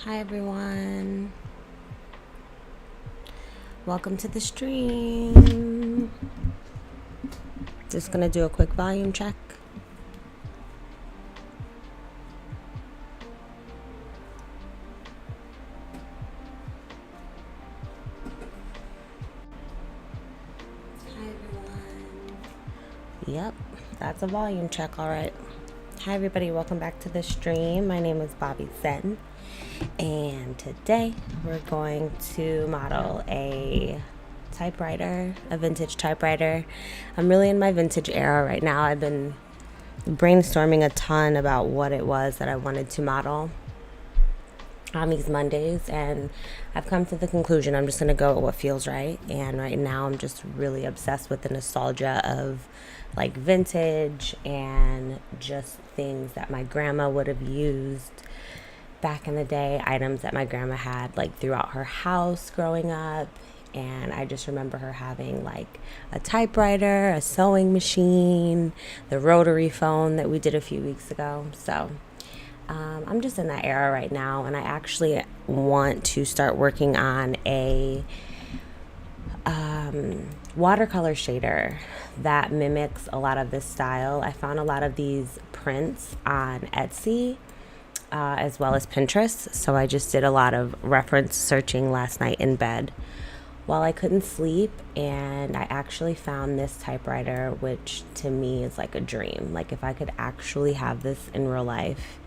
Hi everyone, welcome to the stream. Just gonna do a quick volume check. Hi everyone. Yep, that's a volume check, all right. Hi everybody, welcome back to the stream. My name is Bobby Zen, and today we're going to model a typewriter, a vintage typewriter. I'm really in my vintage era right now. I've been brainstorming a ton about what it was that I wanted to model on these Mondays, and I've come to the conclusion I'm just going to go with what feels right. And right now I'm just really obsessed with the nostalgia of like vintage and just things that my grandma would have used back in the day, items that my grandma had like throughout her house growing up. And I just remember her having like a typewriter, a sewing machine, the rotary phone that we did a few weeks ago. So I'm just in that era right now, and I actually want to start working on a watercolor shader that mimics a lot of this style. I found a lot of these prints on Etsy as well as Pinterest, so I just did a lot of reference searching last night in bed while I couldn't sleep, and I actually found this typewriter, which to me is like a dream. Like if I could actually have this in real life,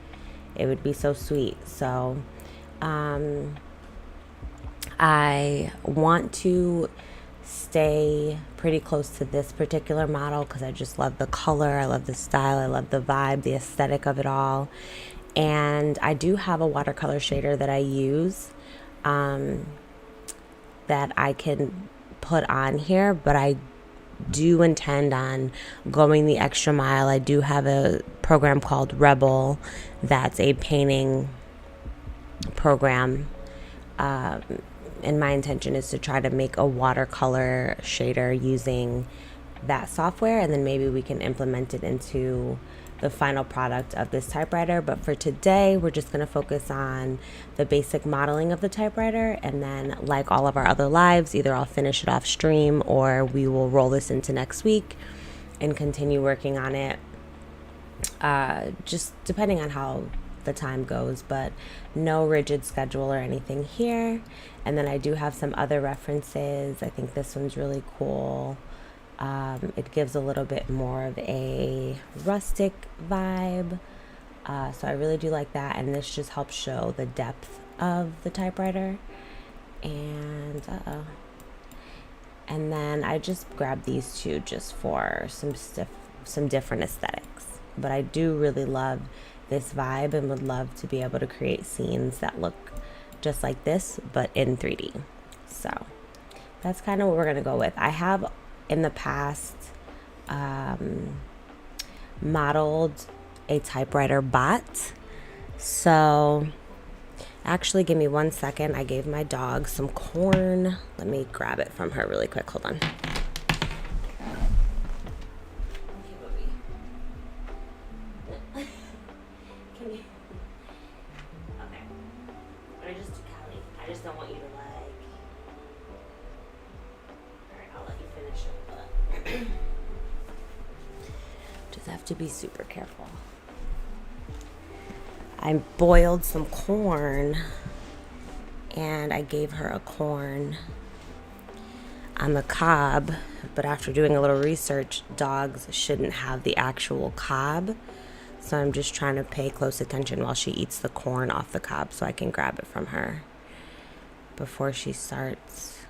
it would be so sweet. So I want to stay pretty close to this particular model because I just love the color, I love the style, I love the vibe, the aesthetic of it all. And I do have a watercolor shader that I use that I can put on here, but I do intend on going the extra mile. I do have a program called Rebel that's a painting program, and my intention is to try to make a watercolor shader using that software, and then maybe we can implement it into the final product of this typewriter. But for today, we're just going to focus on the basic modeling of the typewriter, and then like all of our other lives, either I'll finish it off stream or we will roll this into next week and continue working on it, just depending on how the time goes, but no rigid schedule or anything here. And then I do have some other references. I think this one's really cool. It gives a little bit more of a rustic vibe, so I really do like that, and this just helps show the depth of the typewriter. And and then I just grabbed these two just for some different aesthetics, but I do really love this vibe and would love to be able to create scenes that look just like this but in 3D. So that's kind of what we're gonna go with. I have in the past modeled a typewriter bot. So actually, give me 1 second. I gave my dog some corn. Let me grab it from her really quick. Hold on. I just don't want you to like. Alright, I'll let you finish it, but just have to be super careful. I boiled some corn and I gave her a corn on the cob, but after doing a little research, dogs shouldn't have the actual cob. So I'm just trying to pay close attention while she eats the corn off the cob so I can grab it from her before she starts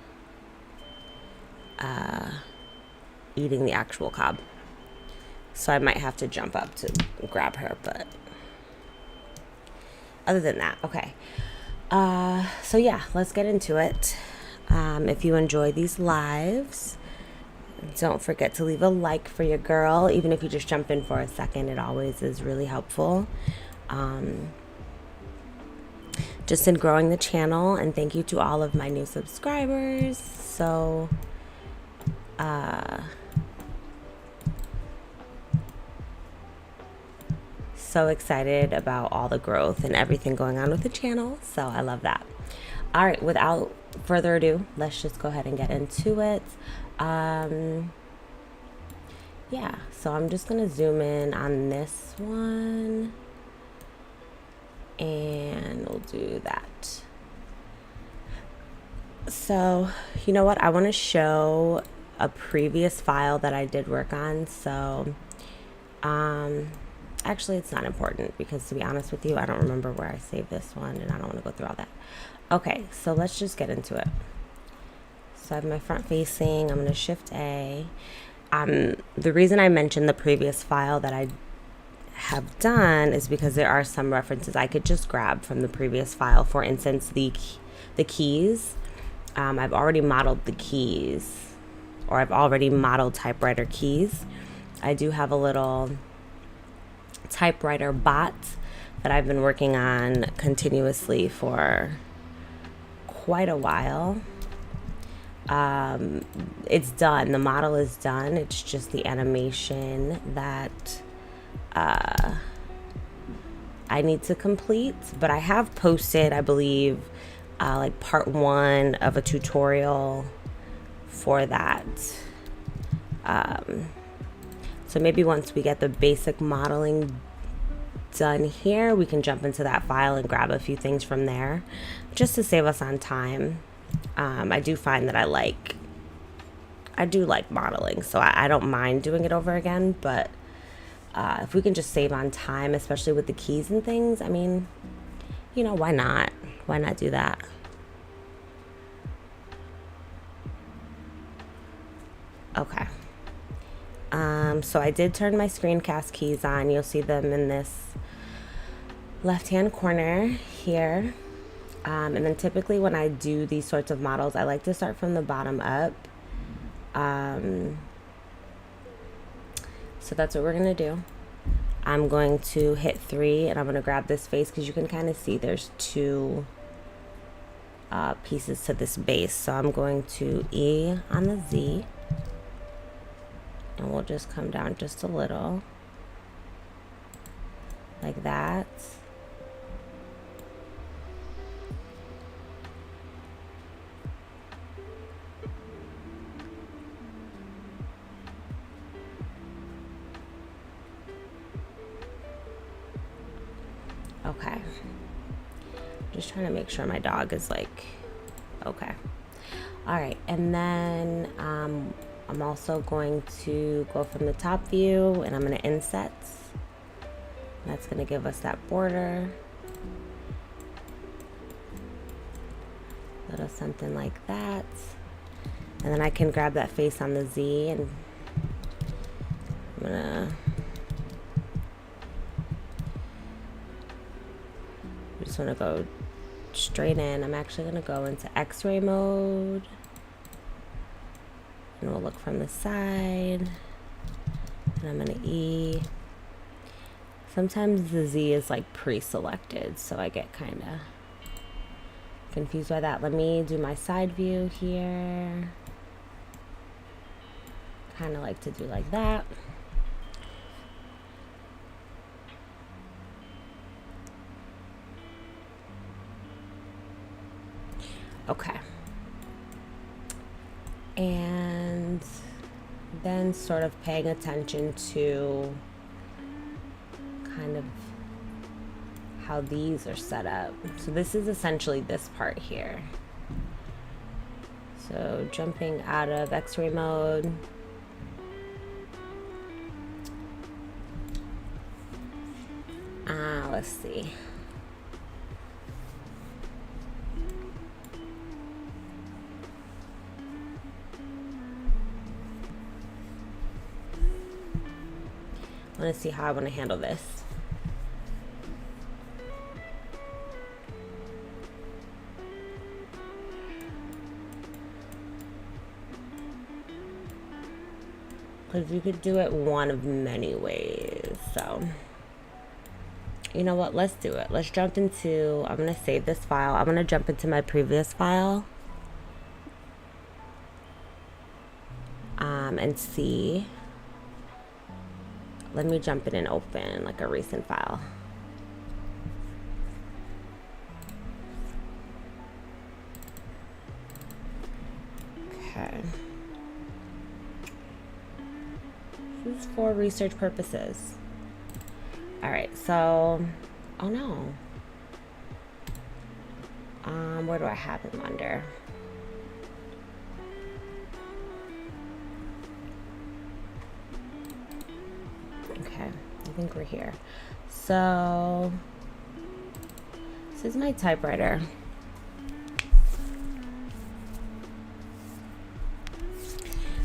eating the actual cob. So I might have to jump up to grab her, but other than that, okay. So yeah, let's get into it. If you enjoy these lives, don't forget to leave a like for your girl. Even if you just jump in for a second, it always is really helpful. Just in growing the channel, and thank you to all of my new subscribers. So so excited about all the growth and everything going on with the channel. So I love that. All right, without further ado, let's just go ahead and get into it. Yeah, so I'm just gonna zoom in on this one and we'll do that. So, you know what? I want to show a previous file that I did work on. So, actually it's not important because, to be honest with you, I don't remember where I saved this one and I don't want to go through all that. Okay, so let's just get into it. So I have my front facing, I'm going to Shift A. The reason I mentioned the previous file that I have done is because there are some references I could just grab from the previous file. For instance, the keys. I've already modeled the keys, or I've already modeled typewriter keys. I do have a little typewriter bot that I've been working on continuously for quite a while. It's done. The model is done. It's just the animation that I need to complete. But I have posted, I believe, like part 1 of a tutorial for that. So maybe once we get the basic modeling done here, we can jump into that file and grab a few things from there just to save us on time. I do find that I do like modeling, so I don't mind doing it over again, but if we can just save on time, especially with the keys and things, I mean, you know, why not? Why not do that? Okay. So I did turn my screencast keys on. You'll see them in this left-hand corner here. And then typically when I do these sorts of models, I like to start from the bottom up. So that's what we're going to do. I'm going to hit 3 and I'm going to grab this face because you can kind of see there's 2 pieces to this base. So I'm going to E on the Z. And we'll just come down just a little, like that. Okay. Just trying to make sure my dog is like, okay. All right, and then I'm also going to go from the top view and I'm going to inset. That's going to give us that border. Little something like that. And then I can grab that face on the Z and I'm going to just want to go straight in. I'm actually going to go into X-ray mode. And we'll look from the side, and I'm gonna E. Sometimes the Z is like pre-selected, so I get kind of confused by that. Let me do my side view here. Kind of like to do like that. Okay. And then sort of paying attention to kind of how these are set up. So this is essentially this part here. So jumping out of X-ray mode. Let's see. I want to see how I want to handle this. Because you could do it one of many ways. So, you know what? Let's do it. Let's jump into, I'm going to save this file. I'm going to jump into my previous file. And see. let me jump in and open like a recent file. Okay. This is for research purposes. All right, so, oh no. Where do I have him under? Okay, I think we're here. So, this is my typewriter.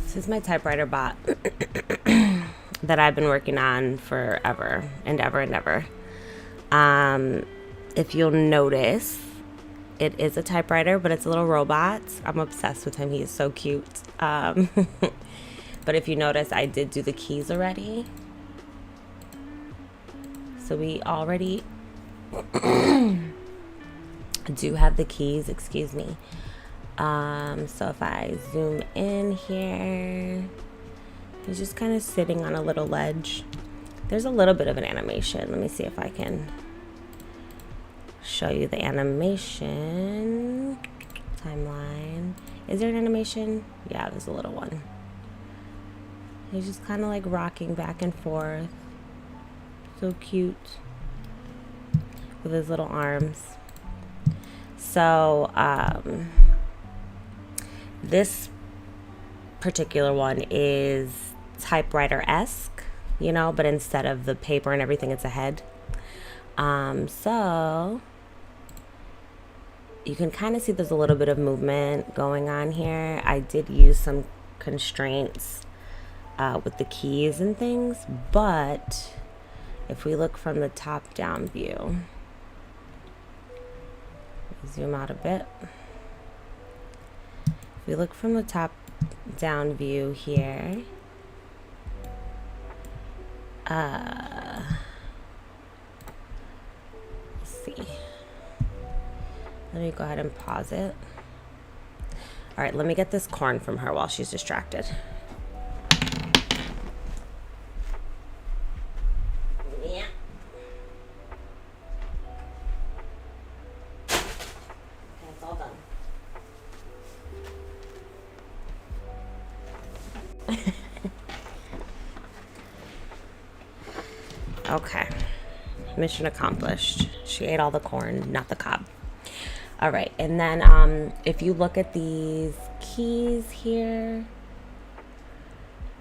This is my typewriter bot that I've been working on forever and ever and ever. If you'll notice, it is a typewriter, but it's a little robot. I'm obsessed with him. He is so cute. But if you notice, I did do the keys already. So we already do have the keys, excuse me. So if I zoom in here, he's just kind of sitting on a little ledge. There's a little bit of an animation. Let me see if I can show you the animation timeline. Is there an animation? Yeah, there's a little one. He's just kind of like rocking back and forth. So cute with his little arms. So this particular one is typewriter-esque, you know, but instead of the paper and everything, it's a head. So you can kind of see there's a little bit of movement going on here. I did use some constraints with the keys and things, but if we look from the top down view, zoom out a bit. If we look from the top down view here, let's see. Let me go ahead and pause it. All right, let me get this corn from her while she's distracted. Yeah. Okay, it's all done. Okay, mission accomplished. She ate all the corn, not the cob. All right, and then if you look at these keys here,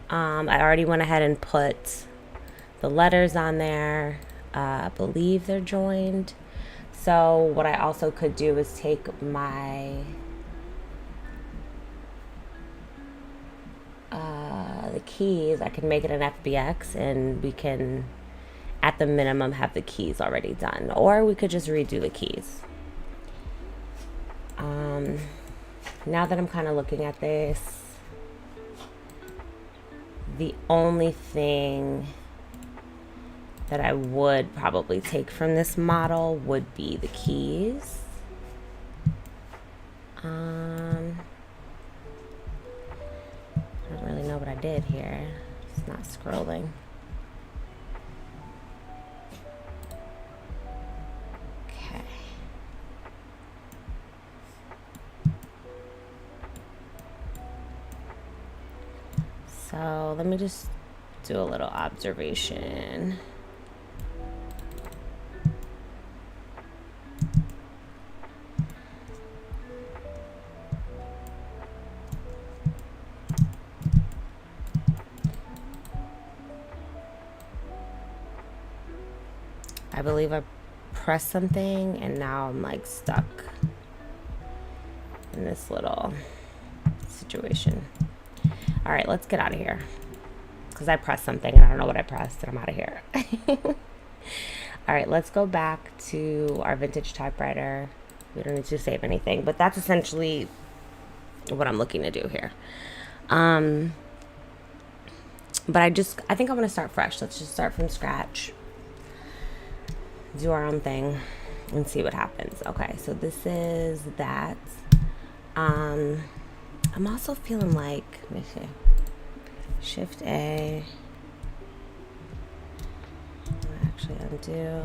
I already went ahead and put the letters on there. I believe they're joined. So what I also could do is take my the keys. I can make it an FBX, and we can, at the minimum, have the keys already done, or we could just redo the keys. Now that I'm kind of looking at this, the only thing that I would probably take from this model would be the keys. I don't really know what I did here. It's not scrolling. Okay. So let me just do a little observation. I believe I pressed something and now I'm like stuck in this little situation. All right, let's get out of here because I pressed something and I don't know what I pressed and I'm out of here. All right, let's go back to our vintage typewriter. We don't need to save anything, but that's essentially what I'm looking to do here. But I think I'm gonna start fresh. Let's just start from scratch. Do our own thing and see what happens. Okay, so this is that. I'm also feeling like, let me see, Shift A. actually undo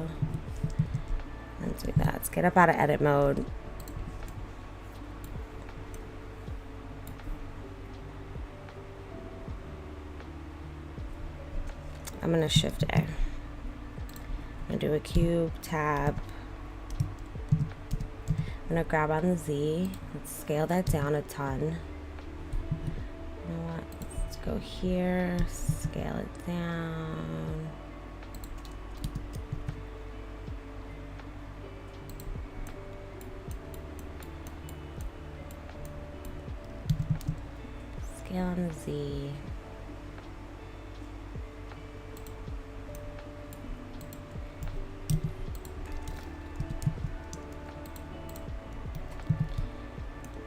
that. Let's get up out of edit mode. I'm gonna shift A. I'm gonna do a cube, tab. I'm gonna grab on the Z. Let's scale that down a ton. You know what? Let's go here, scale it down. Scale on the Z.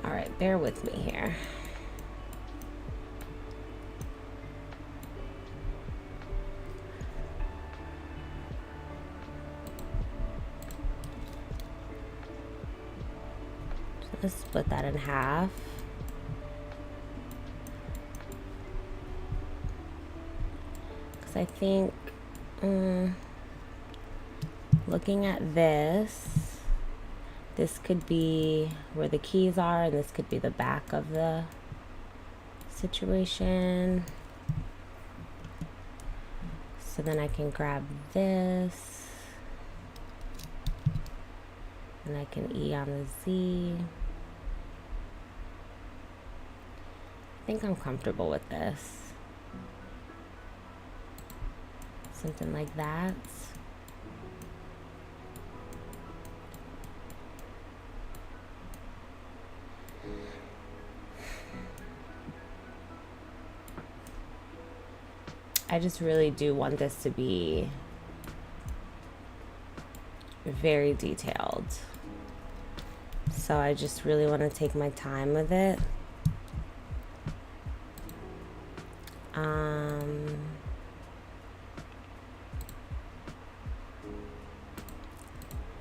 All right, bear with me here. So let's split that in half. Because I think looking at this could be where the keys are, and this could be the back of the situation. So then I can grab this, and I can E on the Z. I think I'm comfortable with this. Something like that. I just really do want this to be very detailed. So I just really want to take my time with it.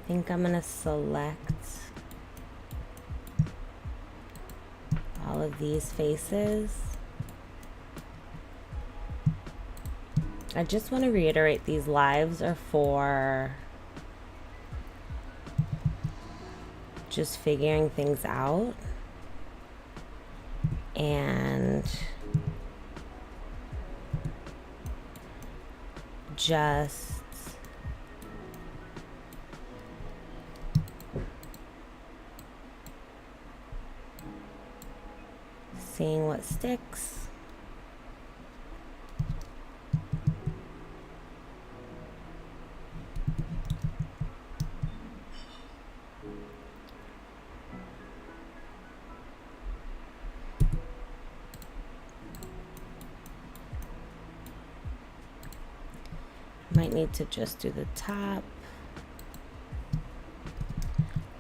I think I'm gonna select all of these faces. I just want to reiterate, these lives are for just figuring things out and just seeing what sticks. Might need to just do the top.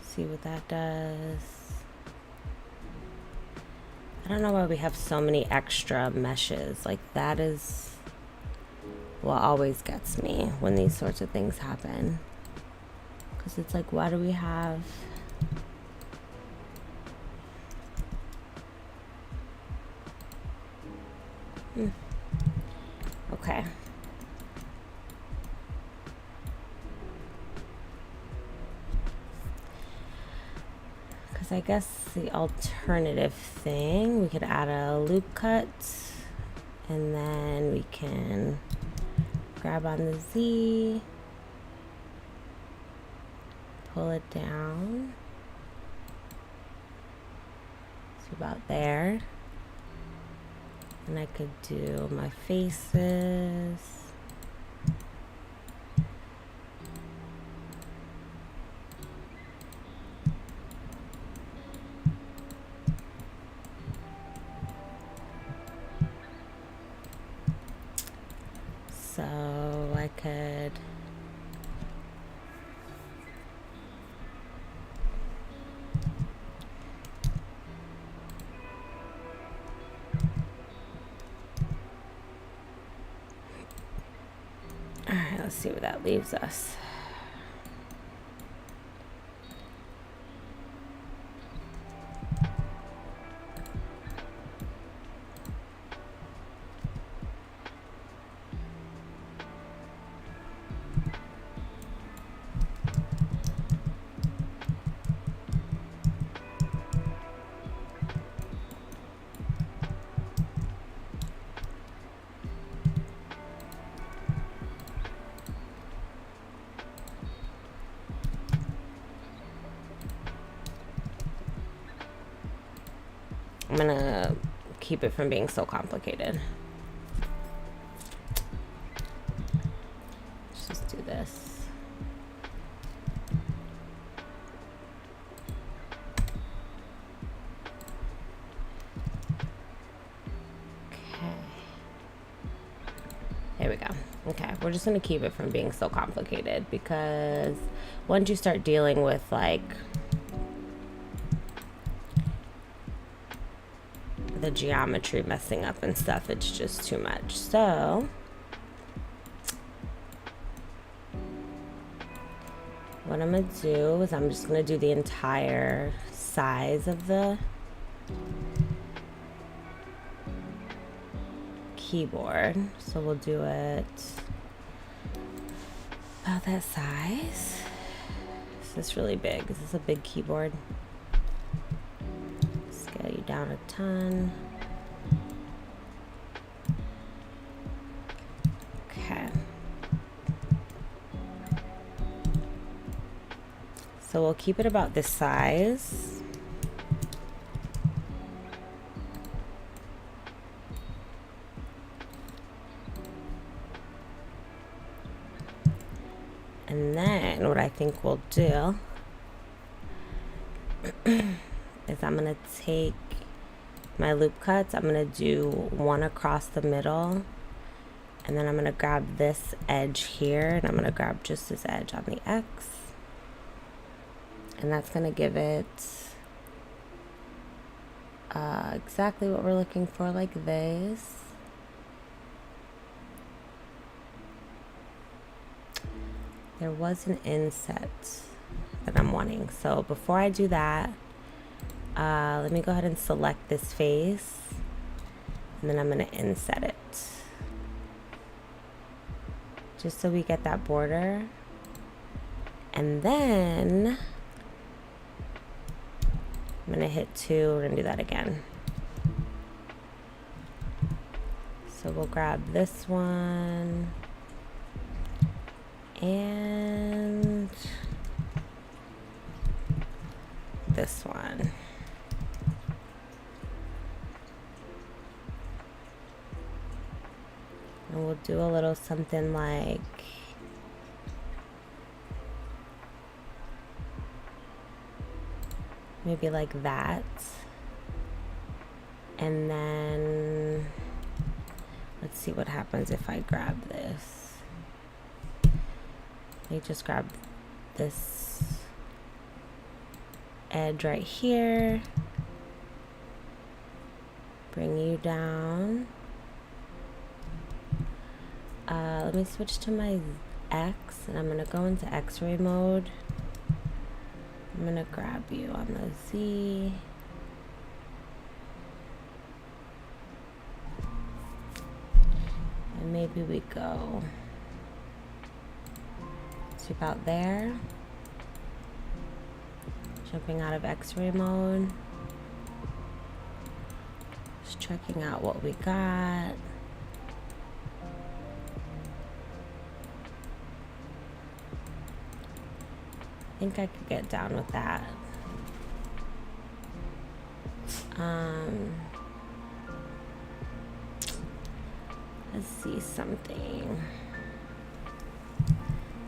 See what that does. I don't know why we have so many extra meshes. Like, that is what always gets me when these sorts of things happen. Because it's like, why do we have... Okay. Because I guess the alternative thing, we could add a loop cut, and then we can grab on the Z, pull it down to about there, and I could do my faces. So I could all right, let's see where that leaves us. I'm gonna keep it from being so complicated. Let's just do this. Okay. There we go. Okay, we're just gonna keep it from being so complicated, because once you start dealing with like the geometry messing up and stuff, it's just too much. So what I'm gonna do is I'm just gonna do the entire size of the keyboard. So we'll do it about that size. Is this really big? Is this a big keyboard? Scale you down a ton. Okay. So we'll keep it about this size. And then what I think we'll do is I'm going to take my loop cuts. I'm going to do one across the middle. And then I'm going to grab this edge here. And I'm going to grab just this edge on the X. And that's going to give it exactly what we're looking for, like this. There was an inset that I'm wanting. So before I do that, let me go ahead and select this face. And then I'm going to inset it. Just so we get that border. And then I'm going to hit 2. We're going to do that again. So we'll grab this one. And this one. And we'll do a little something like maybe like that. And then let's see what happens if I grab this. Let me just grab this edge right here. Bring you down. Let me switch to my X, and I'm gonna go into X-ray mode. I'm gonna grab you on the Z. And maybe we go to about there. Jumping out of X-ray mode. Just checking out what we got. I think I could get down with that. Let's see something.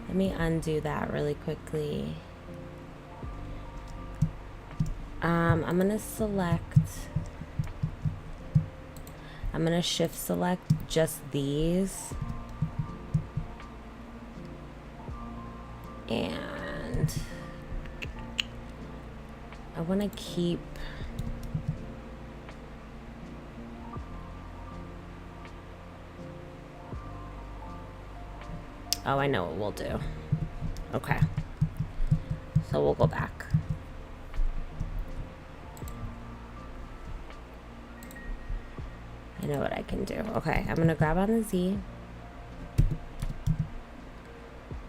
Let me undo that really quickly. I'm gonna shift select just these. And I want to keep oh, I know what we'll do. Okay. So we'll go back. I know what I can do. Okay, I'm going to grab on the Z.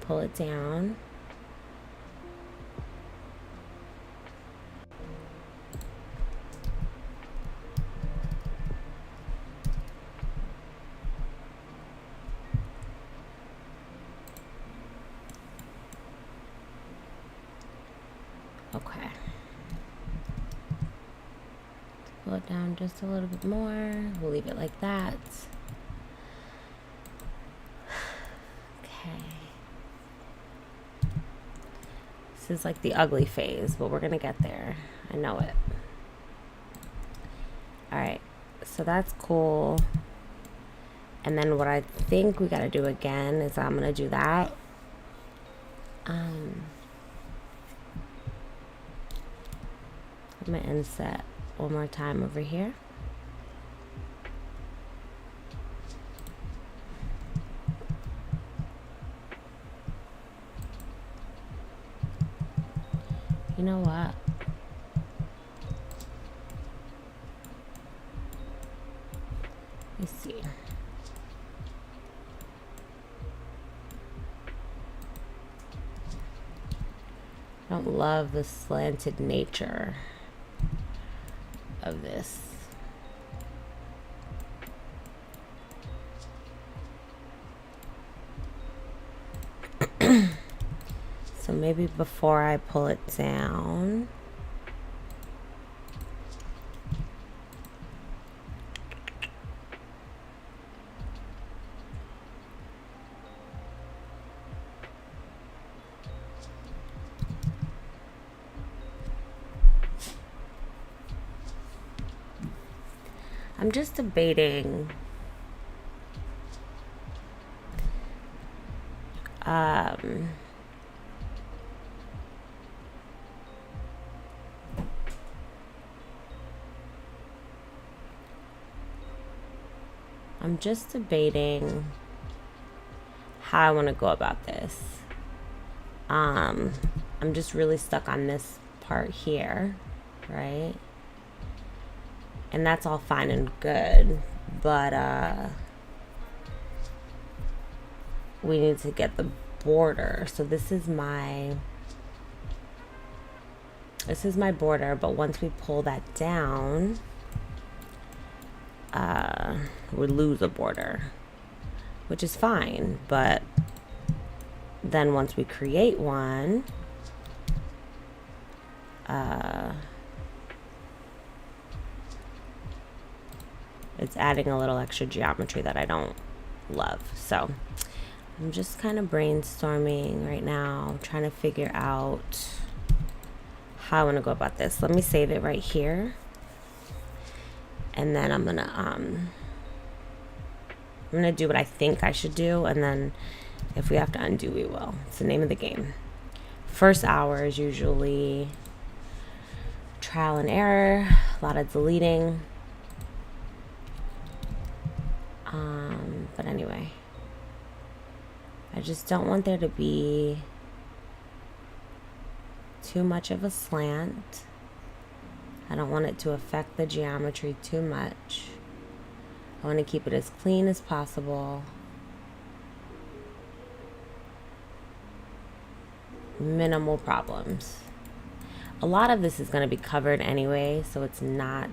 Pull it down. Okay. pull it down just a little bit more. We'll leave it like that. Okay. This is like the ugly phase, but we're gonna get there. I know it. All right, so that's cool. And then what I think we gotta do again is I'm gonna do that. I'm gonna inset one more time over here. You know what? Let's see. I don't love the slanted nature of this. So maybe before I pull it down, I'm just debating I'm just debating how I want to go about this. I'm just really stuck on this part here, right? And that's all fine and good, but we need to get the border. So this is my border, but once we pull that down, we lose a border, which is fine. But then once we create one, it's adding a little extra geometry that I don't love. So I'm just kind of brainstorming right now, trying to figure out how I want to go about this. Let me save it right here. And then I'm gonna do what I think I should do, and then if we have to undo, we will. It's the name of the game. First hour is usually trial and error, a lot of deleting. But anyway, I just don't want there to be too much of a slant. I don't want it to affect the geometry too much. I want to keep it as clean as possible. Minimal problems. A lot of this is going to be covered anyway, so it's not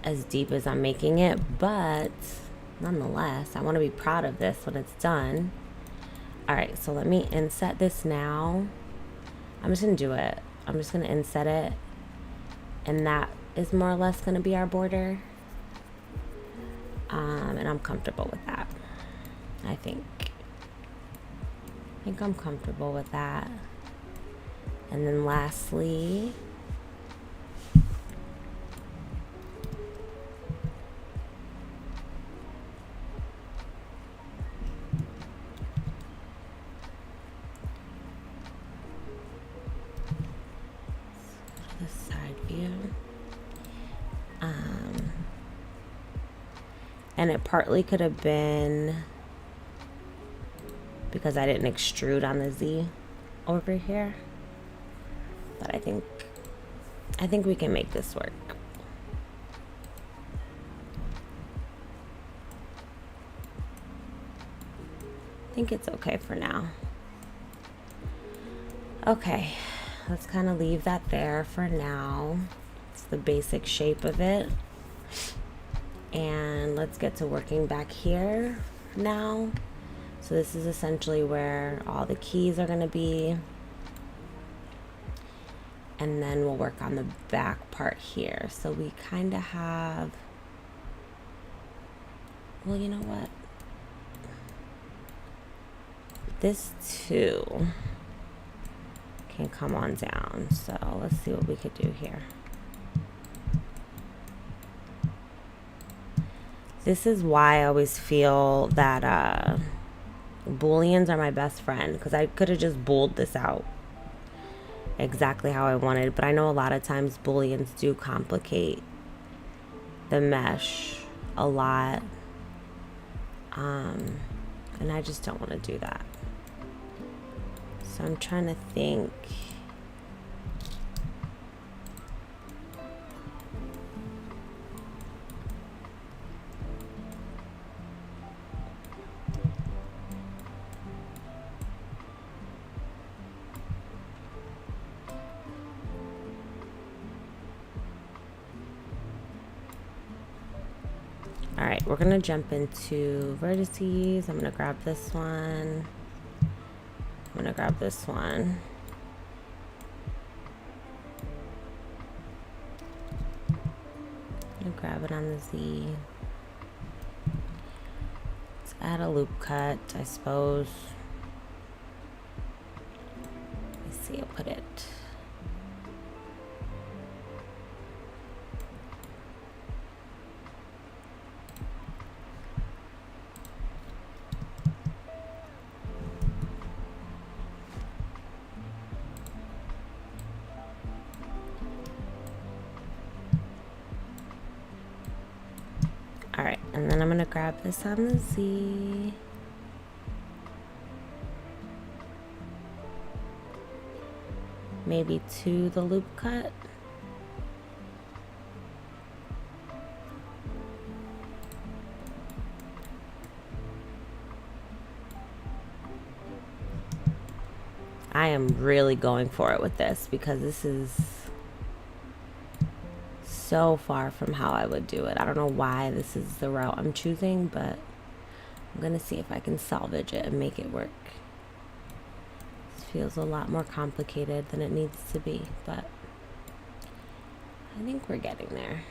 as deep as I'm making it, but nonetheless, I want to be proud of this when it's done. All right, so let me inset this now. I'm just going to do it. I'm just going to inset it, and that is more or less going to be our border. And I'm comfortable with that. I think I'm comfortable with that. And then lastly, the side view. And it partly could have been because I didn't extrude on the Z over here. But I think we can make this work. I think it's okay for now. Okay, let's kind of leave that there for now. It's the basic shape of it. And let's get to working back here now. So this is essentially where all the keys are going to be. and then we'll work on the back part here. So we kind of have, well, you know what? This too can come on down. So let's see what we could do here. This is why I always feel that Booleans are my best friend, because I could have just booled this out exactly how I wanted, but I know a lot of times Booleans do complicate the mesh a lot, and I just don't want to do that. So I'm trying to think. All right, we're gonna jump into vertices. I'm gonna grab this one. I'm gonna grab this one. I'm gonna grab it on the Z. Let's add a loop cut, I suppose. Let's see, I'll put it. All right, and then I'm gonna grab this on the Z. Maybe to the loop cut. I am really going for it with this because this is so far from how I would do it. I don't know why this is the route I'm choosing, but I'm gonna see if I can salvage it and make it work. This feels a lot more complicated than it needs to be, but I think we're getting there.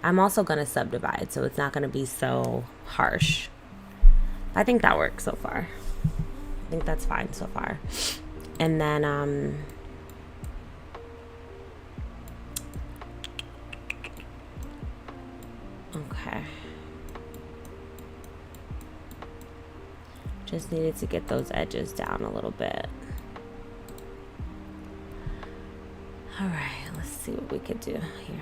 I'm also gonna subdivide, so it's not gonna be so harsh. I think that works so far. I think that's fine so far. And then okay. Just needed to get those edges down a little bit. All right, let's see what we could do here.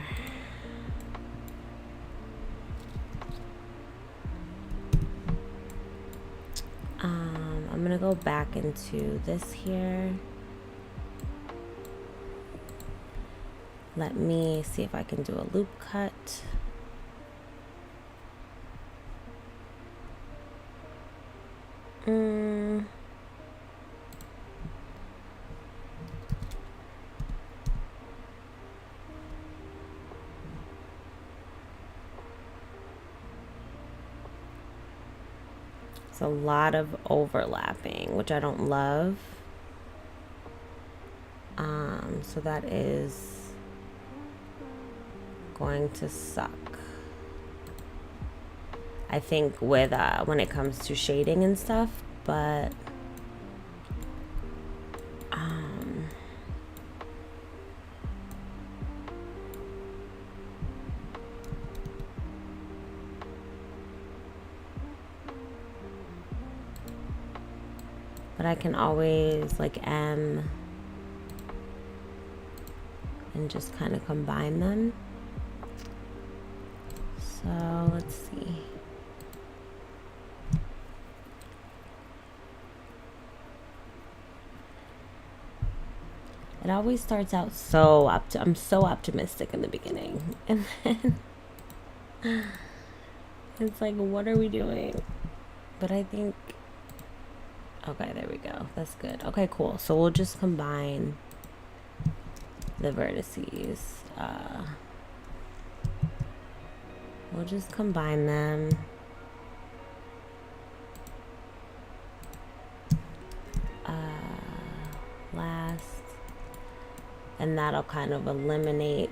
I'm gonna go back into this here. Let me see if I can do a loop cut. It's a lot of overlapping, which I don't love. So that is going to suck. I think with when it comes to shading and stuff, but I can always like M and just kind of combine them. So let's see. It always starts out so I'm so optimistic in the beginning, and then it's like, what are we doing? But I think, okay, there we go. That's good. Okay, cool. So we'll just combine the vertices. We'll just combine them. Last. and that'll kind of eliminate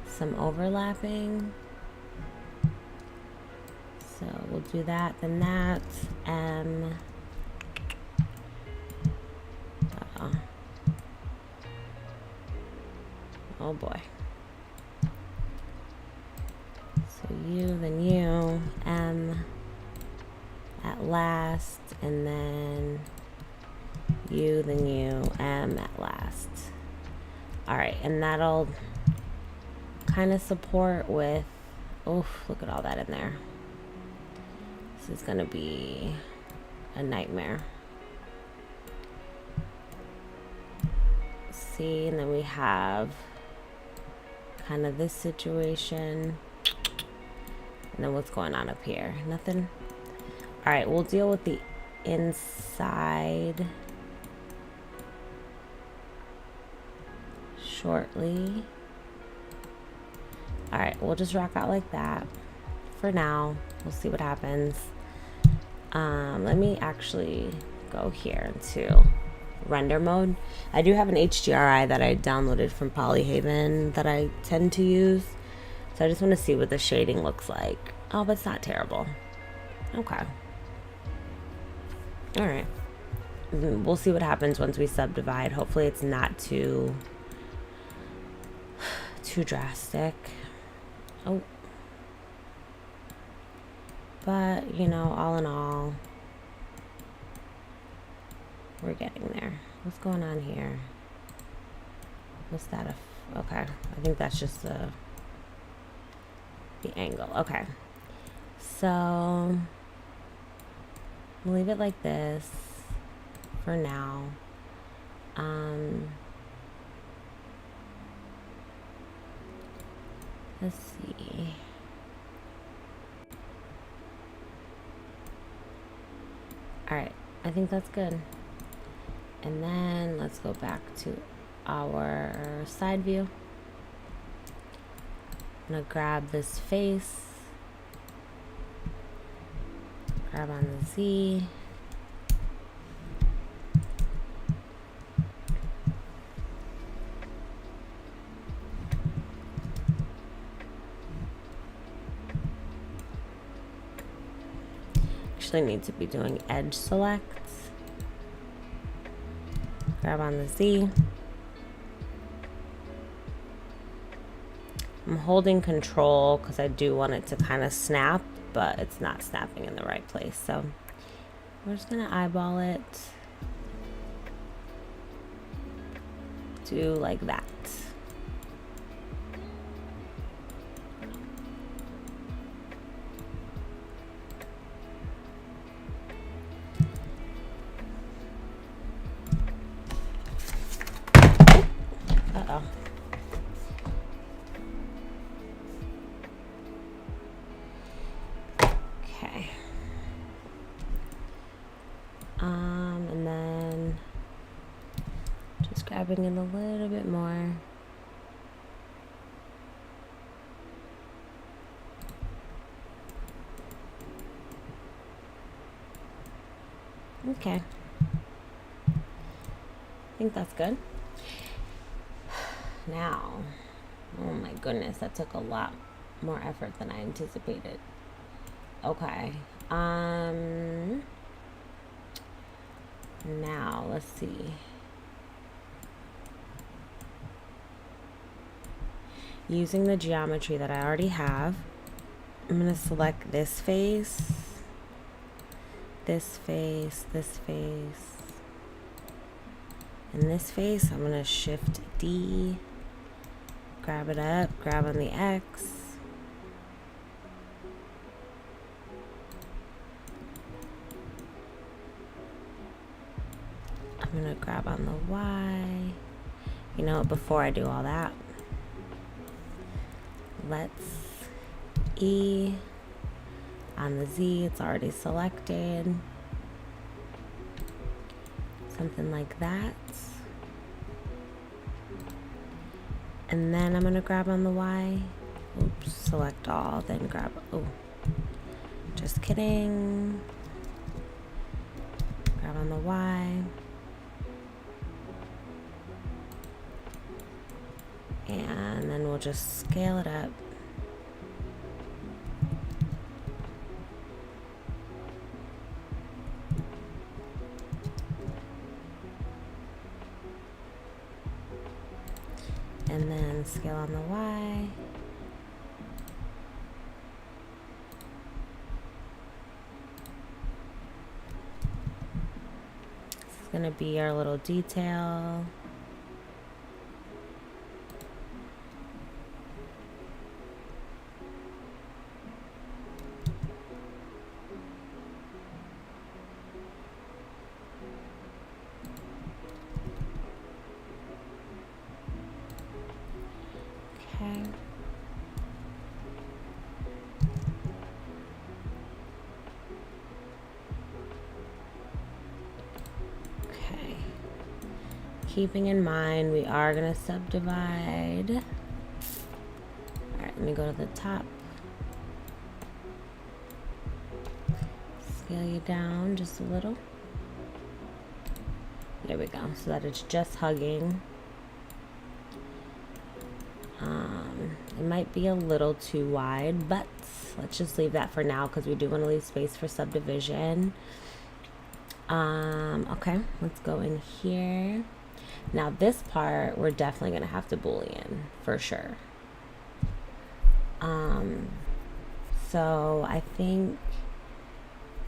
some overlapping. So we'll do that, then that, M. Oh boy. So U, then U, M at last, and then U, then U, M at last. All right, and that'll kind of support with, oof, look at all that in there. This is gonna be a nightmare. See, and then we have kind of this situation. And then what's going on up here? Nothing. All right, we'll deal with the inside shortly. All right, we'll just rock out like that for now. We'll see what happens. Let me actually go here into render mode. I do have an HDRI that I downloaded from Polyhaven that I tend to use. So I just want to see what the shading looks like. Oh, but it's not terrible. Okay. All right. We'll see what happens once we subdivide. Hopefully it's not too drastic. Oh. But, you know, all in all, we're getting there. What's going on here? What's that? Okay. I think that's just the angle. Okay. So we'll leave it like this for now. Let's see. All right. I think that's good. And then let's go back to our side view. I'm gonna grab this face, grab on the Z, actually need to be doing edge select. Grab on the Z. I'm holding control because I do want it to kind of snap, but it's not snapping in the right place. So we're just gonna eyeball it. Do like that. Uh-oh. Okay. And then just grabbing in a little bit more. Okay. I think that's good. Now, oh my goodness, that took a lot more effort than I anticipated. Okay. Now, let's see. Using the geometry that I already have, I'm going to select this face, this face, this face, and this face. I'm going to shift D, grab it up, grab on the X, I'm going to grab on the Y. You know, before I do all that, let's E on the Z. It's already selected. Something like that. And then I'm going to grab on the Y. Oops, select all, then grab, oh, just kidding. Grab on the Y. just scale it up. And then scale on the Y. This is going to be our little detail. Okay. Keeping in mind, we are going to subdivide. All right, let me go to the top. Scale you down just a little. There we go, so that it's just hugging. It might be a little too wide, but let's just leave that for now because we do want to leave space for subdivision. Okay, let's go in here. Now this part, we're definitely going to have to Boolean for sure. So I think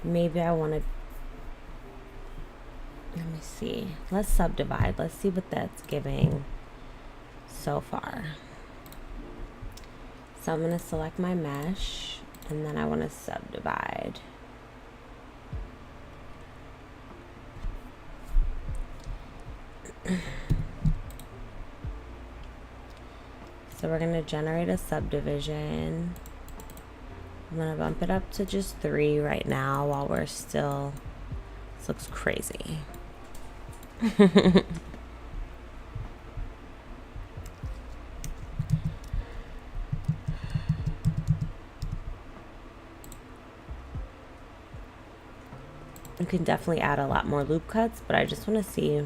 maybe I want to, let me see. Let's subdivide. Let's see what that's giving so far. So I'm going to select my mesh, and then I want to subdivide. So we're going to generate a subdivision. I'm going to bump it up to just 3 right now while we're still, this looks crazy. You can definitely add a lot more loop cuts, but I just want to see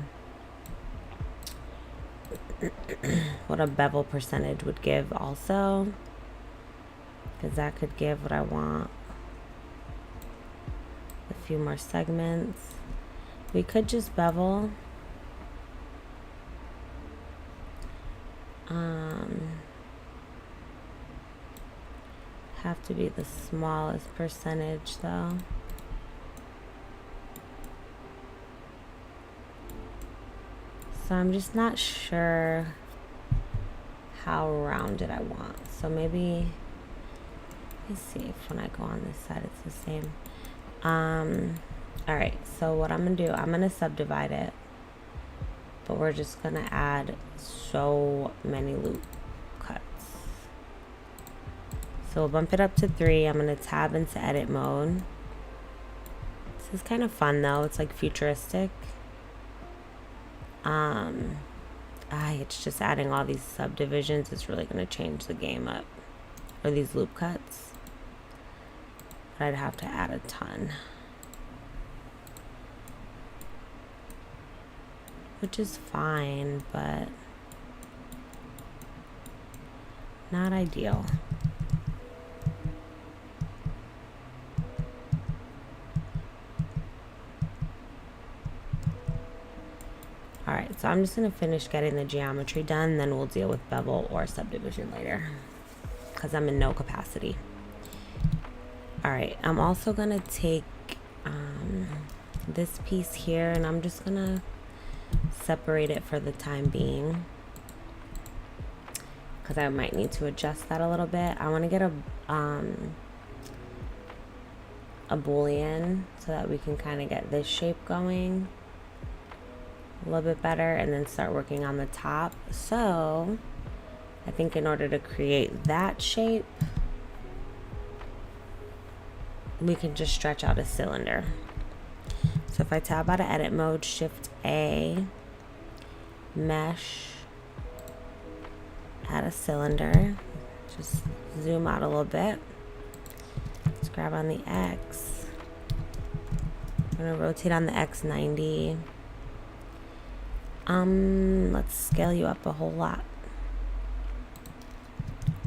what a bevel percentage would give also, because that could give what I want. A few more segments. We could just bevel. Have to be the smallest percentage though. So I'm just not sure how rounded I want. So maybe, let me see if when I go on this side it's the same. All right, so what I'm gonna do, I'm gonna subdivide it, but we're just gonna add so many loop cuts. So we'll bump it up to 3. I'm gonna tab into edit mode. This is kind of fun though. It's like futuristic. It's just adding all these subdivisions is really going to change the game up. Or these loop cuts. But I'd have to add a ton. Which is fine, but not ideal. Alright, so I'm just going to finish getting the geometry done, then we'll deal with bevel or subdivision later, because I'm in no capacity. Alright, I'm also going to take this piece here, and I'm just going to separate it for the time being, because I might need to adjust that a little bit. I want to get a Boolean so that we can kind of get this shape going a little bit better, and then start working on the top. So I think in order to create that shape, we can just stretch out a cylinder. So if I tab out of edit mode, shift A, mesh, add a cylinder, just zoom out a little bit. Let's grab on the X. I'm gonna rotate on the X 90. Let's scale you up a whole lot.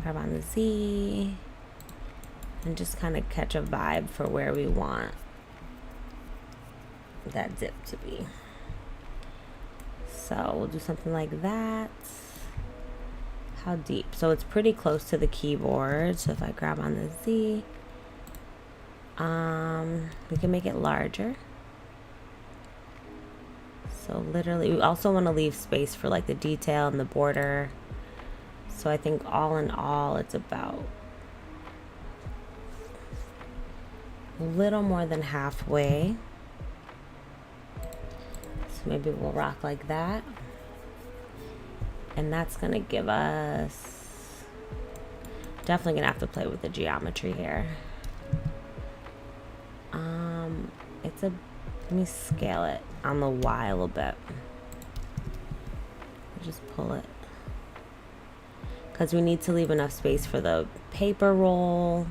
grab on the Z, and just kind of catch a vibe for where we want that dip to be. So we'll do something like that. How deep? So it's pretty close to the keyboard. So if I grab on the Z, we can make it larger. So literally, we also want to leave space for like the detail and the border. So I think all in all, it's about a little more than halfway. So maybe we'll rock like that. And that's going to give us, definitely going to have to play with the geometry here. Let me scale it on the Y a little bit. Just pull it. Because we need to leave enough space for the paper roll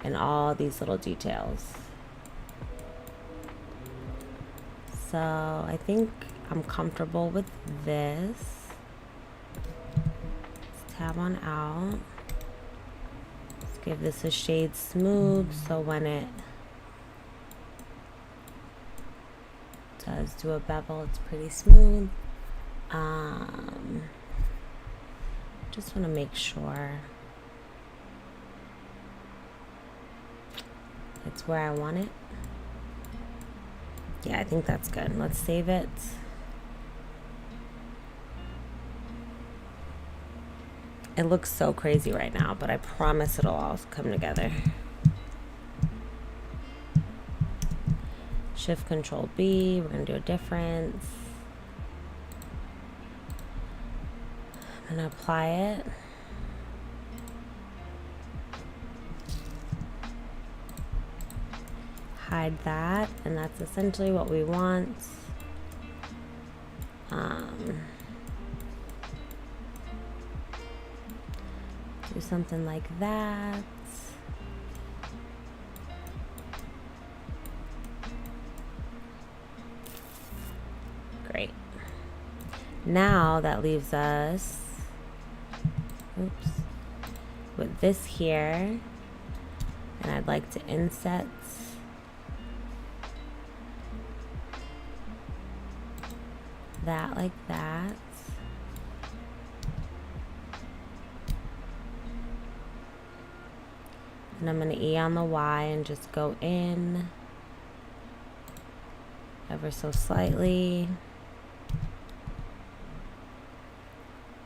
and all these little details. So I think I'm comfortable with this. Let's tab on out. Let's give this a shade smooth so when it does do a bevel, it's pretty smooth. Just want to make sure it's where I want it. Yeah, I think that's good. Let's save it. It looks so crazy right now, but I promise it'll all come together. Shift Control B, we're gonna do a difference. I'm gonna apply it. Hide that, and that's essentially what we want. Do something like that. Great. Now that leaves us, oops, with this here, and I'd like to inset that like that. And I'm going to E on the Y and just go in ever so slightly.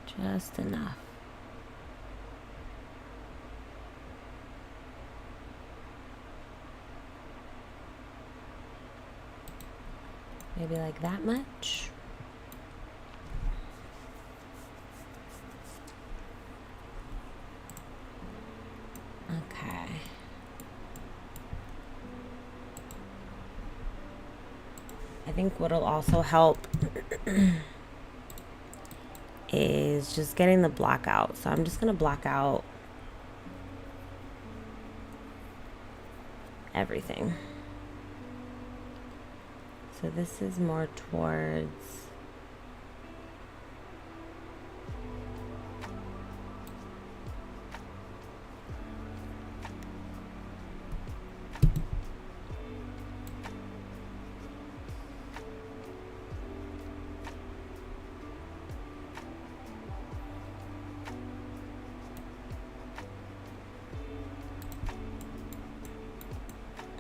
Just enough. Maybe like that much. Okay. I think what'll also help is just getting the block out. So I'm just gonna block out everything. So this is more towards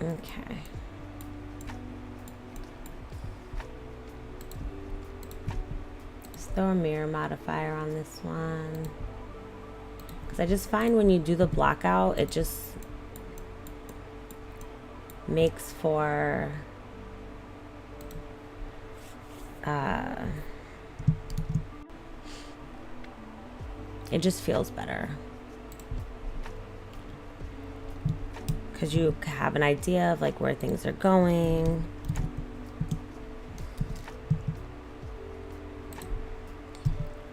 okay. Just throw a mirror modifier on this one. Because I just find when you do the block out, it just makes for it just feels better. Because you have an idea of like where things are going.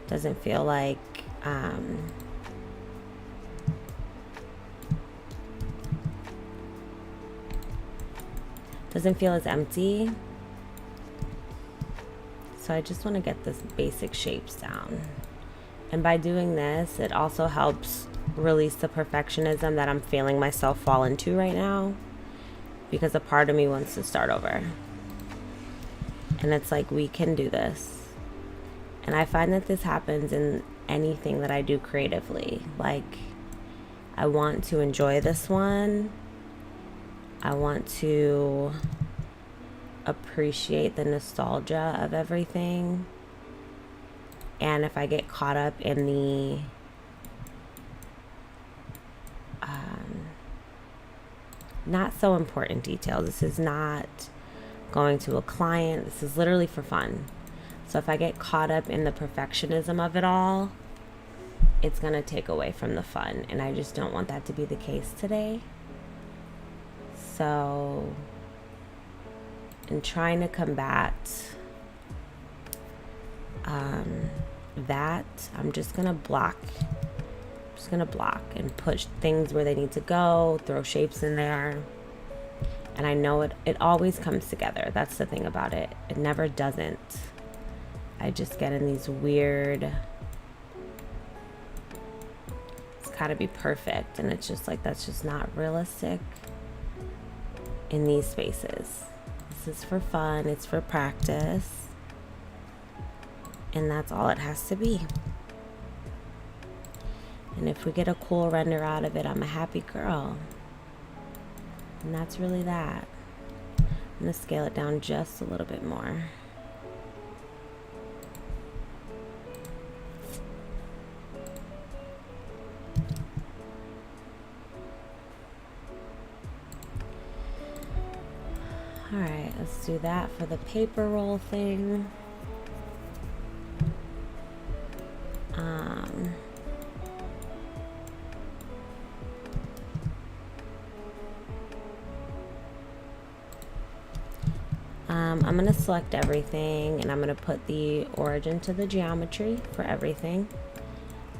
Doesn't feel like doesn't feel as empty. So I just want to get this basic shapes down. And by doing this, it also helps release the perfectionism that I'm feeling myself fall into right now, because a part of me wants to start over. And it's like, we can do this. And I find that this happens in anything that I do creatively. Like, I want to enjoy this one. I want to appreciate the nostalgia of everything. And if I get caught up in the not so important details, this is not going to a client, this is literally for fun. So if I get caught up in the perfectionism of it all, it's going to take away from the fun, and I just don't want that to be the case today. So in trying to combat that, I'm just going to block. And push things where they need to go, throw shapes in there. And I know it always comes together. That's the thing about it. It never doesn't. I just get in these weird, it's gotta be perfect. And it's just like, that's just not realistic in these spaces. This is for fun. It's for practice. And that's all it has to be. And if we get a cool render out of it, I'm a happy girl. And that's really that. I'm going to scale it down just a little bit more. Alright, let's do that for the paper roll thing. I'm going to select everything, and I'm going to put the origin to the geometry for everything.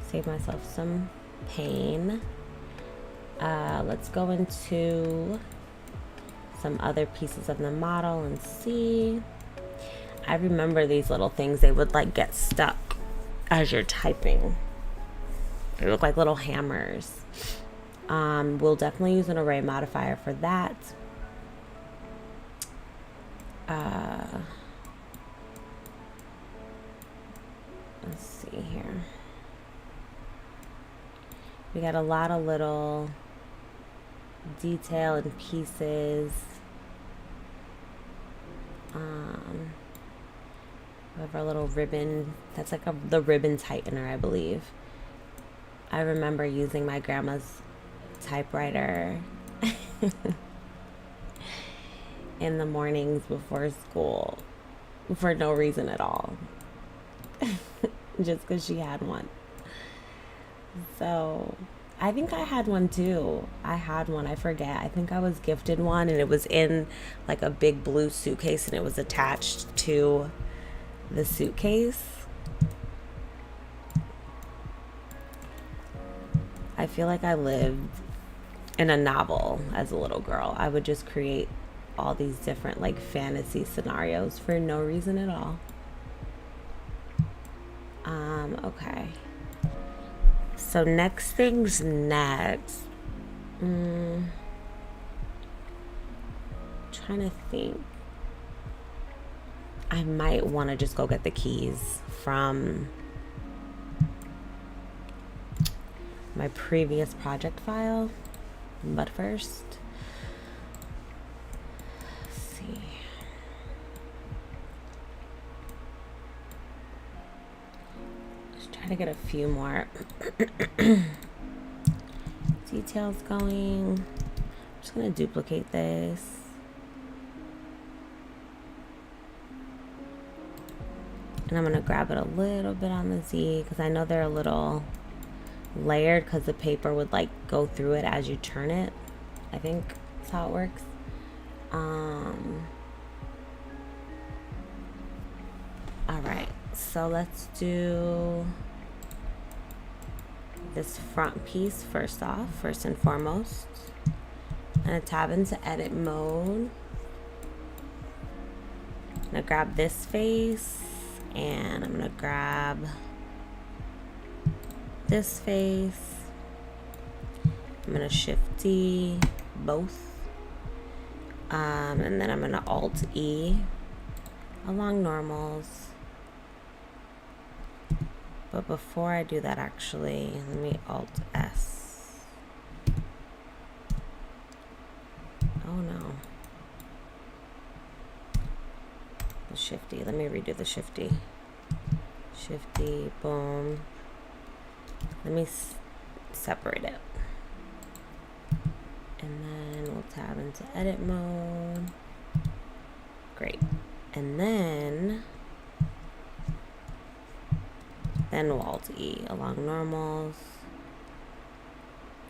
Save myself some pain. Let's go into some other pieces of the model and see. I remember these little things, they would like get stuck as you're typing. They look like little hammers. We'll definitely use an array modifier for that. Let's see here. We got a lot of little detail and pieces. We have our little ribbon. That's like the ribbon tightener, I believe. I remember using my grandma's typewriter in the mornings before school for no reason at all. Just because she had one. So I think I had one too. I forget. I think I was gifted one, and it was in like a big blue suitcase, and it was attached to the suitcase. I feel like I lived in a novel as a little girl. I would just create all these different like fantasy scenarios for no reason at all. Okay. So next thing's next. Trying to think. I might want to just go get the keys from my previous project file. But first, let's see. Just trying to get a few more details going. I'm just going to duplicate this. And I'm going to grab it a little bit on the Z because I know they're a little layered because the paper would like go through it as you turn it. I think that's how it works. Alright, so let's do this front piece first and foremost. I'm going to tab into edit mode. I'm going to grab this face, and I'm going to grab this face. I'm gonna Shift D both. And then I'm gonna Alt E along normals. But before I do that, actually, let me Alt S. Oh no. The Shifty. Let me redo the Shifty. Shifty, boom. Let me separate it. And then we'll tab into edit mode. Great. And then we'll Alt E along normals.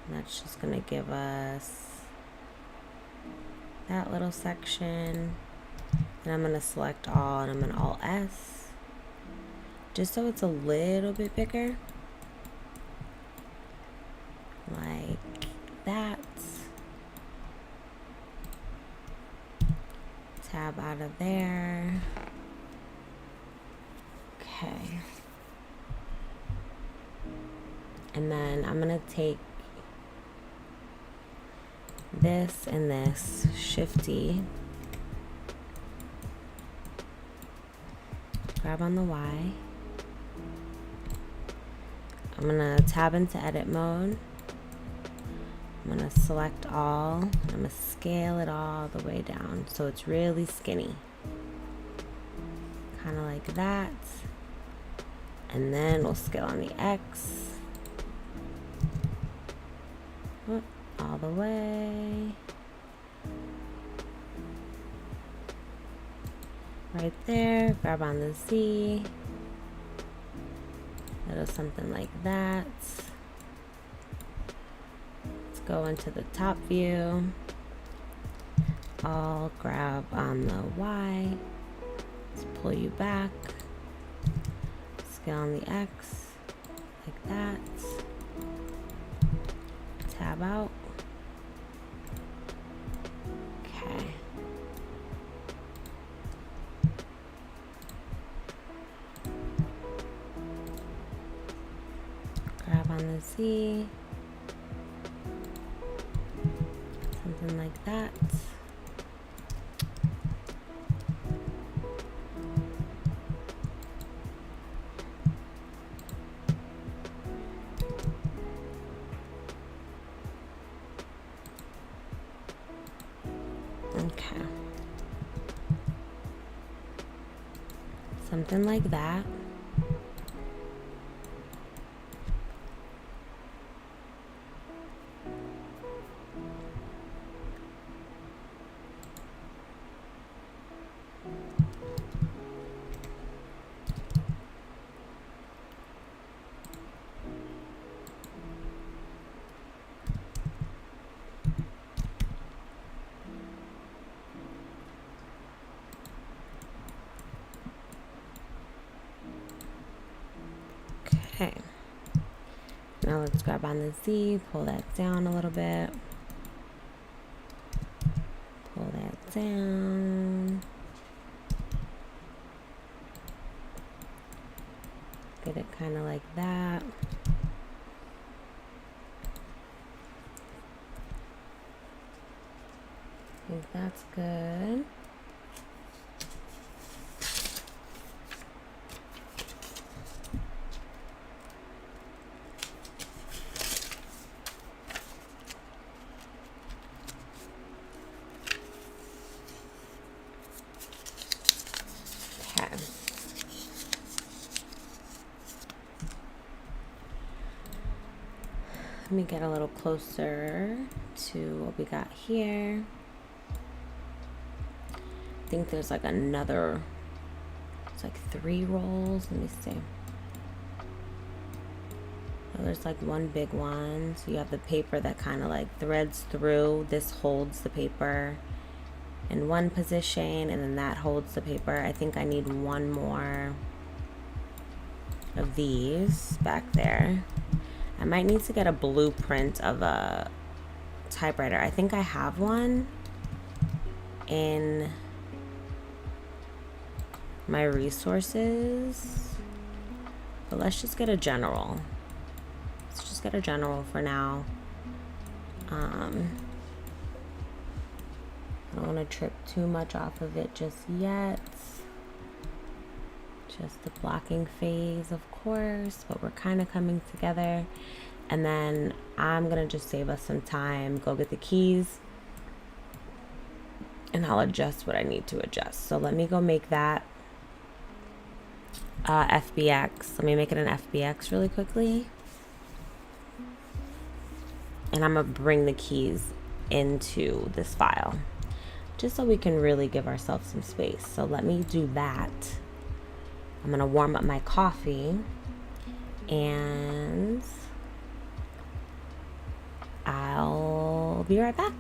And that's just gonna give us that little section. And I'm gonna select all and I'm gonna Alt S. Just so it's a little bit bigger. Like that. Tab out of there. Okay. And then I'm gonna take this and this, Shifty, grab on the Y. I'm gonna tab into edit mode. I'm gonna select all. I'm gonna scale it all the way down so it's really skinny. Kind of like that. And then we'll scale on the X. All the way. Right there. Grab on the Z. Little something like that. Let's go into the top view. I'll grab on the Y. Let's pull you back. Scale on the X. Like that. Tab out. Okay. Grab on the Z. Something like that. Okay. Something like that. Okay, now let's grab on the Z, pull that down a little bit, pull that down, get it kind of like that. I think that's good. Let me get a little closer to what we got here. I think there's like another, it's like 3 rolls. Let me see. Oh, there's like one big one. So you have the paper that kind of like threads through. This holds the paper in one position, and then that holds the paper. I think I need one more of these back there. I might need to get a blueprint of a typewriter. I think I have one in my resources, but let's just get a general. Let's just get a general for now. I don't want to trip too much off of it just yet. Just the blocking phase, of course, but we're kind of coming together. And then I'm gonna just save us some time, go get the keys, and I'll adjust what I need to adjust. So let me go make that FBX. Let me make it an FBX really quickly. And I'm gonna bring the keys into this file just so we can really give ourselves some space. So let me do that. I'm gonna warm up my coffee and I'll be right back.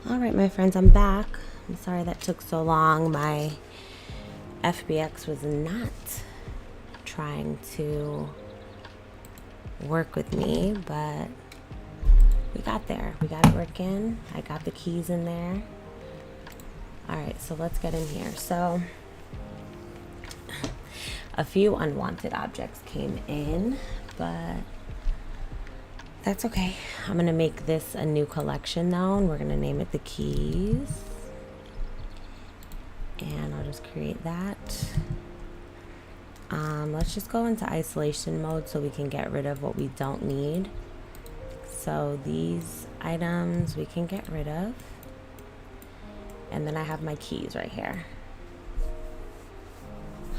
All right, my friends, I'm back. I'm sorry that took so long. My FBX was not trying to work with me, but we got there. We got it working. I got the keys in there. All right, so let's get in here. So a few unwanted objects came in, but that's okay. I'm gonna make this a new collection though, and we're gonna name it the keys. And I'll just create that. Let's just go into isolation mode so we can get rid of what we don't need. So these items we can get rid of. And then I have my keys right here.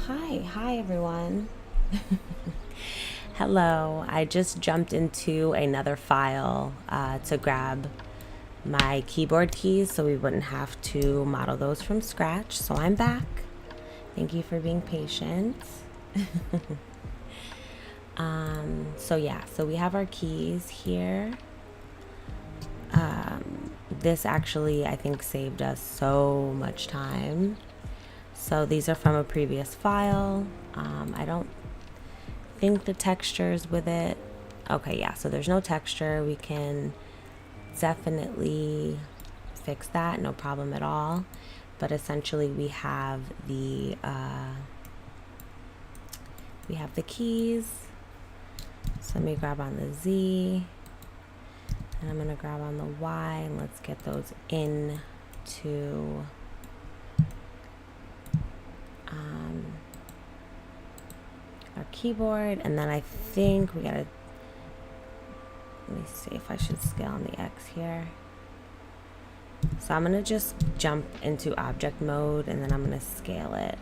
Hi everyone. Hello, I just jumped into another file to grab my keyboard keys so we wouldn't have to model those from scratch. So I'm back. Thank you for being patient. So we have our keys here. This actually, I think, saved us so much time. So these are from a previous file. I don't think the texture's with it. Okay, yeah, so there's no texture. We can definitely fix that, no problem at all. But essentially we have the keys. So let me grab on the Z, and I'm gonna grab on the Y, and let's get those into our keyboard. And then I think we gotta, let me see if I should scale on the X here. So I'm gonna just jump into object mode, and then I'm gonna scale it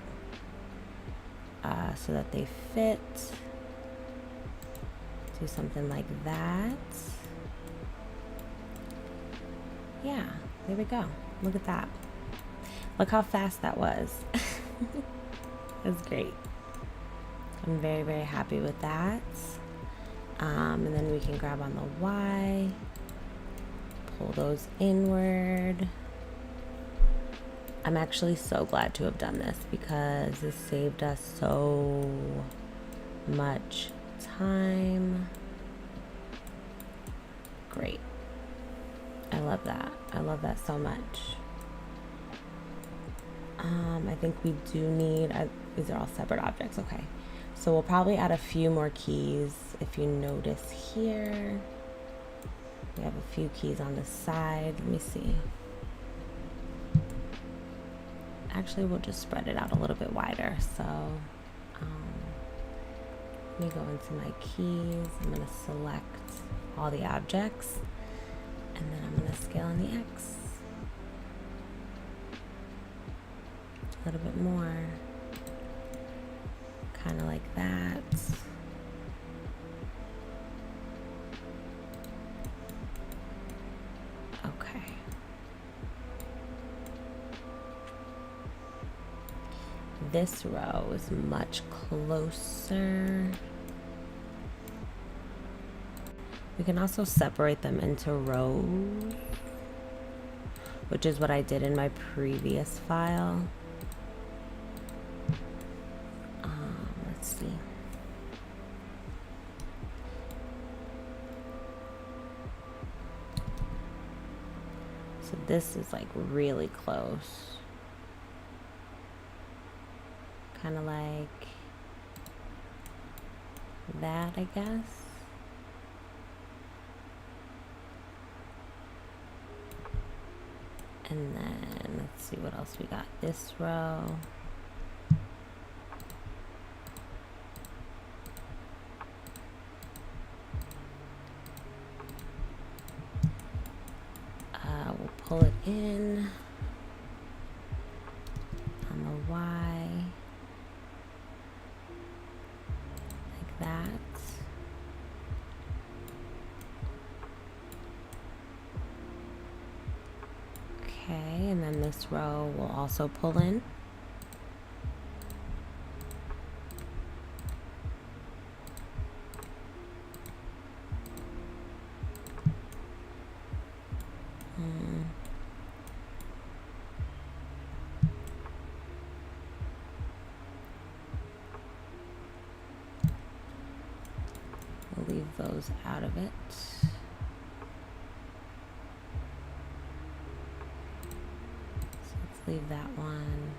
so that they fit. Do something like that. Yeah, there we go. Look at that. Look how fast that was. That's great. I'm very, very happy with that. And then we can grab on the Y, pull those inward. I'm actually so glad to have done this because this saved us so much time. Great. I love that. I love that so much. I think we do need, these are all separate objects. Okay. So we'll probably add a few more keys. If you notice here, we have a few keys on the side. Let me see. Actually, we'll just spread it out a little bit wider. So let me go into my keys. I'm going to select all the objects, and then I'm going to scale on the X. A little bit more. Kind of like that. Okay. This row is much closer. We can also separate them into rows, which is what I did in my previous file. Let's see. So this is like really close. Kind of like that, I guess. And then let's see what else we got. This row. We'll pull it in on the Y like that. Okay, and then this row will also pull in. those out of it. So let's leave that one.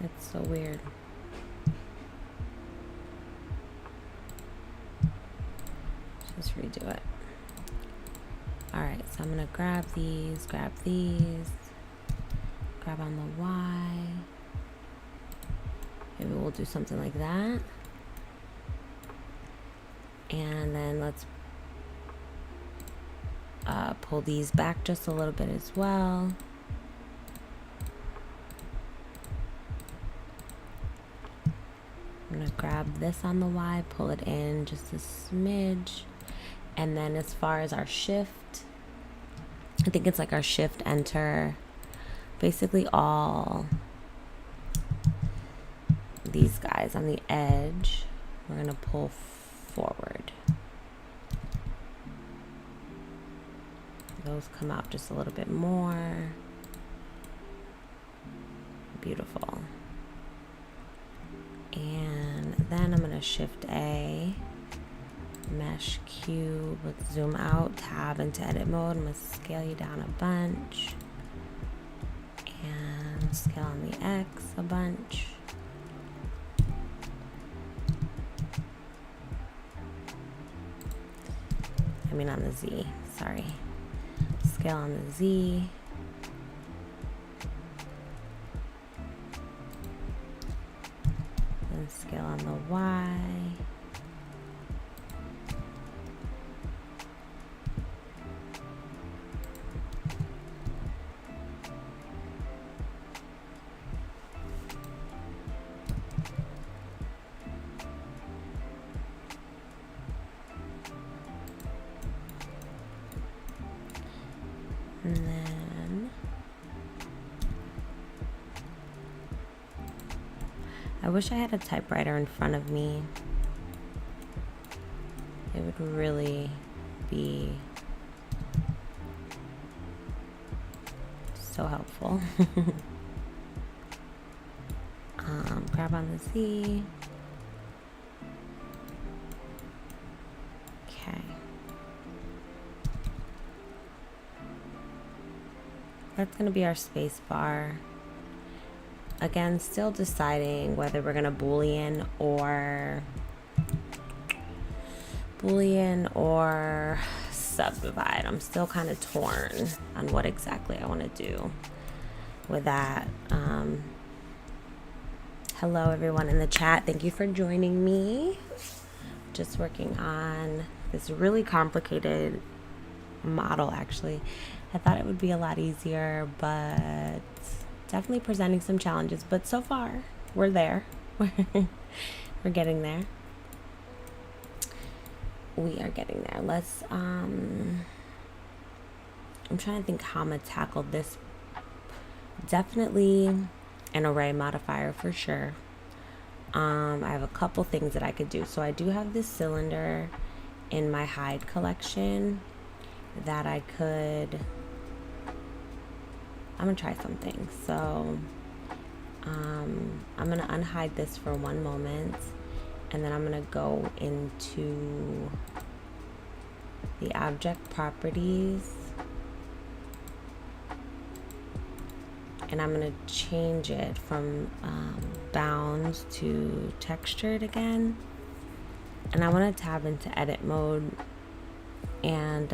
It's so weird. Just redo it. Alright, so I'm gonna grab these, grab on the Y. Maybe we'll do something like that. And then let's pull these back just a little bit as well. I'm gonna grab this on the Y, pull it in just a smidge. And then as far as our shift, I think it's like our shift enter, basically all these guys on the edge, we're gonna pull forward. Those come out just a little bit more. Beautiful. And then I'm gonna shift A, mesh cube, let's zoom out, tab into edit mode. I'm gonna scale you down a bunch and scale on the X a bunch. I mean on the Z, sorry. Scale on the Z. And scale on the Y. And then I wish I had a typewriter in front of me. It would really be so helpful. Grab on the Z. Okay. That's going to be our space bar. Again, still deciding whether we're going to Boolean or subdivide. I'm still kind of torn on what exactly I want to do with that. Hello everyone in the chat. Thank you for joining me. Just working on this really complicated model actually. I thought it would be a lot easier, but definitely presenting some challenges. But so far, we're there. We're getting there. We are getting there. Let's, I'm trying to think how I'm going to tackle this. Definitely an array modifier for sure. I have a couple things that I could do. So I do have this cylinder in my hide collection that I could, I'm gonna try something. So I'm gonna unhide this for one moment, and then I'm gonna go into the object properties, and I'm gonna change it from bounds to textured again. And I want to tab into edit mode, and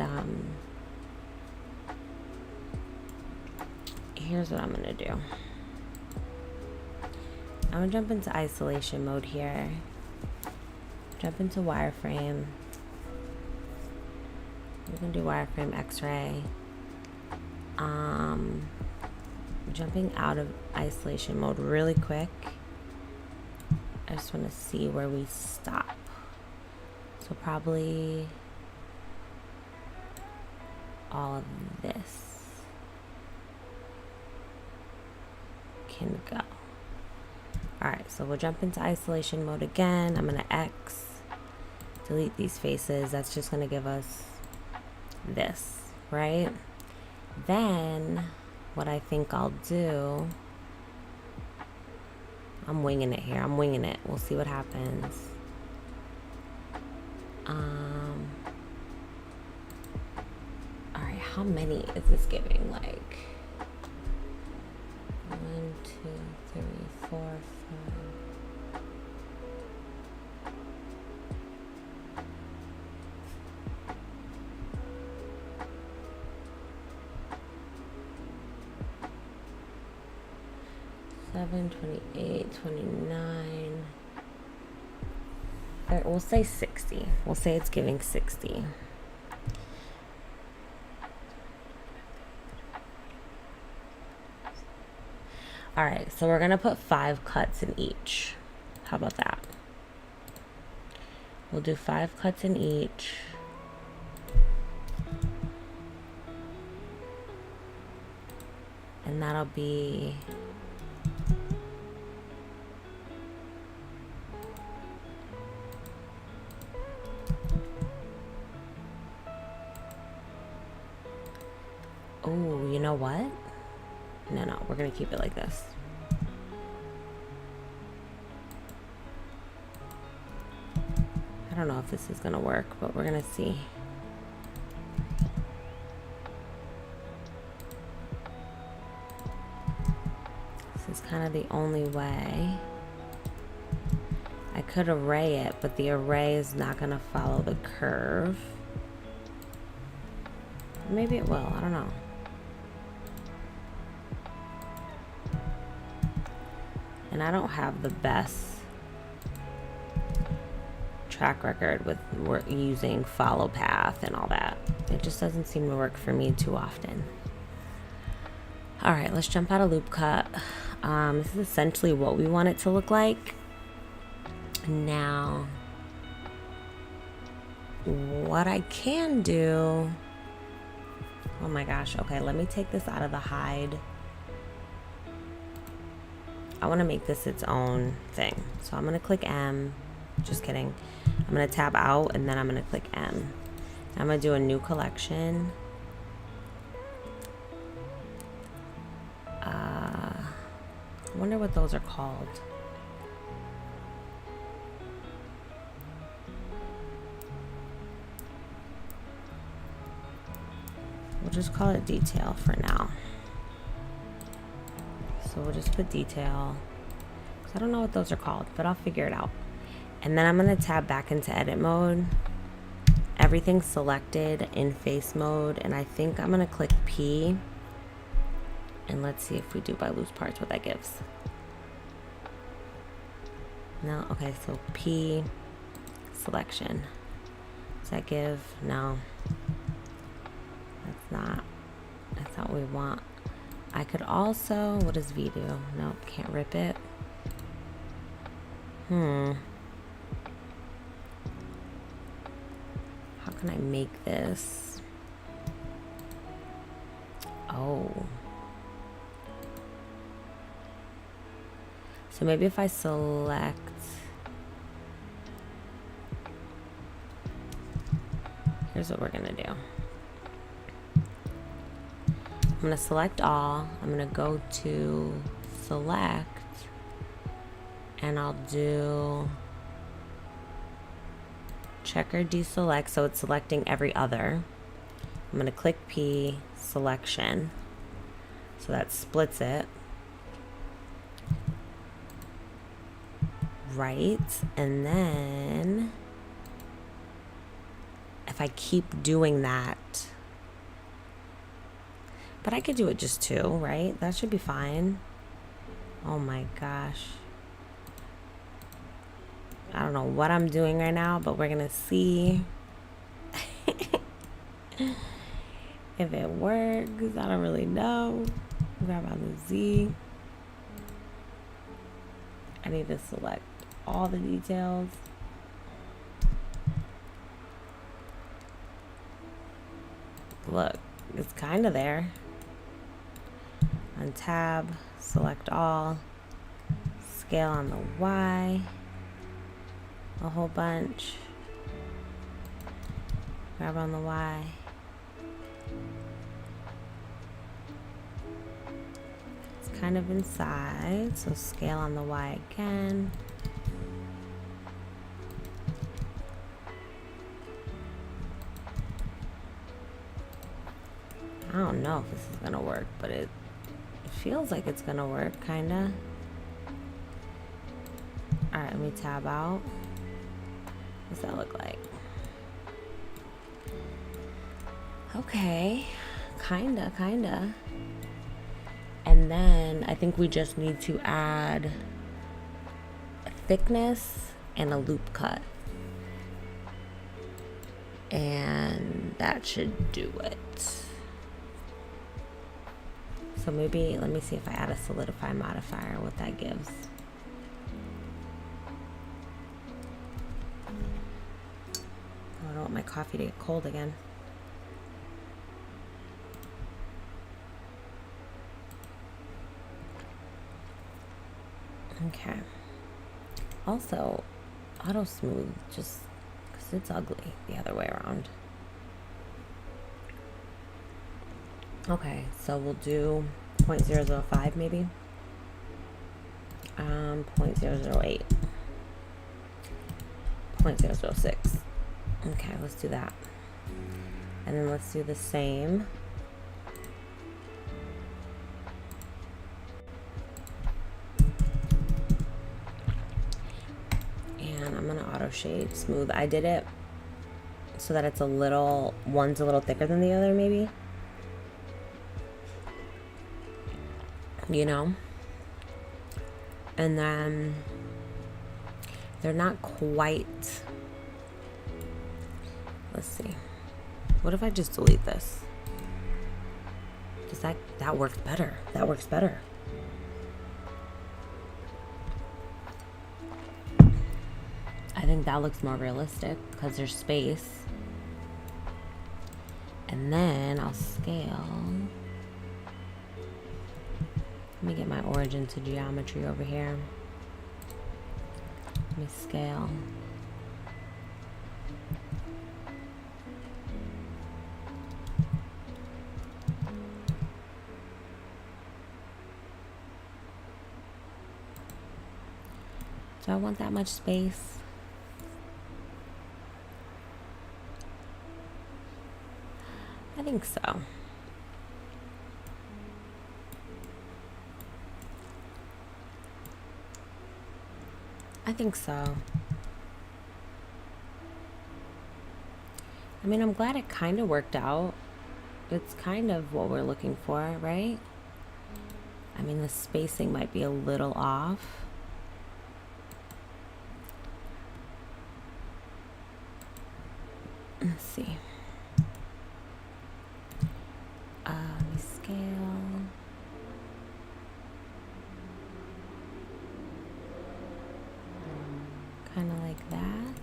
here's what I'm gonna do. I'm gonna jump into isolation mode here, jump into wireframe. We're gonna do wireframe X-ray. Jumping out of isolation mode really quick. I just want to see where we stop. So probably all of this. can go. All right, so we'll jump into isolation mode again. I'm gonna X, delete these faces. That's just gonna give us this, right? Then what I think I'll do, I'm winging it here. I'm winging it. We'll see what happens. All right, how many is this giving? Like 1, 2, 3, 4, 5. Seven, 28, 29. We'll say 60. We'll say it's giving 60. All right, so we're gonna put 5 cuts in each. How about that? We'll do 5 cuts in each. And that'll be oh, you know what? No, we're gonna keep it like this. I don't know if this is gonna work, but we're gonna see. This is kind of the only way. I could array it, but the array is not gonna follow the curve. Maybe it will, I don't know. And I don't have the best track record with using follow path and all that. It just doesn't seem to work for me too often. All right, let's jump out of loop cut. This is essentially what we want it to look like. Now, what I can do, oh my gosh, okay, let me take this out of the hide. I want to make this its own thing. So I'm going to click M. Just kidding. I'm going to tab out and then I'm going to click M. I'm going to do a new collection. I wonder what those are called. We'll just call it detail for now. So we'll just put detail. I don't know what those are called, but I'll figure it out. And then I'm going to tab back into edit mode. Everything's selected in face mode. And I think I'm going to click P. And let's see if we do by loose parts what that gives. No, okay, so P selection. Does that give? No. That's not what we want. I could also, what does V do? Nope, can't rip it. How can I make this? Oh. So maybe if I select, here's what we're gonna do. I'm gonna select all. I'm gonna go to select and I'll do checker deselect, so it's selecting every other. I'm gonna click P selection, so that splits it. Right, and then if I keep doing that, but I could do it just 2, right? That should be fine. Oh my gosh. I don't know what I'm doing right now, but we're gonna see if it works. I don't really know. Grab out the Z. I need to select all the details. Look, it's kind of there. On tab, select all, scale on the Y, a whole bunch, grab on the Y, it's kind of inside, so scale on the Y again. I don't know if this is gonna work, but it feels like it's gonna work, kinda. Alright, let me tab out. What's that look like? Okay, kinda. And then I think we just need to add a thickness and a loop cut. And that should do it. So maybe, let me see if I add a solidify modifier, what that gives. Oh, I don't want my coffee to get cold again. Okay. Also, auto smooth, just because it's ugly the other way around. Okay, so we'll do 0.005 maybe. 0.008. 0.006. Okay, let's do that. And then let's do the same. And I'm gonna auto shade smooth. I did it so that it's one's a little thicker than the other maybe. You know? And then they're not quite, let's see. What if I just delete this? Does that works better. That works better. I think that looks more realistic because there's space. And then I'll scale. Let me get my origin to geometry over here. Let me scale. Do I want that much space? I think so. I think so. I mean, I'm glad it kind of worked out. It's kind of what we're looking for, right? I mean, the spacing might be a little off. Let's see. Let me scale. Kind of like that.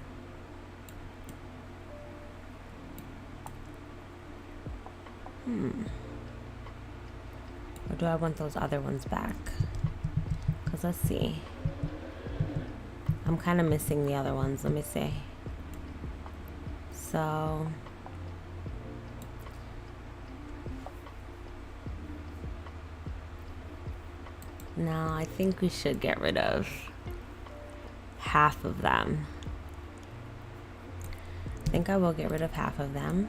Or do I want those other ones back? Because let's see. I'm kind of missing the other ones. Let me see. So no, I think we should get rid of half of them. I think I will get rid of half of them.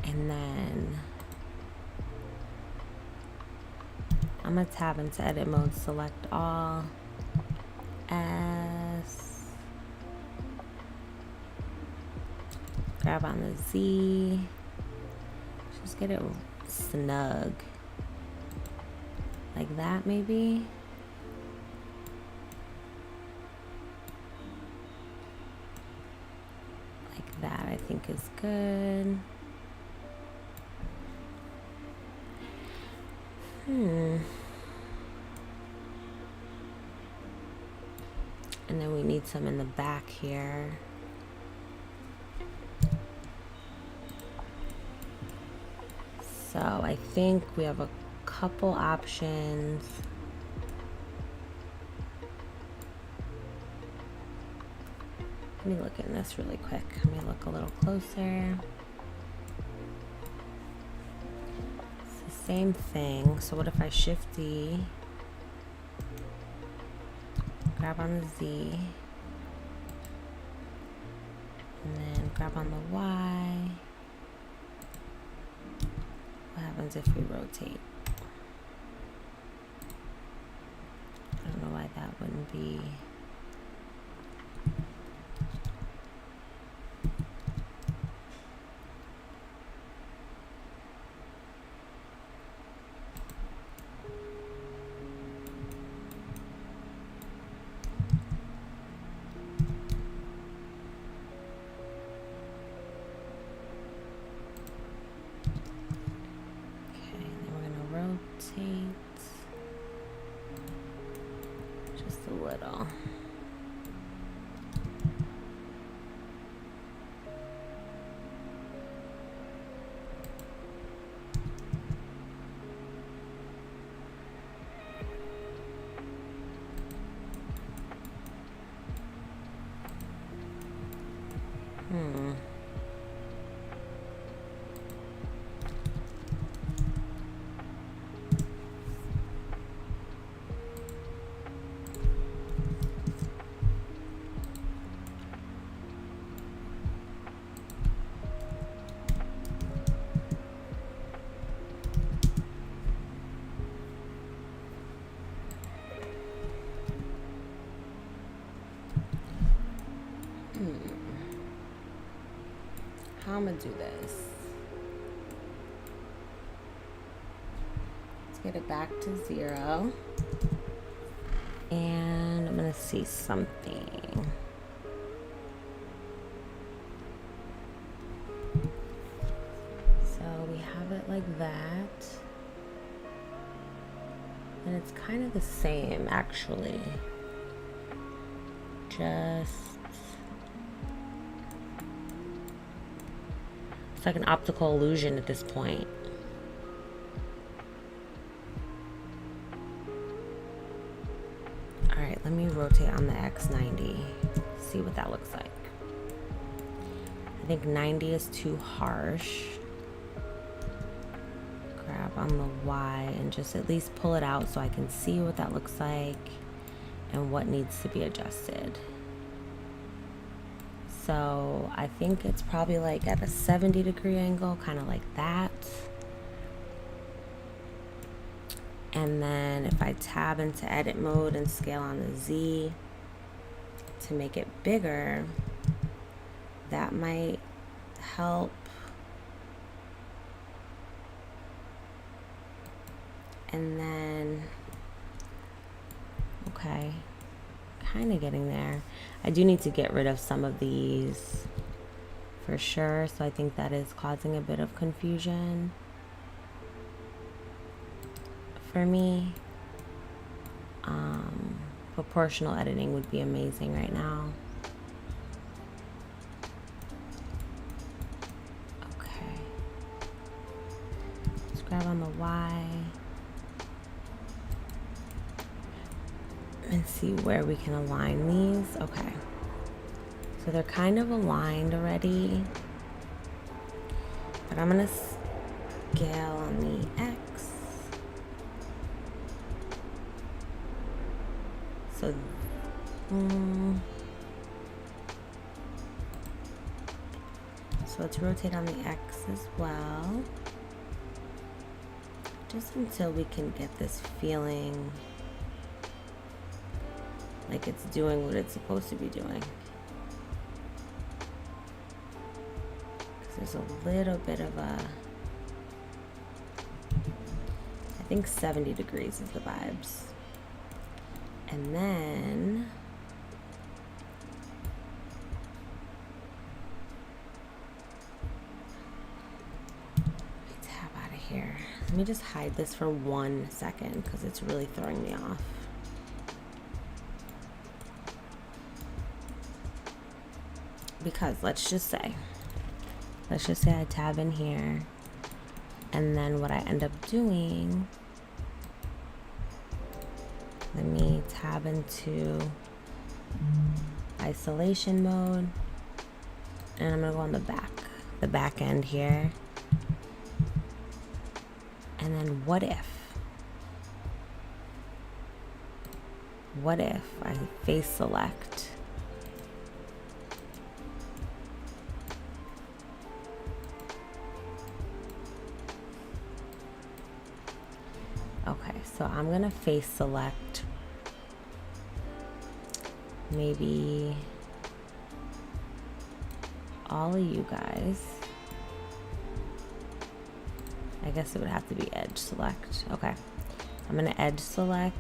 And then I'm gonna tab into edit mode, select all, S, grab on the Z, just get it snug. Like that maybe. Like that I think is good. And then we need some in the back here. So I think we have a couple options. Let me look at this really quick. Let me look a little closer. It's the same thing. So what if I shift D, grab on the Z, and then grab on the Y? What happens if we rotate? I don't know why that wouldn't be. Just a little. How I'm gonna do this? Let's get it back to 0. And I'm gonna see something. So we have it like that. And it's kind of the same actually. Just it's like an optical illusion at this point. All right, let me rotate on the X90. See what that looks like. I think 90 is too harsh. Grab on the Y and just at least pull it out so I can see what that looks like and what needs to be adjusted. So I think it's probably like at a 70-degree angle, kind of like that. And then if I tab into edit mode and scale on the Z to make it bigger, that might help. And then, okay, kind of getting there. I do need to get rid of some of these for sure, so I think that is causing a bit of confusion for me. Proportional editing would be amazing right now. Okay, let's grab on the Y and see where we can align these. Okay, so they're kind of aligned already, but I'm gonna scale on the X. So so let's rotate on the X as well, just until we can get this feeling like it's doing what it's supposed to be doing. Because there's a little bit of a, I think 70 degrees is the vibes. And then let me tab out of here. Let me just hide this for 1 second because it's really throwing me off. Because let's just say I tab in here, and then what I end up doing Let me tab into isolation mode, and I'm gonna go on the back end here. And then what if I face select? Okay, so I'm gonna face select maybe all of you guys. I guess it would have to be edge select. Okay, I'm gonna edge select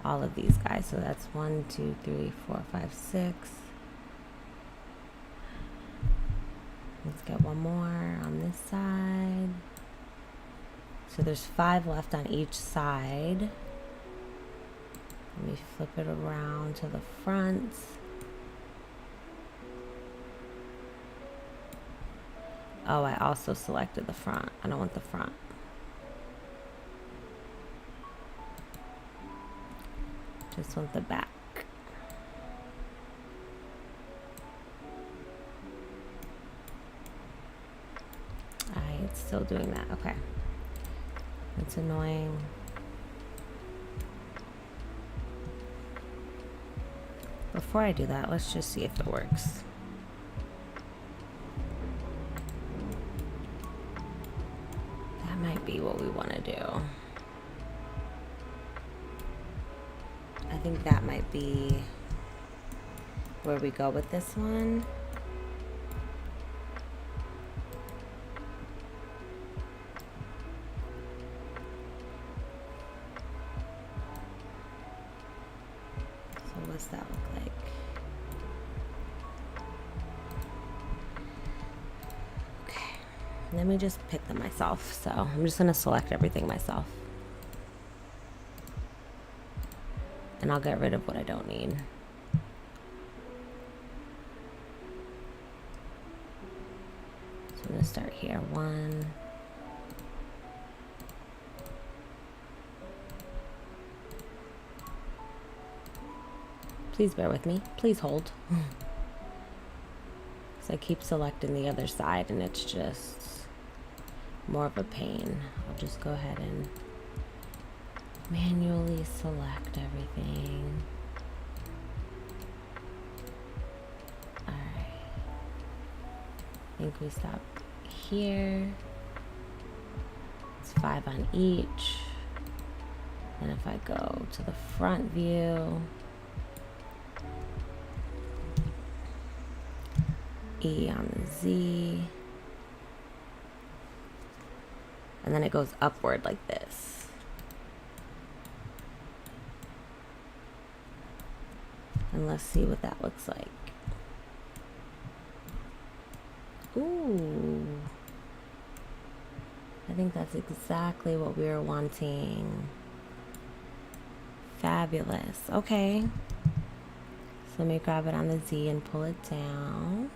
all of these guys. So that's 1, 2, 3, 4, 5, 6. Let's get one more on this side. So there's 5 left on each side. Let me flip it around to the front. Oh, I also selected the front. I don't want the front. Just want the back. It's still doing that. Okay. It's annoying. Before I do that, let's just see if it works. That might be what we want to do. I think that might be where we go with this one. So what's that look like? Okay, let me just pick them myself. So I'm just gonna select everything myself. And I'll get rid of what I don't need. So I'm gonna start here. 1. Please bear with me. Please hold. So I keep selecting the other side and it's just more of a pain. I'll just go ahead and manually select everything. Alright. I think we stop here. It's 5 on each. And if I go to the front view, E on the Z, and then it goes upward like this. And let's see what that looks like. Ooh. I think that's exactly what we were wanting. Fabulous. Okay. So let me grab it on the Z and pull it down.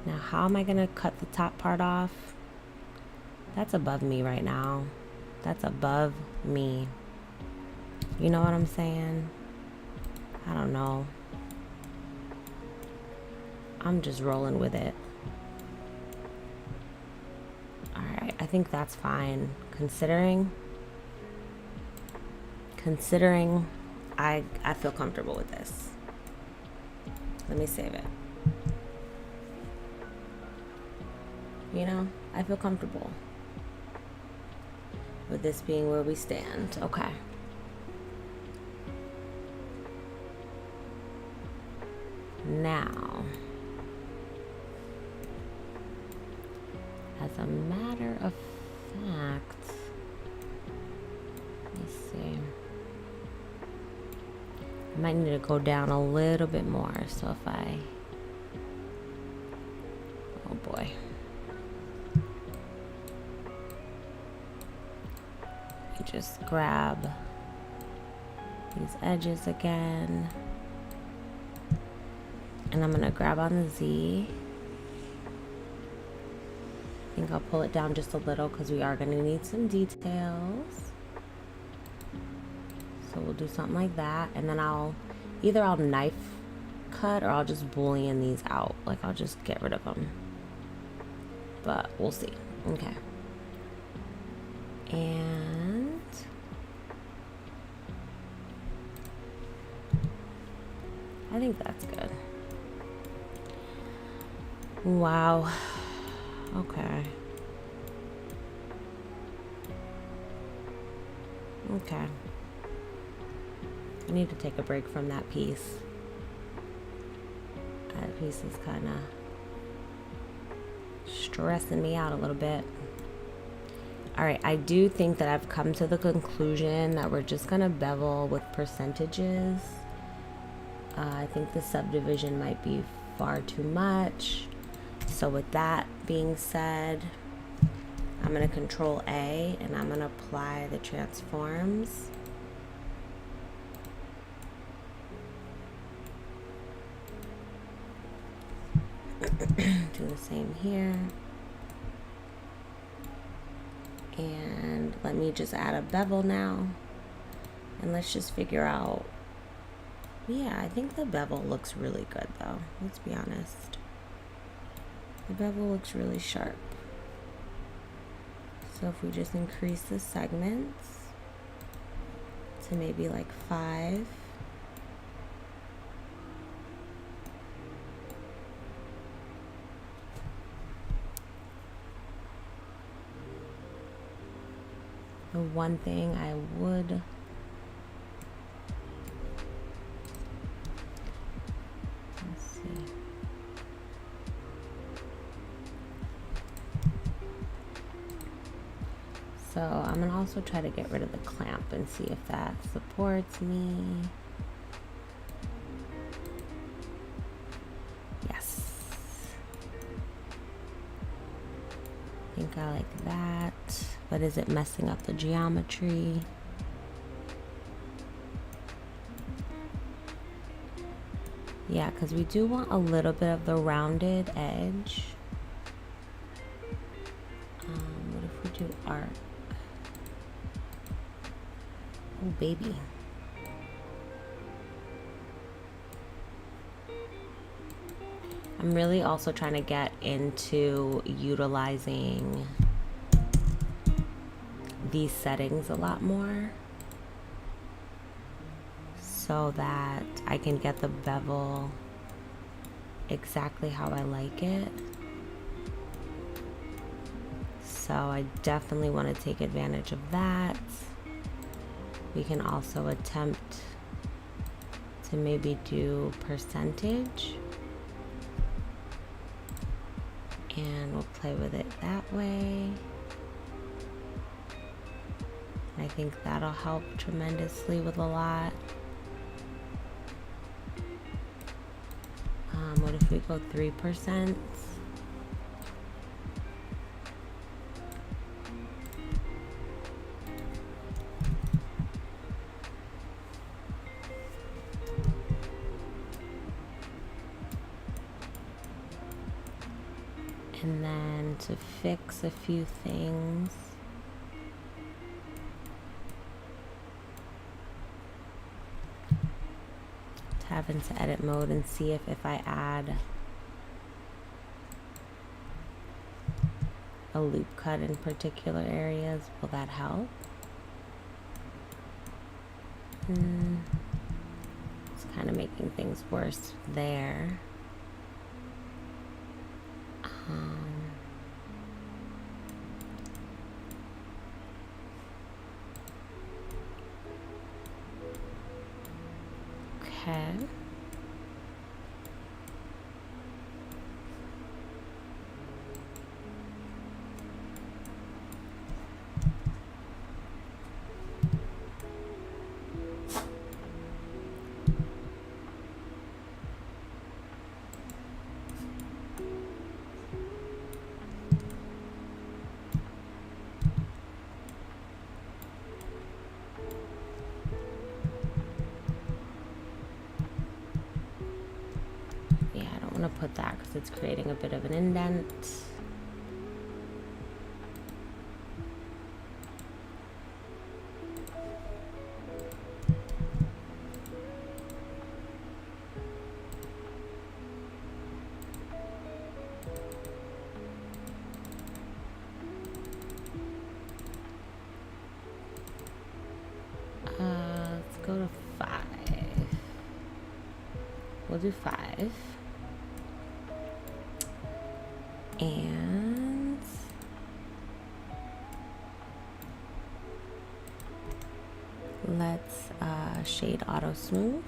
Now, how am I going to cut the top part off? That's above me right now. That's above me. You know what I'm saying? I don't know. I'm just rolling with it. Alright, I think that's fine. Considering I feel comfortable with this. Let me save it. You know, I feel comfortable with this being where we stand. Okay. Now, as a matter of fact, let me see. I might need to go down a little bit more. So if I, oh boy. Just grab these edges again. And I'm gonna grab on the Z. I think I'll pull it down just a little because we are gonna need some details. So we'll do something like that, and then I'll knife cut or I'll just boolean these out. Like I'll just get rid of them. But we'll see. Okay. And I think that's good. Wow. Okay. Okay. I need to take a break from that piece. That piece is kind of stressing me out a little bit. All right, I do think that I've come to the conclusion that we're just gonna bevel with percentages. I think the subdivision might be far too much. So with that being said, I'm gonna Control A and I'm gonna apply the transforms. Do the same here. And let me just add a bevel now. And let's just figure out. Yeah, I think the bevel looks really good though. Let's be honest. The bevel looks really sharp. So if we just increase the segments to maybe like 5. The one thing I would so I'm gonna also try to get rid of the clamp and see if that supports me. Yes. I think I like that. But is it messing up the geometry? Yeah, because we do want a little bit of the rounded edge. What if we do arc? Oh, baby. I'm really also trying to get into utilizing these settings a lot more so that I can get the bevel exactly how I like it. So I definitely want to take advantage of that. We can also attempt to maybe do percentage, and we'll play with it that way. I think that'll help tremendously with a lot. What if we go 3%? And then to fix a few things, tab into edit mode and see if I add a loop cut in particular areas, will that help? It's kind of making things worse there. Okay. notice it's creating a bit of an indent. Let's go to 5. We'll do 5. And let's shade auto smooth.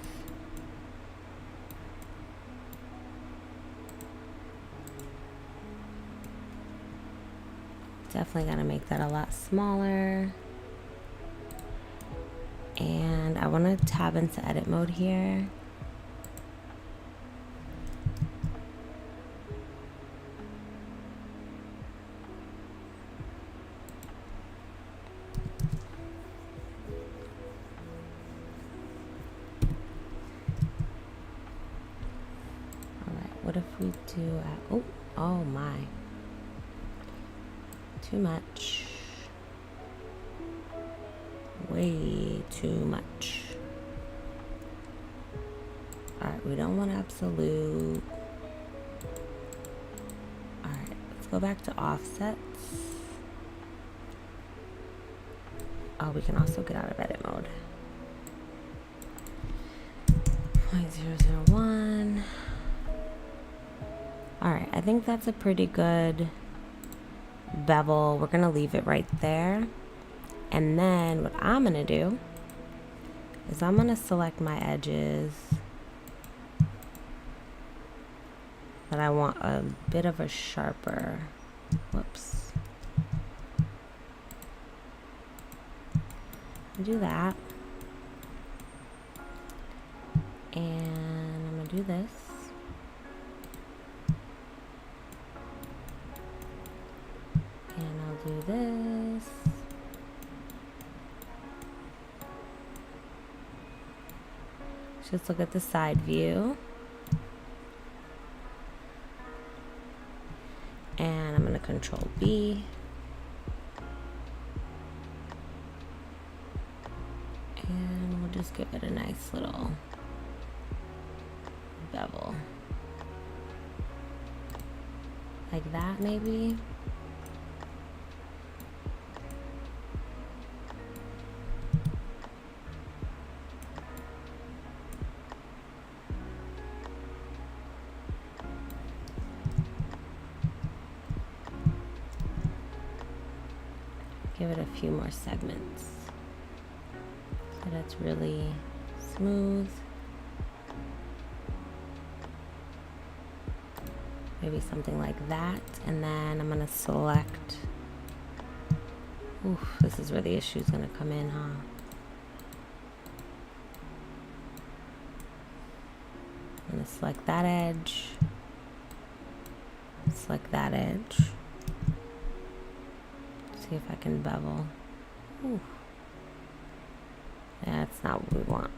Definitely gotta make that a lot smaller. And I want to tab into edit mode here. What if we do, oh my, too much, way too much. All right, we don't want absolute. All right, let's go back to offsets. Oh, we can also get out of edit mode. 0.001. All right, I think that's a pretty good bevel. We're gonna leave it right there. And then what I'm gonna do is I'm gonna select my edges that I want a bit of a sharper, whoops. Do that. And I'm gonna do this. And I'll do this. Just look at the side view. And I'm going to Control B. And we'll just give it a nice little bevel. Like that, maybe. Give it a few more segments so that's really smooth. Maybe something like that. And then I'm gonna select, oof, this is where the issue is gonna come in, huh? I'm gonna select that edge, select that edge. See if I can bevel. Ooh. That's not what we want.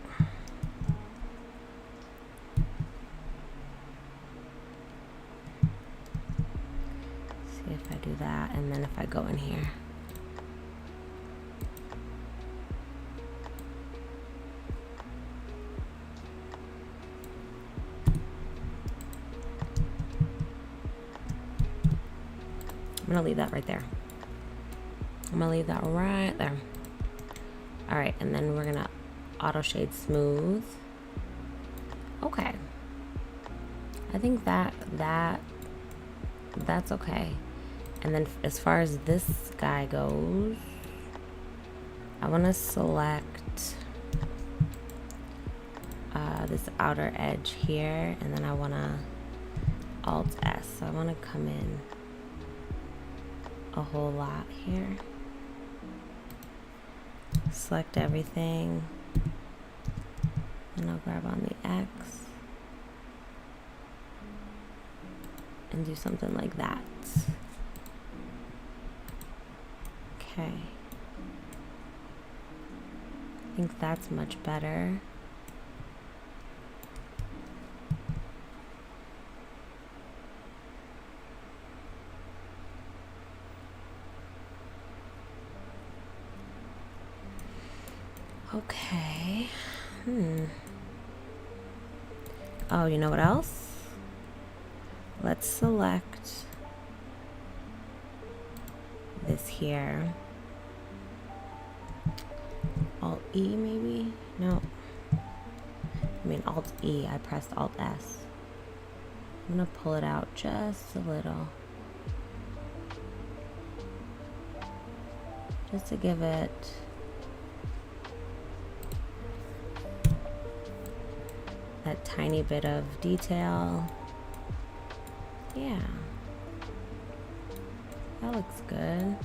See if I do that, and then if I go in here. I'm gonna leave that right there. I'm gonna leave that right there. All right, and then we're gonna auto shade smooth. Okay. I think that's okay. And then as far as this guy goes, I wanna select this outer edge here, and then I wanna Alt S. So I wanna come in a whole lot here. Select everything, and I'll grab on the X and do something like that. Okay. I think that's much better. Okay. Oh, you know what else? Let's select this here. Alt E maybe? No. I mean Alt E. I pressed Alt S. I'm gonna pull it out just a little. Just to give it that tiny bit of detail. Yeah. That looks good.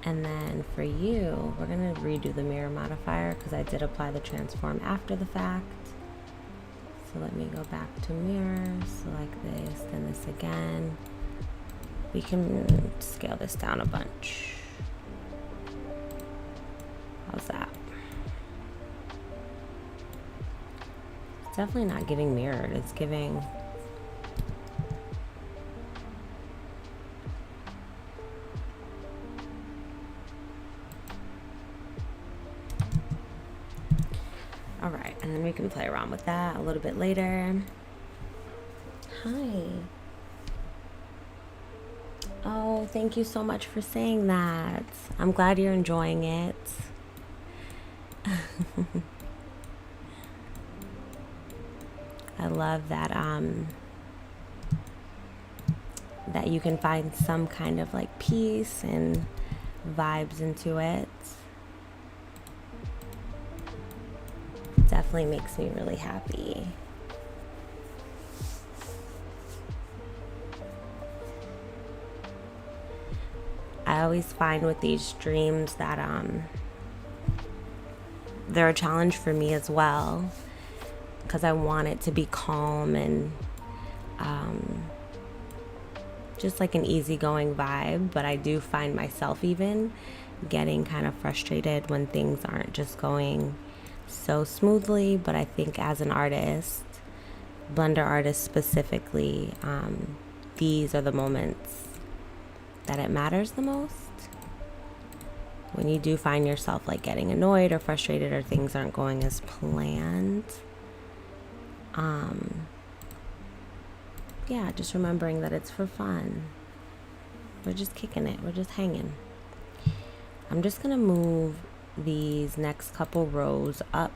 And then for you, we're gonna redo the mirror modifier because I did apply the transform after the fact. So let me go back to mirror, select this, then this again. We can scale this down a bunch. How's that? It's definitely not giving mirrored, it's giving all right, and then we can play around with that a little bit later. Hi. Oh, thank you so much for saying that. I'm glad you're enjoying it. I love that that you can find some kind of like peace and vibes into it. Definitely makes me really happy. I always find with these streams that they're a challenge for me as well, because I want it to be calm and just like an easygoing vibe, but I do find myself even getting kind of frustrated when things aren't just going so smoothly. But I think as an artist, Blender artist specifically, these are the moments that it matters the most. When you do find yourself like getting annoyed or frustrated or things aren't going as planned, yeah, just remembering that it's for fun. We're just kicking it, we're just hanging. I'm just gonna move these next couple rows up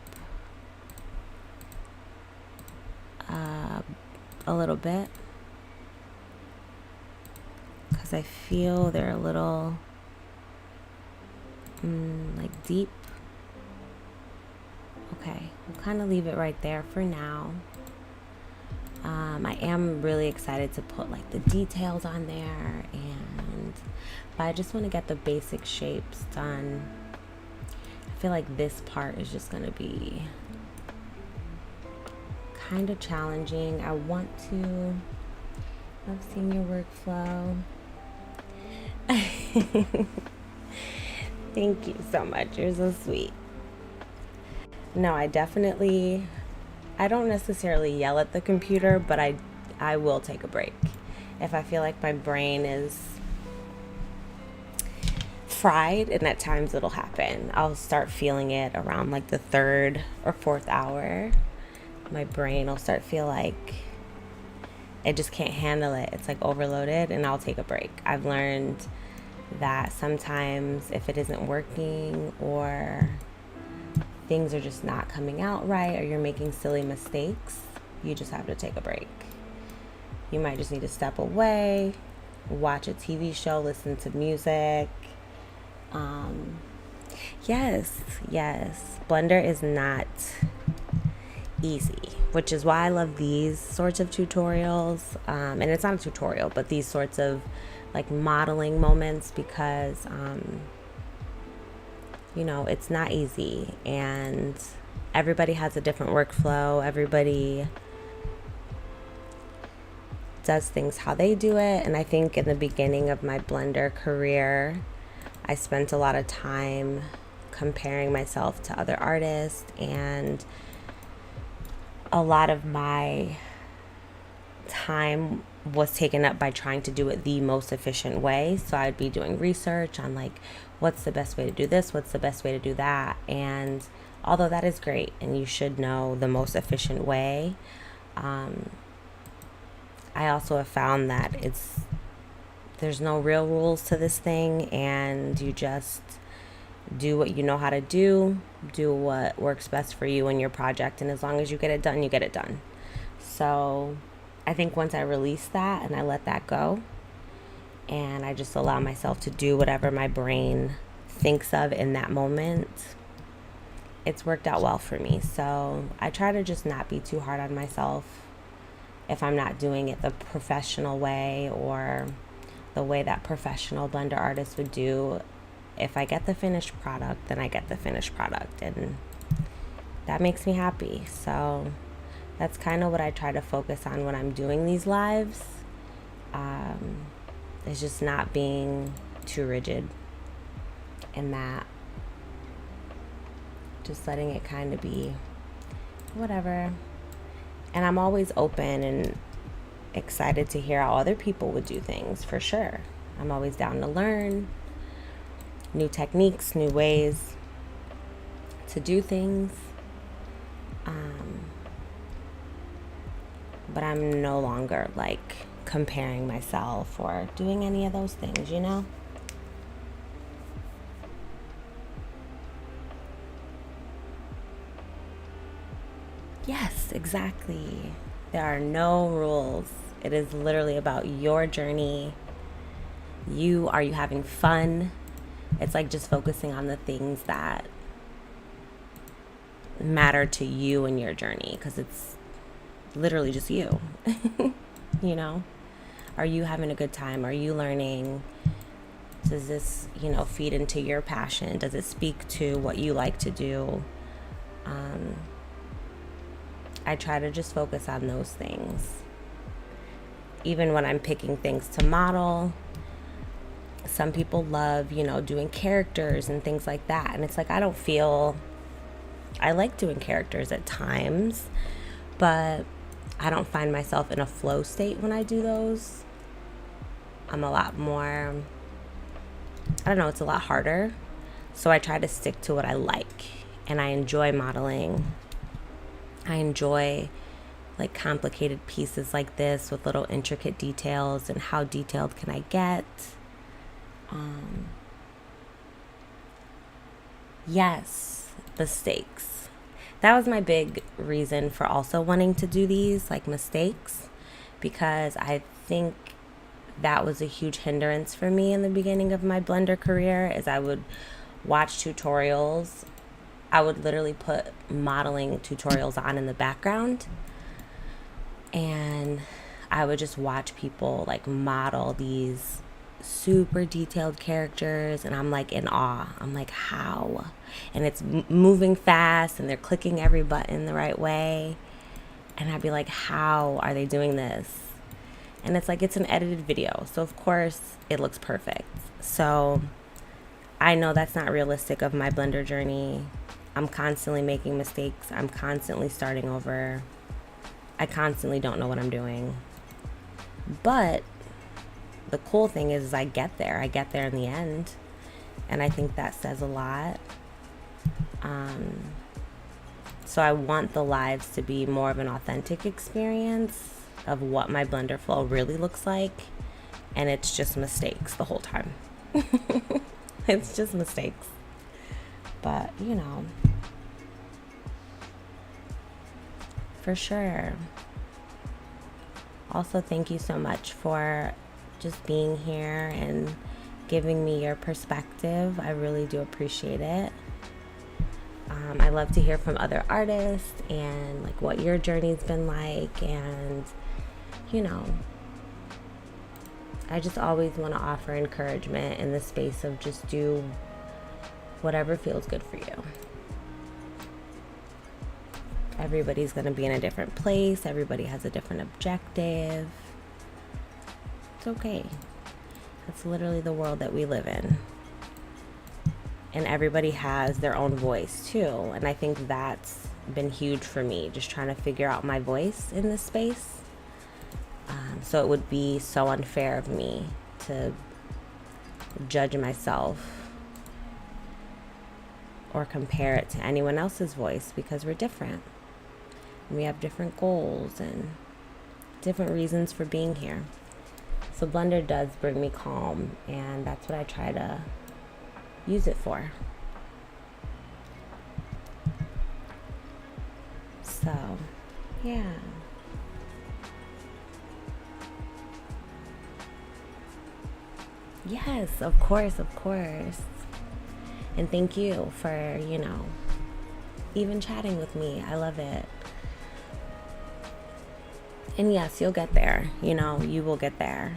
a little bit because I feel they're a little like deep. Okay, we'll kind of leave it right there for now. I am really excited to put like the details on there, but I just want to get the basic shapes done. I feel like this part is just going to be kind of challenging. I want to. I've seen your workflow. Thank you so much. You're so sweet. No, I don't necessarily yell at the computer, but I will take a break. If I feel like my brain is fried, and at times it'll happen. I'll start feeling it around like the 3rd or 4th hour. My brain will start feel like it just can't handle it. It's like overloaded, and I'll take a break. I've learned that sometimes if it isn't working or things are just not coming out right or you're making silly mistakes, you just have to take a break. You might just need to step away, watch a TV show, listen to music. Yes, Blender is not easy, which is why I love these sorts of tutorials. And it's not a tutorial, but these sorts of like modeling moments, because you know, it's not easy, and everybody has a different workflow. Everybody does things how they do it. And I think in the beginning of my Blender career, I spent a lot of time comparing myself to other artists, and a lot of my time was taken up by trying to do it the most efficient way. So I'd be doing research on like, what's the best way to do this? What's the best way to do that? And although that is great and you should know the most efficient way, I also have found that there's no real rules to this thing, and you just do what you know how to do what works best for you and your project, and as long as you get it done, you get it done. So I think once I release that and I let that go and I just allow myself to do whatever my brain thinks of in that moment, it's worked out well for me. So I try to just not be too hard on myself if I'm not doing it the professional way or the way that professional blender artists would do. If I get the finished product, then I get the finished product, and that makes me happy. So that's kind of what I try to focus on when I'm doing these lives. It's just not being too rigid in that. Just letting it kind of be whatever. And I'm always open and excited to hear how other people would do things, for sure. I'm always down to learn new techniques, new ways to do things. But I'm no longer like comparing myself or doing any of those things, you know? Yes, exactly. There are no rules. It is literally about your journey. Are you having fun? It's like just focusing on the things that matter to you and your journey, because it's literally just you. You know? Are you having a good time? Are you learning? Does this, feed into your passion? Does it speak to what you like to do? I try to just focus on those things. Even when I'm picking things to model, some people love, doing characters and things like that. And it's like, I like doing characters at times, but I don't find myself in a flow state when I do those. I'm a lot more, it's a lot harder. So I try to stick to what I like, and I enjoy modeling. I enjoy like complicated pieces like this with little intricate details, and how detailed can I get? Yes, mistakes. That was my big reason for also wanting to do these, like mistakes, because I think that was a huge hindrance for me in the beginning of my Blender career. Is I would watch tutorials. I would literally put modeling tutorials on in the background, and I would just watch people like model these super detailed characters, and I'm like in awe. I'm like, how? And it's moving fast, and they're clicking every button the right way, and I'd be like, how are they doing this? And it's like, it's an edited video, so of course it looks perfect. So I know that's not realistic of my Blender journey. I'm constantly making mistakes. I'm constantly starting over. I constantly don't know what I'm doing. But the cool thing is I get there. I get there in the end. And I think that says a lot. So I want the lives to be more of an authentic experience of what my Blender flow really looks like. And it's just mistakes the whole time. It's just mistakes. But, for sure. Also, thank you so much for just being here and giving me your perspective. I really do appreciate it. I love to hear from other artists and like what your journey's been like, and I just always want to offer encouragement in the space of just do whatever feels good for you. Everybody's going to be in a different place. Everybody has a different objective. It's okay. That's literally the world that we live in. And everybody has their own voice too. And I think that's been huge for me, just trying to figure out my voice in this space. So it would be so unfair of me to judge myself or compare it to anyone else's voice, because we're different. And we have different goals and different reasons for being here. So Blender does bring me calm, and that's what I try to use it for. So, yeah. Yes, of course, of course. And thank you for, even chatting with me. I love it. And yes, you'll get there. You will get there.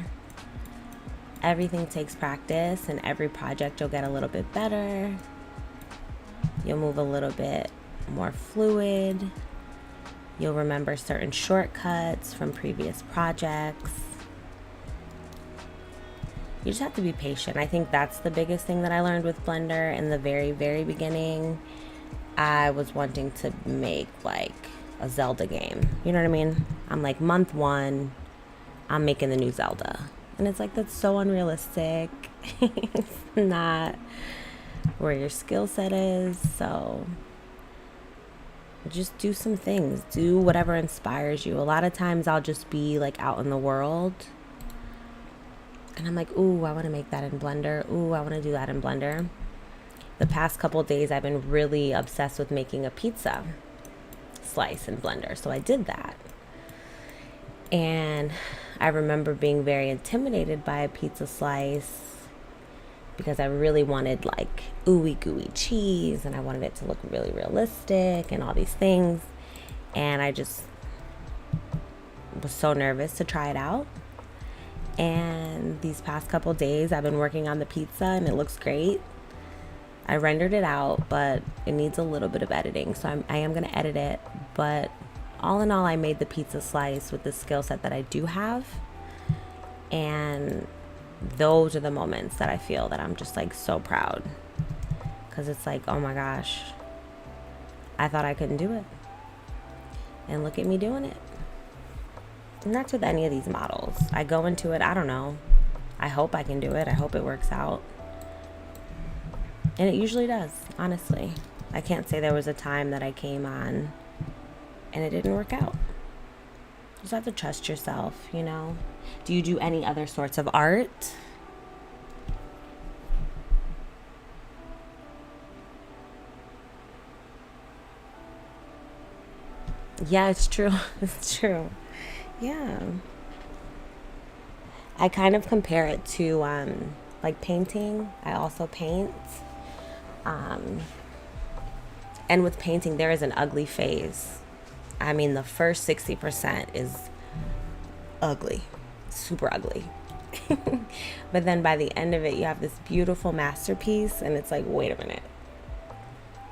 Everything takes practice, and every project you'll get a little bit better. You'll move a little bit more fluid. You'll remember certain shortcuts from previous projects. You just have to be patient. I think that's the biggest thing that I learned with Blender in the very, very beginning. I was wanting to make like a Zelda game. You know what I mean? I'm like, month 1, I'm making the new Zelda. And it's like, that's so unrealistic. It's not where your skill set is. So just do some things. Do whatever inspires you. A lot of times I'll just be like out in the world, and I'm like, ooh, I want to make that in Blender. Ooh, I want to do that in Blender. The past couple of days, I've been really obsessed with making a pizza slice in Blender. So I did that. And I remember being very intimidated by a pizza slice because I really wanted like ooey gooey cheese, and I wanted it to look really realistic and all these things. And I just was so nervous to try it out. And these past couple days I've been working on the pizza, and it looks great. I rendered it out, but it needs a little bit of editing, so I am going to edit it. But all in all, I made the pizza slice with the skill set that I do have, and those are the moments that I feel that I'm just like so proud, because it's like, oh my gosh, I thought I couldn't do it, and look at me doing it. And that's with any of these models. I go into it, I don't know. I hope I can do it. I hope it works out. And it usually does, honestly. I can't say there was a time that I came on and it didn't work out. You just have to trust yourself, Do you do any other sorts of art? Yeah, it's true. It's true. Yeah. I kind of compare it to like painting. I also paint. And with painting, there is an ugly phase. I mean, the first 60% is ugly, super ugly. But then by the end of it, you have this beautiful masterpiece, and it's like, wait a minute,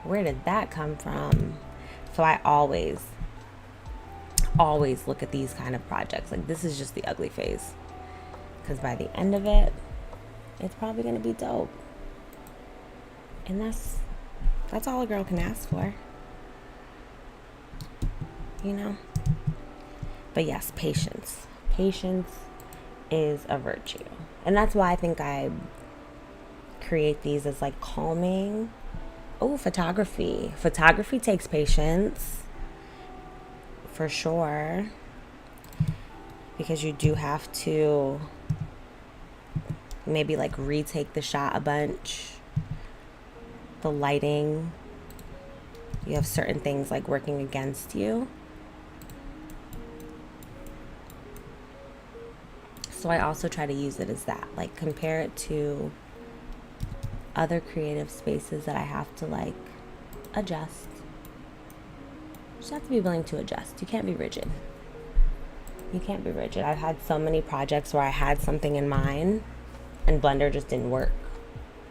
where did that come from? So I always look at these kind of projects like, this is just the ugly phase, because by the end of it, it's probably going to be dope. And that's all a girl can ask for, But yes, patience is a virtue, and that's why I think I create these as like calming. Oh, photography takes patience, for sure, because you do have to maybe like retake the shot a bunch. The lighting, you have certain things like working against you. So I also try to use it as that, like compare it to other creative spaces that I have to like adjust. You just have to be willing to adjust. You can't be rigid. I've had so many projects where I had something in mind and Blender just didn't work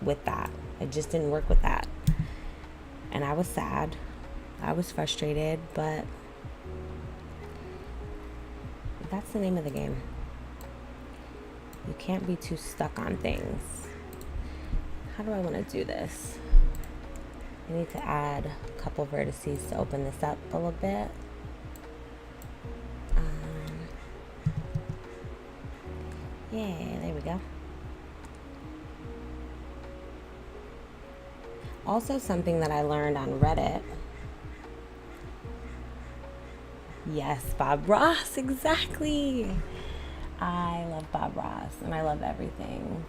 with that. It just didn't work with that. And I was sad. I was frustrated, but that's the name of the game. You can't be too stuck on things. How do I want to do this? I need to add a couple vertices to open this up a little bit. Yeah, there we go. Also, something that I learned on Reddit. Yes, Bob Ross, exactly. I love Bob Ross, and I love everything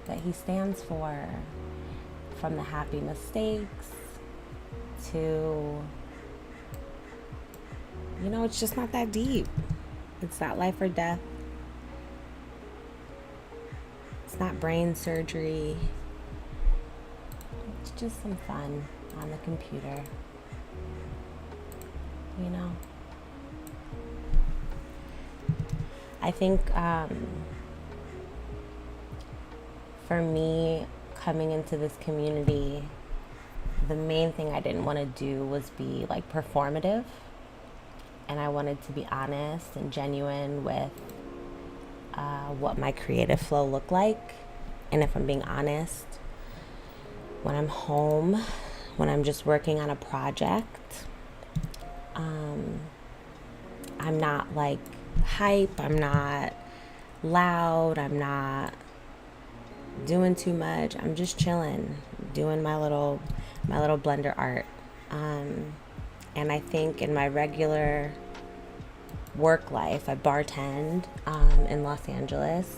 that he stands for, from the happy mistakes to, it's just not that deep. It's not life or death. It's not brain surgery. It's just some fun on the computer, I think for me, coming into this community, the main thing I didn't want to do was be like performative. And I wanted to be honest and genuine with what my creative flow looked like. And if I'm being honest, when I'm home, when I'm just working on a project, I'm not like hype, I'm not loud, I'm not doing too much. I'm just chilling, doing my little blender art. And I think in my regular work life, I bartend in Los Angeles,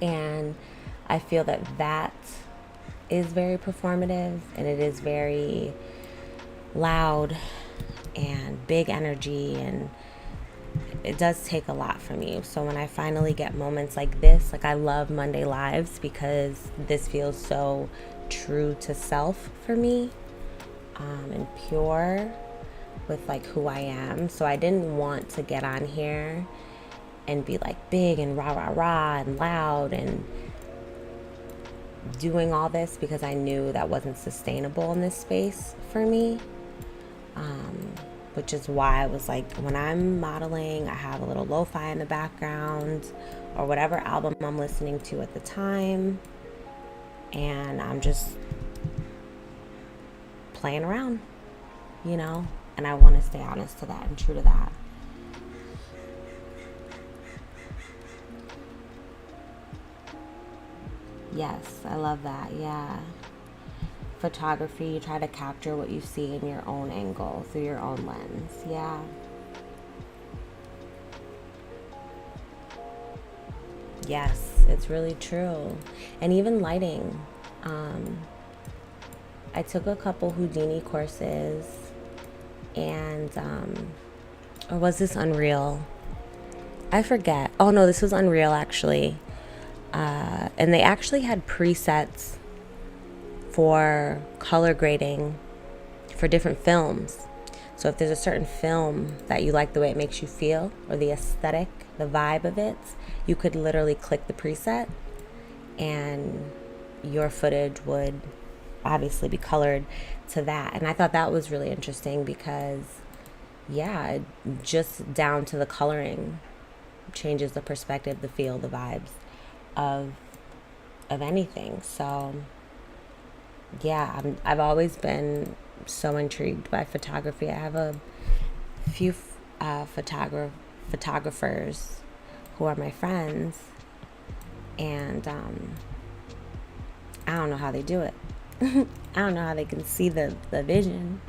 and I feel that is very performative, and it is very loud and big energy, and it does take a lot from you. So when I finally get moments like this, like I love Monday Lives because this feels so true to self for me, and pure with like who I am. So I didn't want to get on here and be like big and rah rah rah and loud and doing all this, because I knew that wasn't sustainable in this space for me. Which is why I was like, when I'm modeling, I have a little lo-fi in the background or whatever album I'm listening to at the time, and I'm just playing around, and I want to stay honest to that and true to that. Yes, I love that. Yeah. Photography, you try to capture what you see in your own angle, through your own lens. Yeah. Yes, it's really true. And even lighting. I took a couple Houdini courses, and or was this Unreal? I forget. Oh no, this was Unreal actually. And they actually had presets for color grading for different films. So if there's a certain film that you like the way it makes you feel, or the aesthetic, the vibe of it, you could literally click the preset and your footage would obviously be colored to that. And I thought that was really interesting because, yeah, just down to the coloring changes the perspective, the feel, the vibes of anything. So yeah, I've always been so intrigued by photography. I have a few photographers who are my friends, and I don't know how they do it. I don't know how they can see the vision,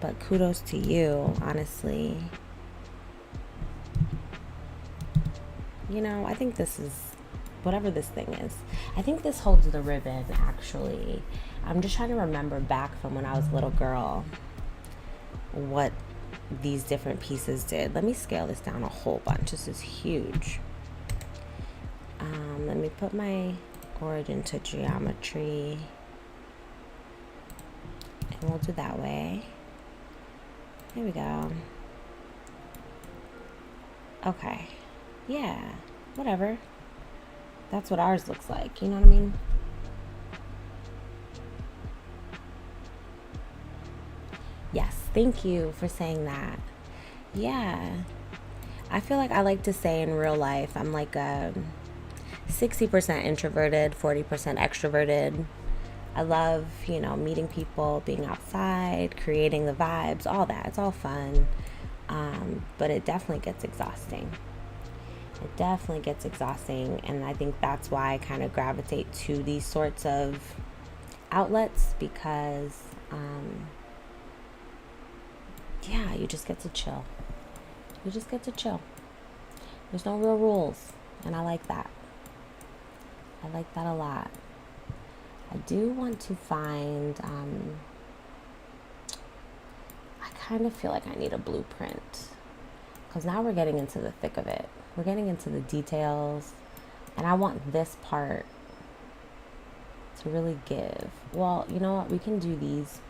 but kudos to you, honestly. I think this is, whatever this thing is, I think this holds the ribbon, actually. I'm just trying to remember back from when I was a little girl what these different pieces did. Let me scale this down a whole bunch. This is huge. Let me put my origin to geometry, and we'll do that way. There we go. Okay. Yeah, whatever. That's what ours looks like, you know what I mean? Yes, thank you for saying that. Yeah, I feel like I like to say in real life, I'm like a 60% introverted, 40% extroverted. I love, meeting people, being outside, creating the vibes, all that. It's all fun. But it definitely gets exhausting. it definitely gets exhausting, and I think that's why I kind of gravitate to these sorts of outlets, because yeah, you just get to chill. You just get to chill. There's no real rules, and I like that. I like that a lot. I do want to find, I kind of feel like I need a blueprint, because now we're getting into the thick of it. We're getting into the details, and I want this part to really give. Well, you know what? We can do these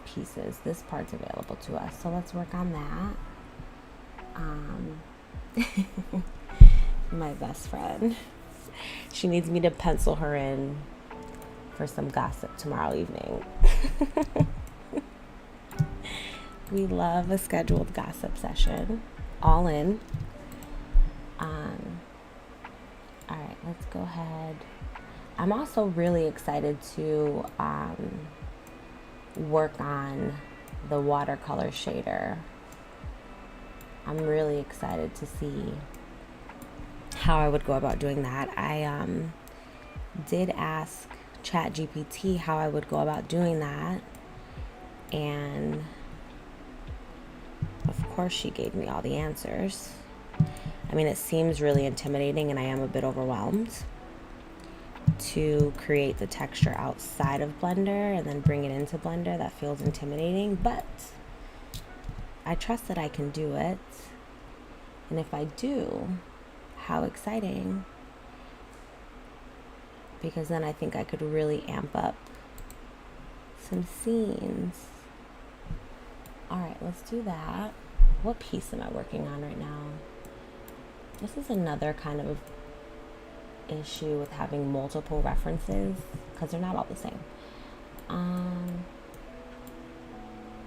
pieces. This part's available to us, so let's work on that. My best friend, she needs me to pencil her in for some gossip tomorrow evening. We love a scheduled gossip session. All in. All right, let's go ahead. I'm also really excited to work on the watercolor shader. I'm really excited to see how I would go about doing that. I did ask ChatGPT how I would go about doing that, and of course she gave me all the answers. I mean, it seems really intimidating, and I am a bit overwhelmed to create the texture outside of Blender and then bring it into Blender. That feels intimidating, but I trust that I can do it. And if I do, how exciting. Because then I think I could really amp up some scenes. All right, let's do that. What piece am I working on right now? This is another kind of issue with having multiple references, because they're not all the same.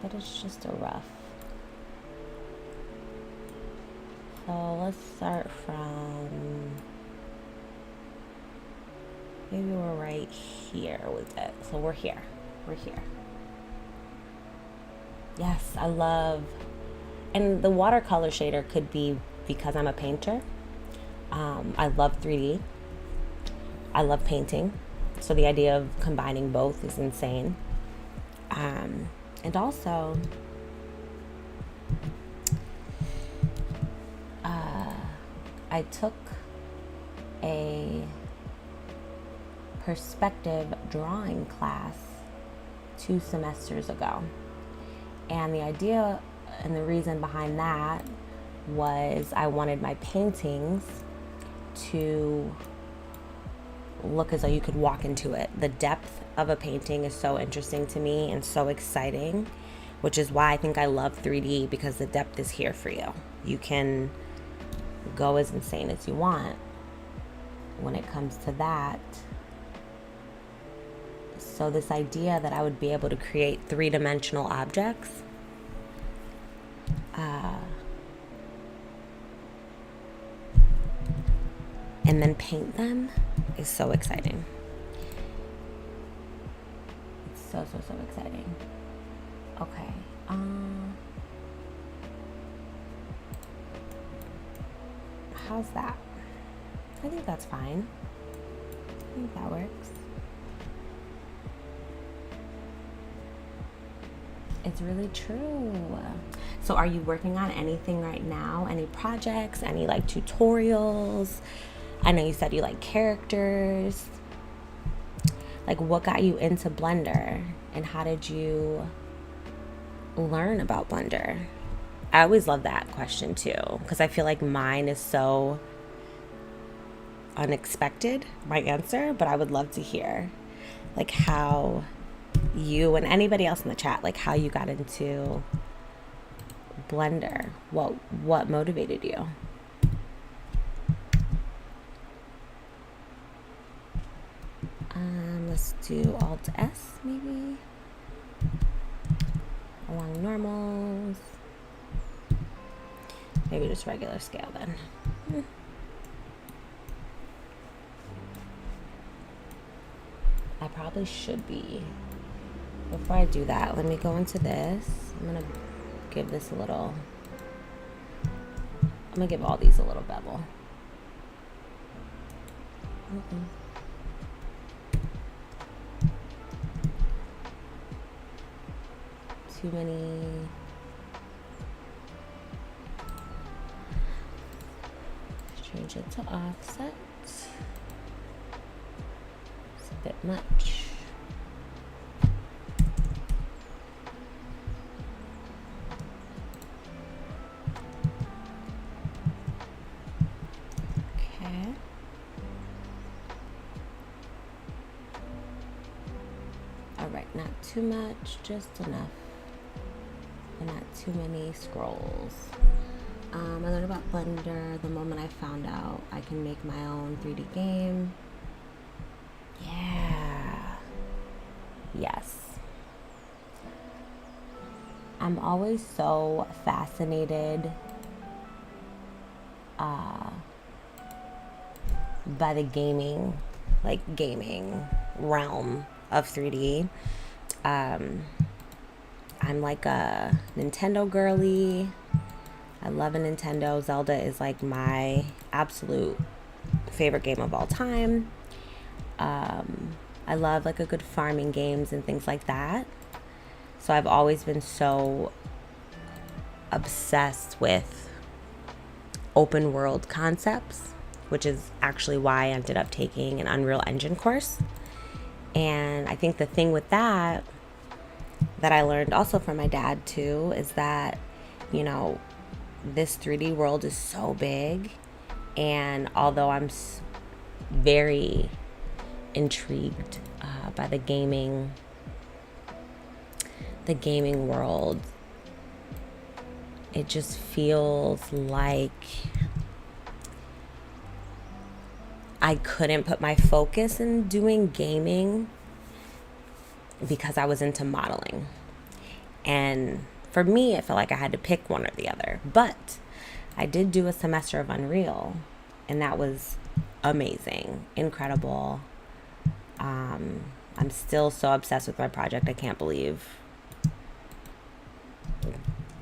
But it's just a rough. So let's start from, maybe we're right here with it. So we're here. Yes, I love, and the watercolor shader could be because I'm a painter. I love 3D. I love painting. So the idea of combining both is insane. And also, I took a perspective drawing class 2 semesters ago. And the idea and the reason behind that was I wanted my paintings to look as though you could walk into it. The depth of a painting is so interesting to me and so exciting, which is why I think I love 3D, because the depth is here for you. You can go as insane as you want when it comes to that. So this idea that I would be able to create 3-dimensional objects, and then paint them is so exciting. It's so exciting. Okay. How's that? I think that's fine. I think that works. It's really true. So are you working on anything right now? Any projects? Any like tutorials? I know you said you like characters. Like, what got you into Blender, and how did you learn about Blender? I always love that question too, because I feel like mine is so unexpected, my answer, but I would love to hear like how you and anybody else in the chat, like how you got into Blender. What motivated you? Let's do Alt S maybe. Along normals. Maybe just regular scale then. I probably should be. Before I do that, let me go into this. I'm gonna give this a little, I'm gonna give all these a little bevel. Too many. Change it to offset. It's a bit much. Okay. All right, not too much, just enough. And not too many scrolls. I learned about Blender the moment I found out I can make my own 3D game. Yeah. Yes. I'm always so fascinated by the gaming realm of 3D. I'm like a Nintendo girly. I love a Nintendo. Zelda is like my absolute favorite game of all time. I love like a good farming games and things like that. So I've always been so obsessed with open world concepts, which is actually why I ended up taking an Unreal Engine course. And I think the thing with that I learned also from my dad too is that, you know, this 3D world is so big, and although I'm very intrigued by the gaming world, it just feels like I couldn't put my focus in doing gaming because I was into modeling. And for me, it felt like I had to pick one or the other. But I did do a semester of Unreal, and that was amazing, incredible. I'm still so obsessed with my project. I can't believe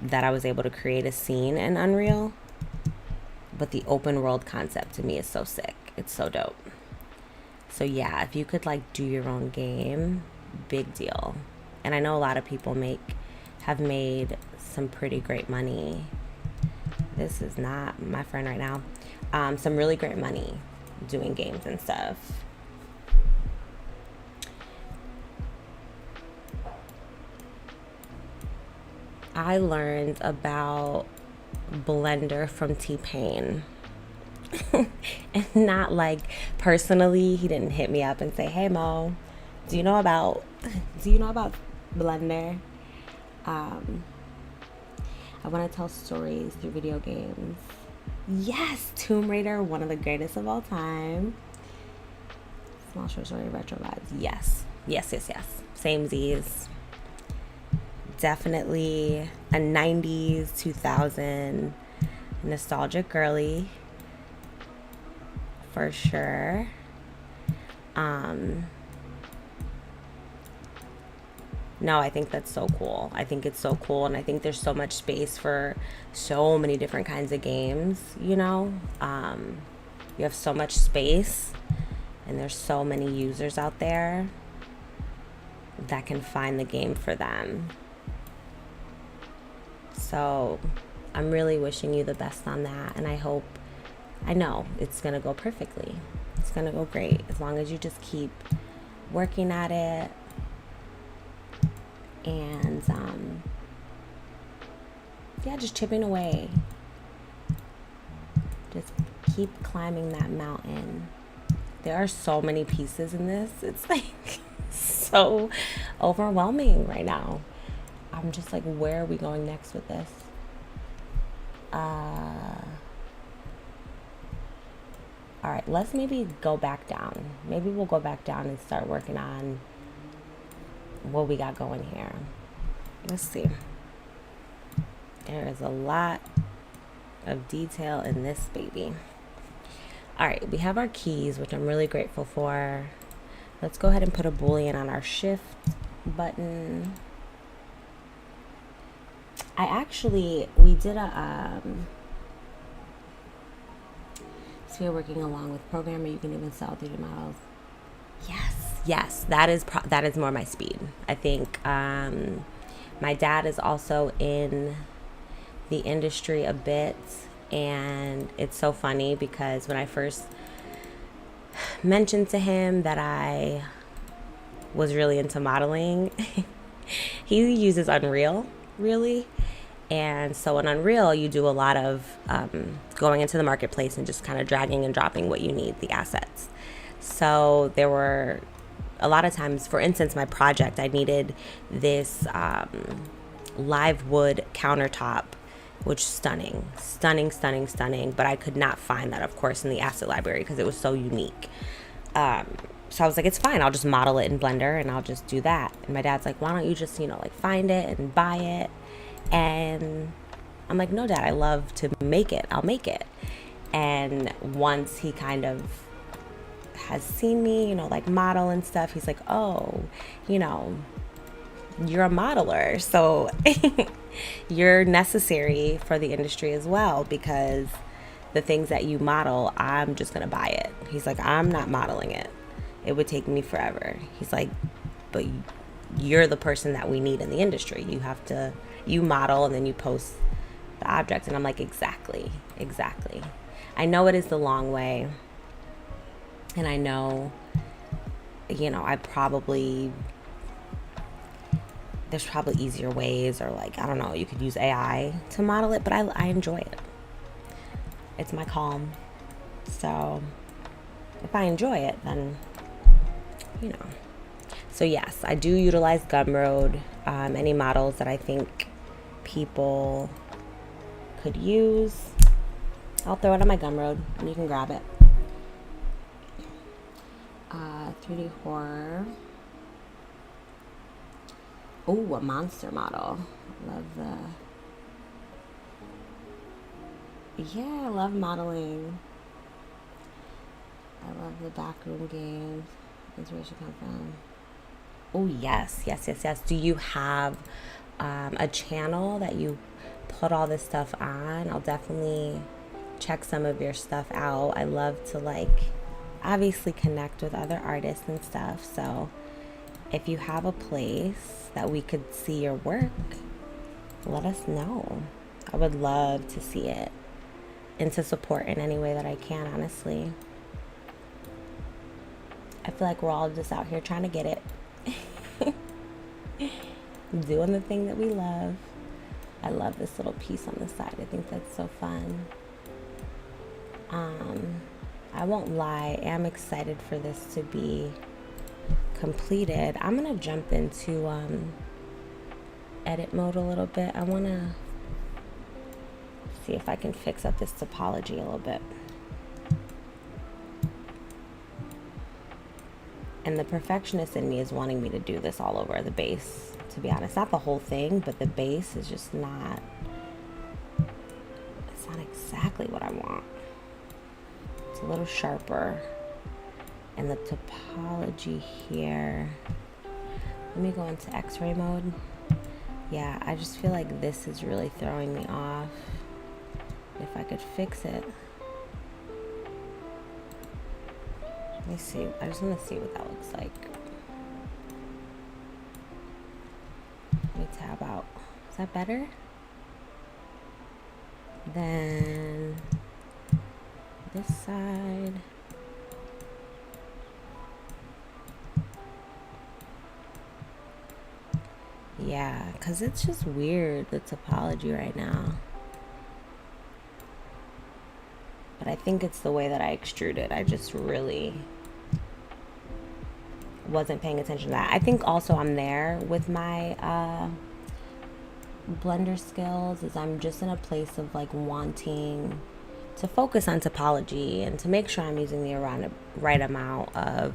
that I was able to create a scene in Unreal. But the open world concept to me is so sick. It's so dope. So yeah, if you could like do your own game, big deal. And I know a lot of people have made some pretty great money. This is not my friend right now. Some really great money doing games and stuff. I learned about Blender from T-Pain. And not like personally, he didn't hit me up and say, "Hey Mo, do you know about Blender?" I want to tell stories through video games. Yes, Tomb Raider, one of the greatest of all time. Small short story, retro vibes. Yes. Same Z's. Definitely a 90s, 2000 nostalgic girly. For sure. No, I think that's so cool. I think it's so cool, and I think there's so much space for so many different kinds of games, you know? You have so much space, and there's so many users out there that can find the game for them. So I'm really wishing you the best on that, and I know it's going to go perfectly. It's going to go great as long as you just keep working at it and just chipping away. Just keep climbing that mountain. There are so many pieces in this. It's like so overwhelming right now. I'm just like, where are we going next with this? All right, let's maybe go back down. Maybe we'll go back down and start working on what we got going here. Let's see. There is a lot of detail in this baby. All right, we have our keys, which I'm really grateful for. Let's go ahead and put a Boolean on our shift button. we did a So you're working along with programmer, you can even sell 3D models. Yes, that is more my speed. I think my dad is also in the industry a bit, and it's so funny because when I first mentioned to him that I was really into modeling, he uses Unreal, really. And so in Unreal, you do a lot of going into the marketplace and just kind of dragging and dropping what you need, the assets. So there were a lot of times, for instance, my project, I needed this live wood countertop, which stunning, but I could not find that, of course, in the asset library because it was so unique. So I was like, it's fine. I'll just model it in Blender and I'll just do that. And my dad's like, why don't you just, like find it and buy it? And I'm like, no, Dad, I love to make it. I'll make it. And once he kind of has seen me, like model and stuff, he's like, oh, you're a modeler. So you're necessary for the industry as well, because the things that you model, I'm just going to buy it. He's like, I'm not modeling it. It would take me forever. He's like, but you're the person that we need in the industry. You model and then you post the object. And I'm like, exactly. I know it is the long way. And I know, there's probably easier ways, or I don't know, you could use AI to model it, but I enjoy it. It's my calm. So if I enjoy it, then, So yes, I do utilize Gumroad. Any models that I think people could use, I'll throw it on my Gumroad and you can grab it. 3D horror. Oh, a monster model. I love modeling. I love the backroom games. Inspiration come from. Oh, yes. Do you have a channel that you put all this stuff on? I'll definitely check some of your stuff out. I love to obviously connect with other artists and stuff. So if you have a place that we could see your work, let us know. I would love to see it and to support in any way that I can, honestly. I feel like we're all just out here trying to get it. Doing the thing that we love. I love this little piece on the side. I think that's so fun. I won't lie, I'm excited for this to be completed. I'm gonna jump into edit mode a little bit. I wanna see if I can fix up this topology a little bit. And the perfectionist in me is wanting me to do this all over the base, to be honest. Not the whole thing, but the base is just not, it's not exactly what I want. It's a little sharper. And the topology here, let me go into X-ray mode. Yeah, I just feel like this is really throwing me off. If I could fix it. Let me see. I just want to see what that looks like. Let me tab out. Is that better? Then this side. Yeah, because it's just weird, the topology right now. But I think it's the way that I extruded. I just really wasn't paying attention to that. I think also I'm there with my Blender skills, is I'm just in a place of wanting to focus on topology and to make sure I'm using the right amount of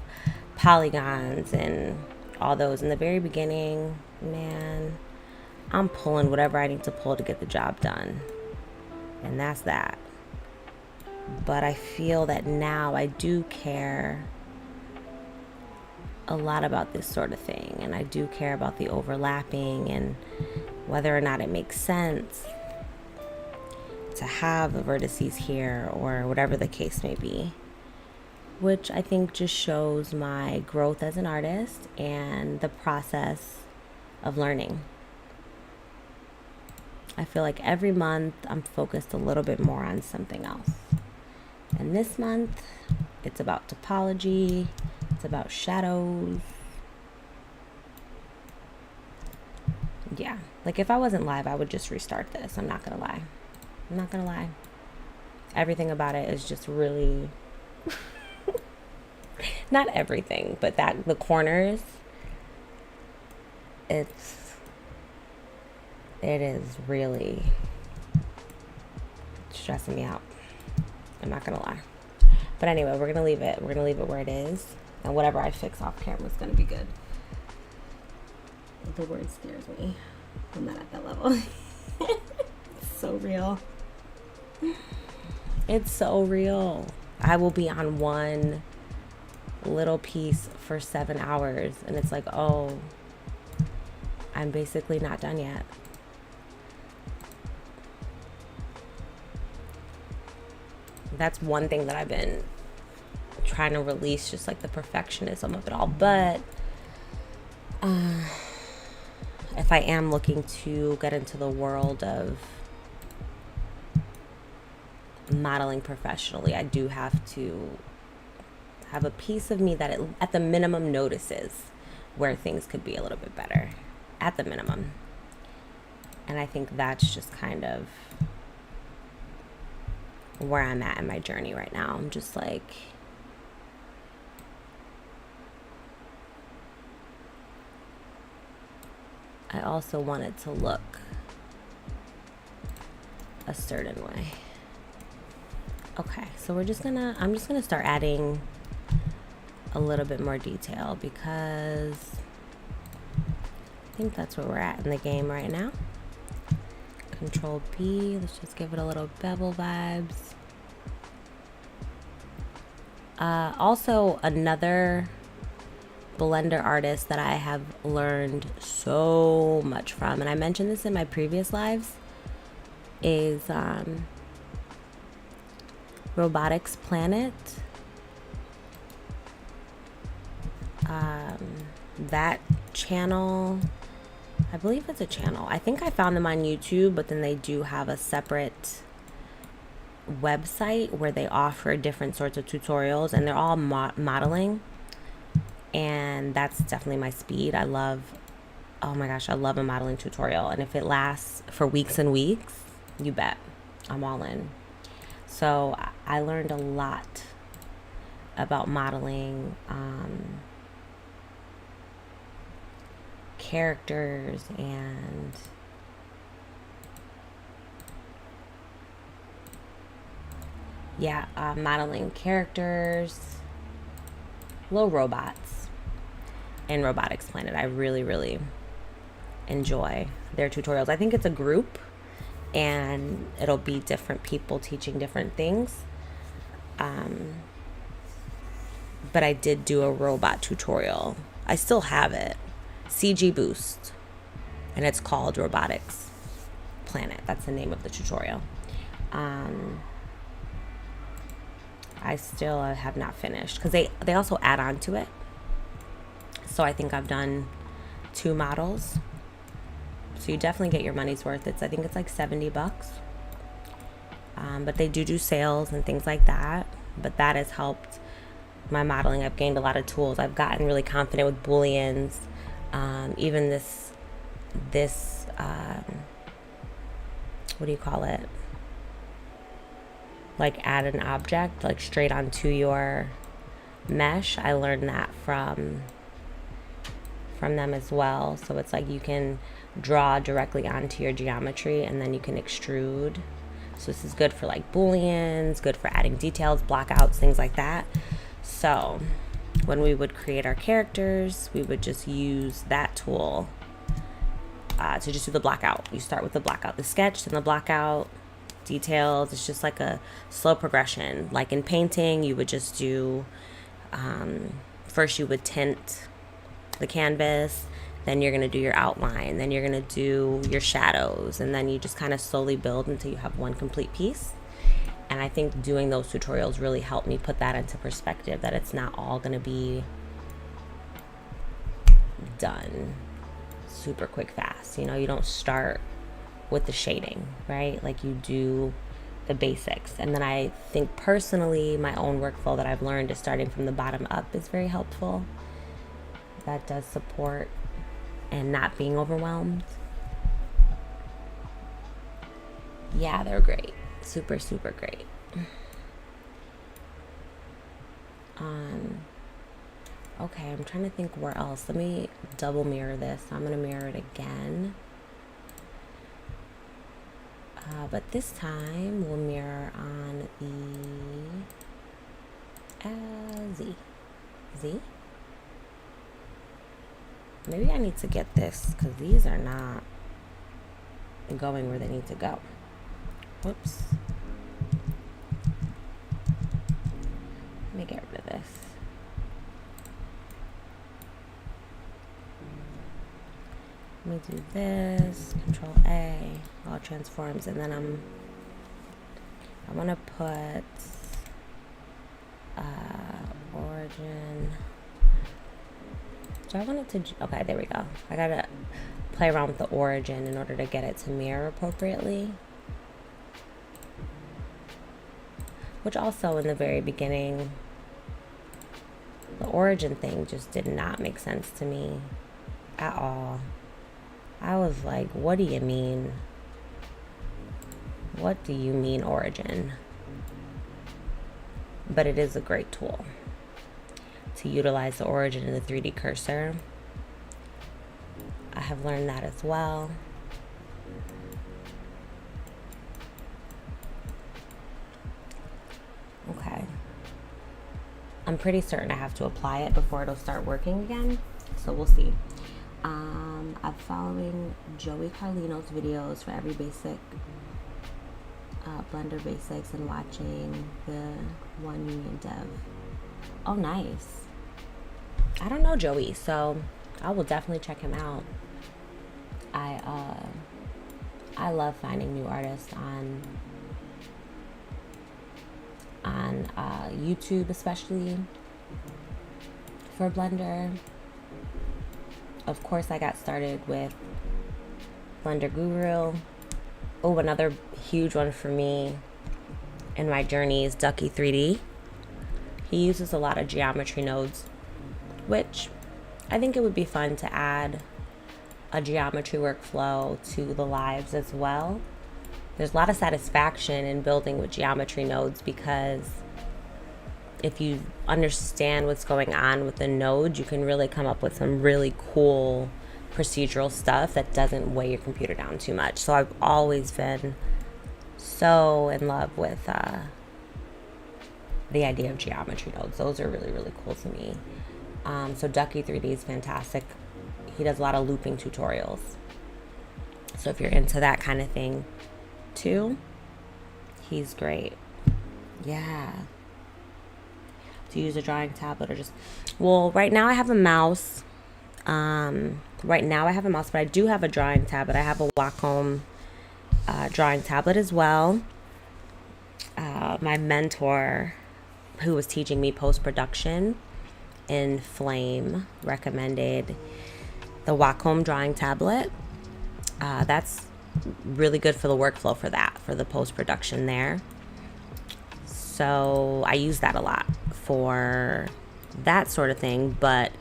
polygons and all those. In the very beginning, man, I'm pulling whatever I need to pull to get the job done. And that's that. But I feel that now I do care a lot about this sort of thing. And I do care about the overlapping and whether or not it makes sense. to have the vertices here, or whatever the case may be, which I think just shows my growth as an artist and the process of learning. I feel like every month I'm focused a little bit more on something else. And this month, it's about topology, it's about shadows. Yeah, like if I wasn't live, I would just restart this. I'm not gonna lie. Everything about it is just really, not everything, but that the corners, it is really stressing me out. I'm not gonna lie. But anyway, we're gonna leave it where it is, and whatever I fix off camera is gonna be good. The word scares me. I'm not at that level. It's so real. It's so real. I will be on one little piece for 7 hours, and it's like, oh, I'm basically not done yet. That's one thing that I've been trying to release, just like the perfectionism of it all. But if I am looking to get into the world of modeling professionally, I do have to have a piece of me that at the minimum notices where things could be a little bit better, at the minimum. And I think that's just kind of where I'm at in my journey right now. I'm just like, I also want it to look a certain way. Okay, so I'm just gonna start adding a little bit more detail, because I think that's where we're at in the game right now. Control B, let's just give it a little bevel vibes. Also, another Blender artist that I have learned so much from, and I mentioned this in my previous lives, is Robotics Planet. That channel, I believe it's a channel. I think I found them on YouTube, but then they do have a separate website where they offer different sorts of tutorials, and they're all modeling, and that's definitely my speed. I love, oh my gosh, I love a modeling tutorial, and if it lasts for weeks and weeks, you bet I'm all in. So I learned a lot about modeling, characters, and modeling characters, little robots in Robotics Planet. I really, really enjoy their tutorials. I think it's a group, and it'll be different people teaching different things. But I did do a robot tutorial. I still have it. CG Boost. And it's called Robotics Planet. That's the name of the tutorial. I still have not finished, because they also add on to it. So I think I've done 2 models. So you definitely get your money's worth. I think it's like $70. But they do sales and things like that. But that has helped my modeling. I've gained a lot of tools. I've gotten really confident with booleans. Even this what do you call it? Like add an object like straight onto your mesh. I learned that from them as well. So it's like you can draw directly onto your geometry, and then you can extrude. So this is good for like booleans, good for adding details, blockouts, things like that. So when we would create our characters, we would just use that tool to just do the blackout. You start with the blackout, the sketch, then the blackout, details. It's just like a slow progression. Like in painting, you would just do, first you would tint the canvas, then you're going to do your outline, then you're going to do your shadows, and then you just kind of slowly build until you have one complete piece. And I think doing those tutorials really helped me put that into perspective, that it's not all going to be done super quick, fast. You know, you don't start with the shading, right? Like, you do the basics. And then I think personally, my own workflow that I've learned is starting from the bottom up is very helpful. That does support and not being overwhelmed. Yeah, they're great. Super, super great. Okay, I'm trying to think where else. Let me double mirror this. I'm going to mirror it again. But this time we'll mirror on the Z. Z? Maybe I need to get this because these are not going where they need to go. Whoops. Let me get rid of this. Let me do this, Control A, all transforms, and then I want to put origin. So I want it to, okay, there we go. I gotta play around with the origin in order to get it to mirror appropriately. Which also in the very beginning, the origin thing just did not make sense to me at all. I was like, what do you mean? What do you mean origin? But it is a great tool to utilize the origin in the 3D cursor. I have learned that as well. Okay. I'm pretty certain I have to apply it before it'll start working again, so we'll see. I'm following Joey Carlino's videos for every basic Blender basics and watching the One Union Dev. Oh, nice. I don't know Joey, so I will definitely check him out. I love finding new artists on YouTube, especially for Blender. Of course, I got started with Blender Guru. Oh, another huge one for me in my journey is Ducky 3D. He uses a lot of geometry nodes, which I think it would be fun to add a geometry workflow to the lives as well. There's a lot of satisfaction in building with geometry nodes because if you understand what's going on with the node, you can really come up with some really cool procedural stuff that doesn't weigh your computer down too much. So I've always been so in love with the idea of geometry nodes. Those are really, really cool to me. So Ducky 3D is fantastic. He does a lot of looping tutorials. So if you're into that kind of thing too, he's great. Yeah. To use a drawing tablet or just, well, right now I have a mouse. Right now I have a mouse, but I do have a drawing tablet. I have a Wacom drawing tablet as well. My mentor, who was teaching me post-production in Flame, recommended the Wacom drawing tablet. That's really good for the workflow for that, for the post-production there. So I use that a lot for that sort of thing, but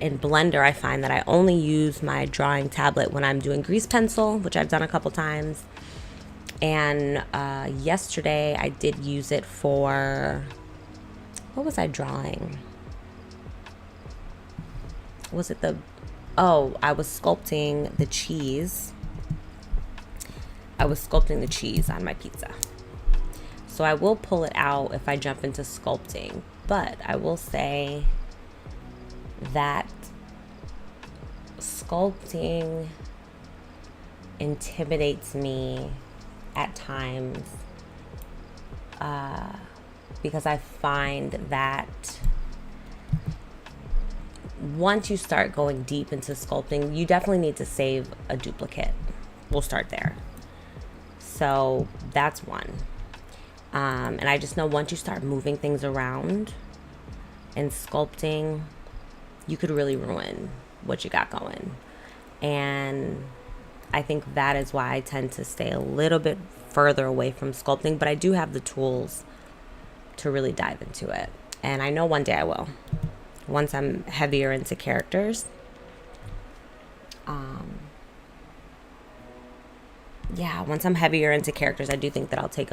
in Blender I find that I only use my drawing tablet when I'm doing grease pencil, which I've done a couple times, and yesterday I did use it for, what was I drawing? Was it the, oh, I was sculpting the cheese. I was sculpting the cheese on my pizza. So I will pull it out if I jump into sculpting, but I will say that sculpting intimidates me at times because I find that once you start going deep into sculpting, you definitely need to save a duplicate. We'll start there. So that's one. And I just know once you start moving things around and sculpting, you could really ruin what you got going. And I think that is why I tend to stay a little bit further away from sculpting, but I do have the tools to really dive into it. And I know one day I will. Once I'm heavier into characters. Once I'm heavier into characters, I do think that I'll take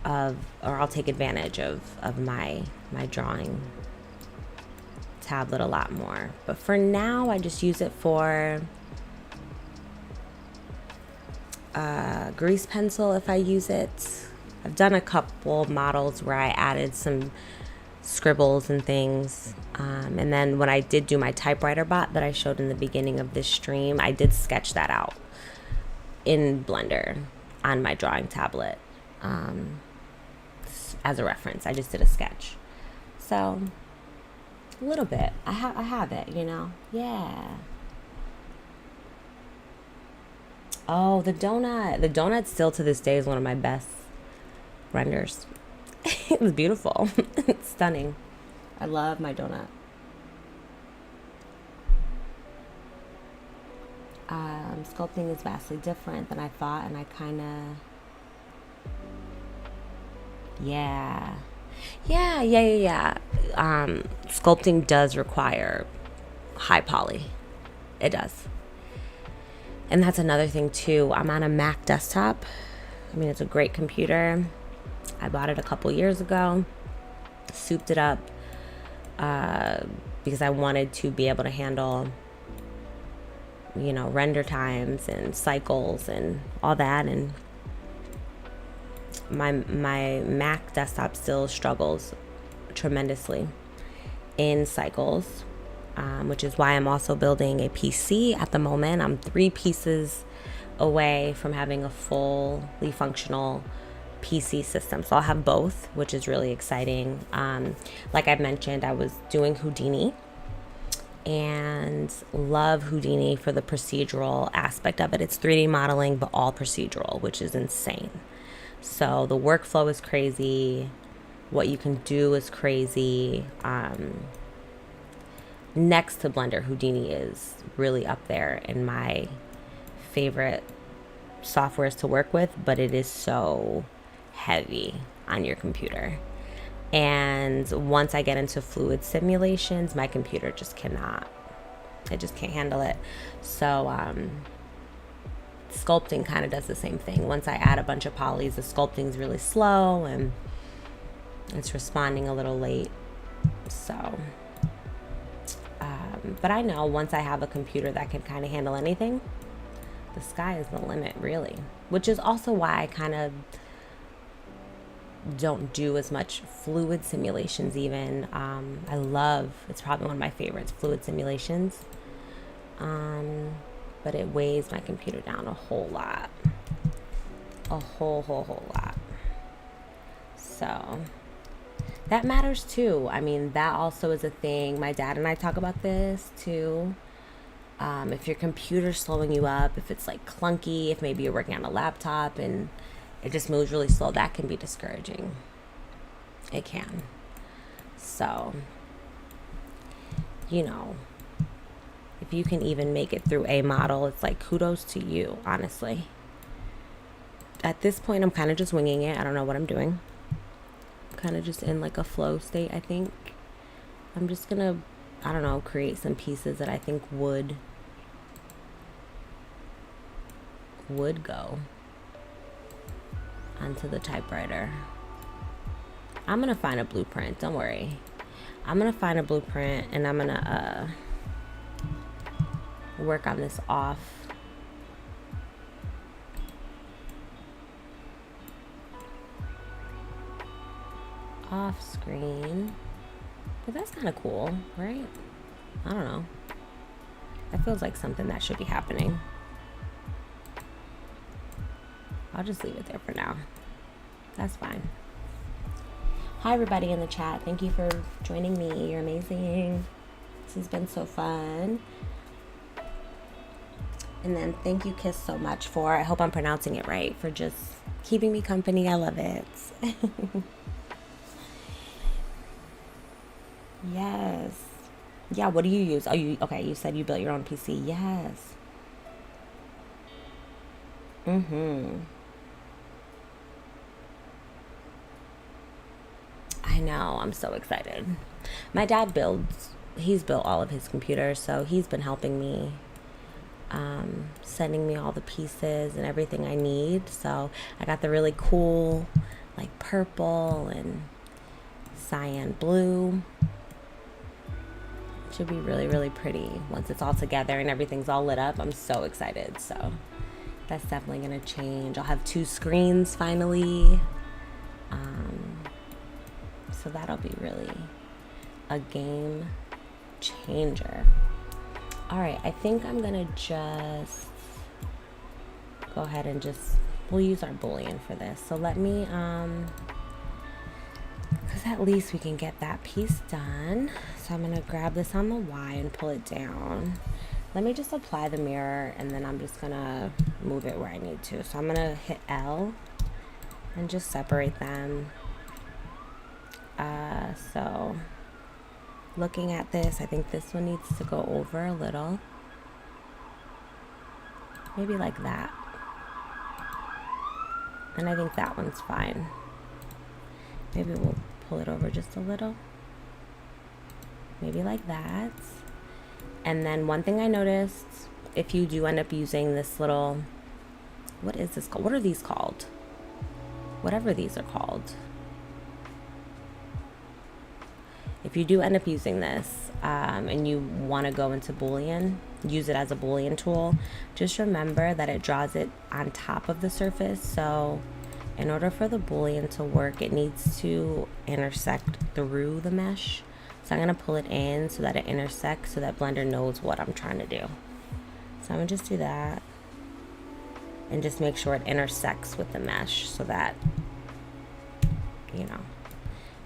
I'll take advantage of my drawing tablet a lot more. But for now, I just use it for grease pencil if I use it. I've done a couple models where I added some scribbles and things. And then when I did do my typewriter bot that I showed in the beginning of this stream, I did sketch that out in Blender on my drawing tablet as a reference. I just did a sketch. So a little bit. I have it, you know? Yeah. Oh, the donut. The donut still to this day is one of my best renders. It was beautiful. It's stunning. I love my donut. Sculpting is vastly different than I thought, and I kind of... Yeah. Sculpting does require high poly. It does. And that's another thing too. I'm on a Mac desktop. I mean, it's a great computer. I bought it a couple years ago, souped it up because I wanted to be able to handle, render times and cycles and all that. And my Mac desktop still struggles tremendously in cycles, which is why I'm also building a PC at the moment. I'm 3 pieces away from having a fully functional PC system. So I'll have both, which is really exciting. Like I mentioned, I was doing Houdini and love Houdini for the procedural aspect of it. It's 3D modeling, but all procedural, which is insane. So the workflow is crazy. What you can do is crazy. Next to Blender, Houdini is really up there in my favorite softwares to work with, but it is so heavy on your computer. And once I get into fluid simulations, my computer just cannot. It just can't handle it. So sculpting kind of does the same thing. Once I add a bunch of polys, the sculpting's really slow and it's responding a little late. So but I know once I have a computer that can kind of handle anything, the sky is the limit, really. Which is also why I kind of don't do as much fluid simulations even. It's probably one of my favorites, fluid simulations. But it weighs my computer down a whole lot. A whole lot. So that matters too. I mean, that also is a thing. My dad and I talk about this too. If your computer's slowing you up, if it's like clunky, if maybe you're working on a laptop and it just moves really slow, that can be discouraging. It can. So, if you can even make it through a model, it's like kudos to you, honestly. At this point, I'm kind of just winging it. I don't know what I'm doing. I'm kind of just in like a flow state, I think. I'm just gonna, create some pieces that I think would go onto the typewriter. I'm gonna find a blueprint, don't worry. I'm gonna find a blueprint and I'm gonna work on this off screen. But that's kind of cool, right? I don't know. That feels like something that should be happening. I'll just leave it there for now. That's fine. Hi, everybody in the chat. Thank you for joining me. You're amazing. This has been so fun. And then thank you, Kiss, so much for, I hope I'm pronouncing it right, for just keeping me company. I love it. Yes. Yeah, what do you use? Oh, okay, you said you built your own PC. Yes. I know. I'm so excited. My dad he's built all of his computers, so he's been helping me, sending me all the pieces and everything I need. So I got the really cool, like purple and cyan blue. It should be really, really pretty once it's all together and everything's all lit up. I'm so excited. So that's definitely going to change. I'll have 2 screens finally. So that'll be really a game changer. All right, I think I'm gonna just go ahead and we'll use our Boolean for this. So let me, because at least we can get that piece done. So I'm gonna grab this on the Y and pull it down. Let me just apply the mirror and then I'm just gonna move it where I need to. So I'm gonna hit L and just separate them. So looking at this, I think this one needs to go over a little. Maybe like that. And I think that one's fine. Maybe we'll pull it over just a little. Maybe like that. And then one thing I noticed, if you do end up using this little, what is this called? What are these called? Whatever these are called. If you do end up using this and you want to go into Boolean, use it as a Boolean tool, just remember that it draws it on top of the surface. So in order for the Boolean to work, it needs to intersect through the mesh. So I'm going to pull it in so that it intersects so that Blender knows what I'm trying to do. So I'm going to just do that and just make sure it intersects with the mesh so that, you know,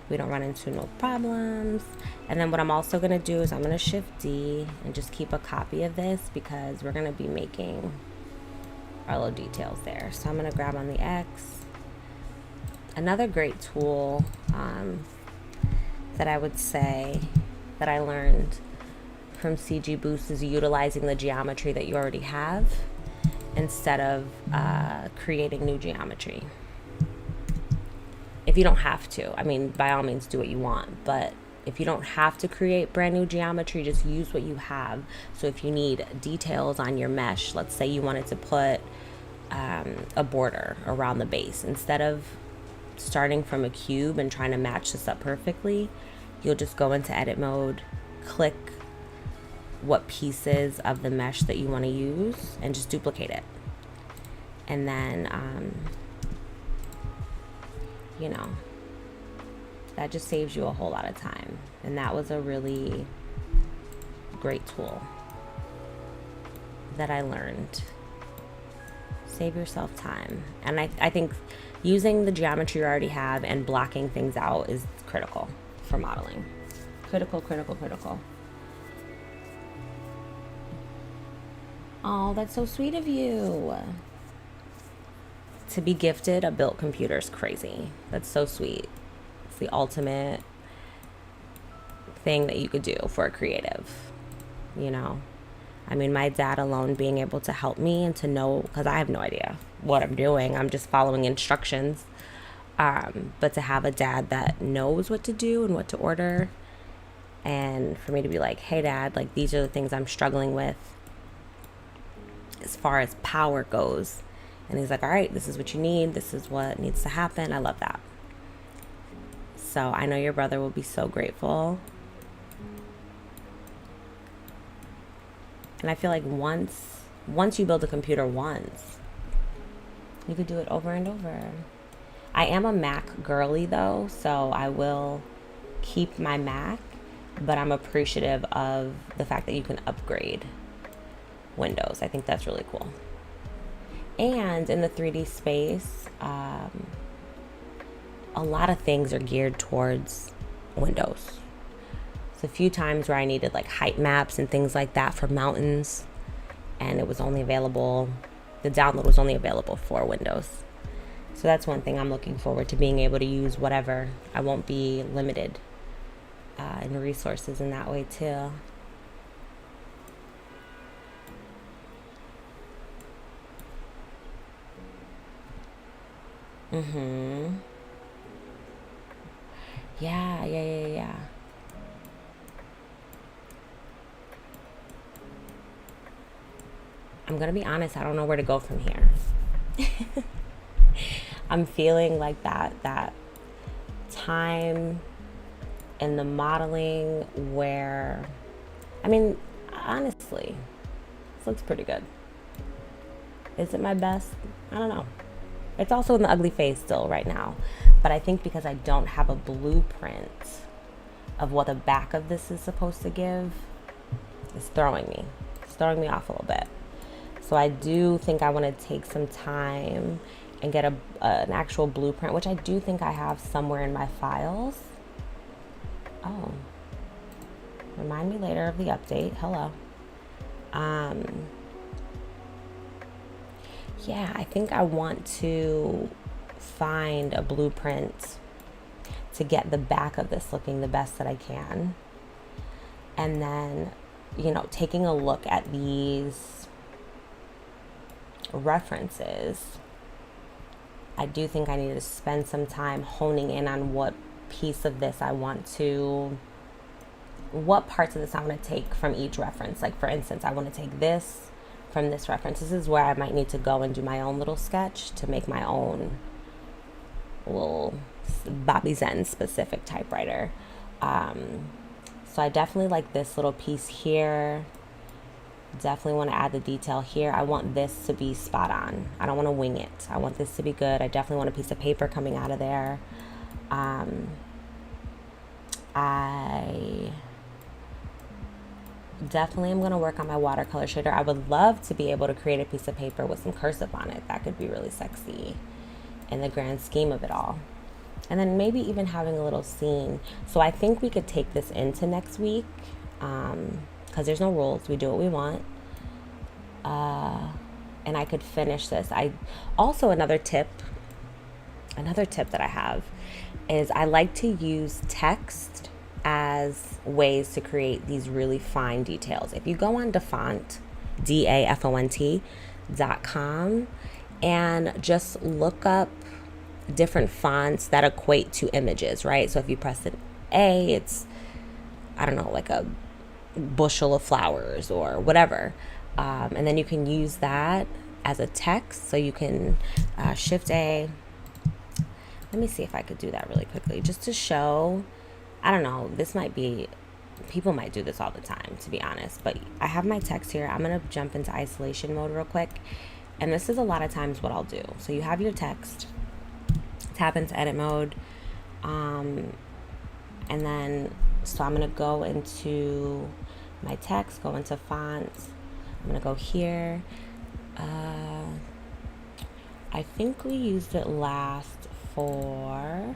we don't run into no problems. And then what I'm also going to do is I'm going to Shift D and just keep a copy of this because we're going to be making our little details there. So I'm going to grab on the X. Another great tool that I would say that I learned from CG Boost is utilizing the geometry that you already have instead of creating new geometry. If you don't have to, I mean, by all means do what you want, but if you don't have to create brand new geometry, just use what you have. So if you need details on your mesh, let's say you wanted to put a border around the base, instead of starting from a cube and trying to match this up perfectly, you'll just go into edit mode, click what pieces of the mesh that you want to use and just duplicate it. And then you know, that just saves you a whole lot of time. And that was a really great tool that I learned. Save yourself time. And I think using the geometry you already have and blocking things out is critical for modeling. Critical, critical, critical. Oh, that's so sweet of you. To be gifted a built computer is crazy. That's so sweet. It's the ultimate thing that you could do for a creative, you know? I mean, my dad alone being able to help me and to know, because I have no idea what I'm doing. I'm just following instructions. But to have a dad that knows what to do and what to order, and for me to be like, hey, Dad, like, these are the things I'm struggling with as far as power goes. And he's like, all right, this is what you need. This is what needs to happen. I love that. So I know your brother will be so grateful. And I feel like once you build a computer once, you could do it over and over. I am a Mac girly though, so I will keep my Mac, but I'm appreciative of the fact that you can upgrade Windows. I think that's really cool. And in the 3D space, a lot of things are geared towards Windows. So a few times where I needed like height maps and things like that for mountains, and it was only available, the download was only available for Windows. So that's one thing I'm looking forward to, being able to use whatever. I won't be limited in resources in that way too. Yeah. I'm gonna be honest, I don't know where to go from here. I'm feeling like that time in the modeling where, I mean, honestly, this looks pretty good. Is it my best? I don't know. It's also in the ugly phase still right now, but I think because I don't have a blueprint of what the back of this is supposed to give, it's throwing me off a little bit. So I do think I want to take some time and get an actual blueprint, which I do think I have somewhere in my files. Oh, remind me later of the update. Hello. Yeah, I think I want to find a blueprint to get the back of this looking the best that I can. And then, you know, taking a look at these references, I do think I need to spend some time honing in on what piece of this I want to, what parts of this I want to take from each reference. Like for instance, I want to take this from this reference. This is where I might need to go and do my own little sketch to make my own little Bobby Zen specific typewriter. So I definitely like this little piece here. Definitely want to add the detail here. I want this to be spot on. I don't want to wing it. I want this to be good. I definitely want a piece of paper coming out of there. I definitely am going to work on my watercolor shader. I would love to be able to create a piece of paper with some cursive on it. That could be really sexy in the grand scheme of it all. And then maybe even having a little scene. So I think we could take this into next week, because there's no rules. We do what we want. And I could finish this. Another tip that I have is I like to use text as ways to create these really fine details. If you go on Dafont, DAFONT.com, and just look up different fonts that equate to images, right? So if you press an A, it's, I don't know, like a bushel of flowers or whatever. And then you can use that as a text. So you can Shift A. Let me see if I could do that really quickly just to show. I don't know, people might do this all the time, to be honest, but I have my text here. I'm going to jump into isolation mode real quick. And this is a lot of times what I'll do. So you have your text, tap into edit mode. And then, so I'm going to go into my text, go into fonts. I'm going to go here. I think we used it last for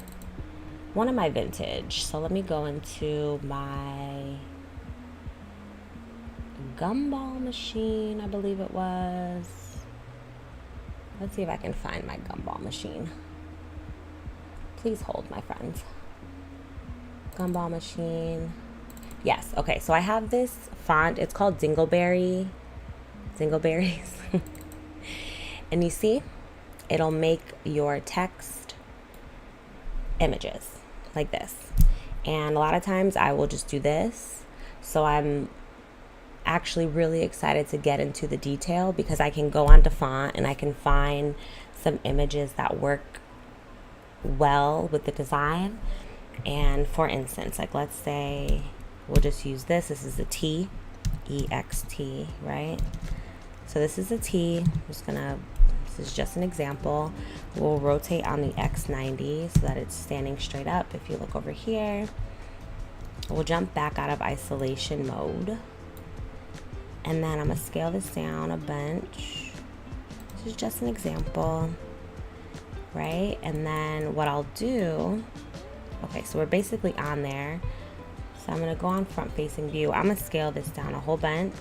one of my vintage. So let me go into my gumball machine, I believe it was. Let's see if I can find my gumball machine. Please hold, my friends. Gumball machine. Yes, okay, so I have this font. It's called Dingleberries. And you see, it'll make your text images like this. And a lot of times I will just do this. So I'm actually really excited to get into the detail because I can go onto font and I can find some images that work well with the design. And for instance, like let's say we'll just use this. This is a T, EXT, right? So this is a T. I'm just gonna, this is just an example. We'll rotate on the X90 so that it's standing straight up. If you look over here, we'll jump back out of isolation mode. And then I'm gonna scale this down a bunch. This is just an example. right? And then what I'll do, okay, so we're basically on there. So I'm gonna go on front facing view. I'm gonna scale this down a whole bunch.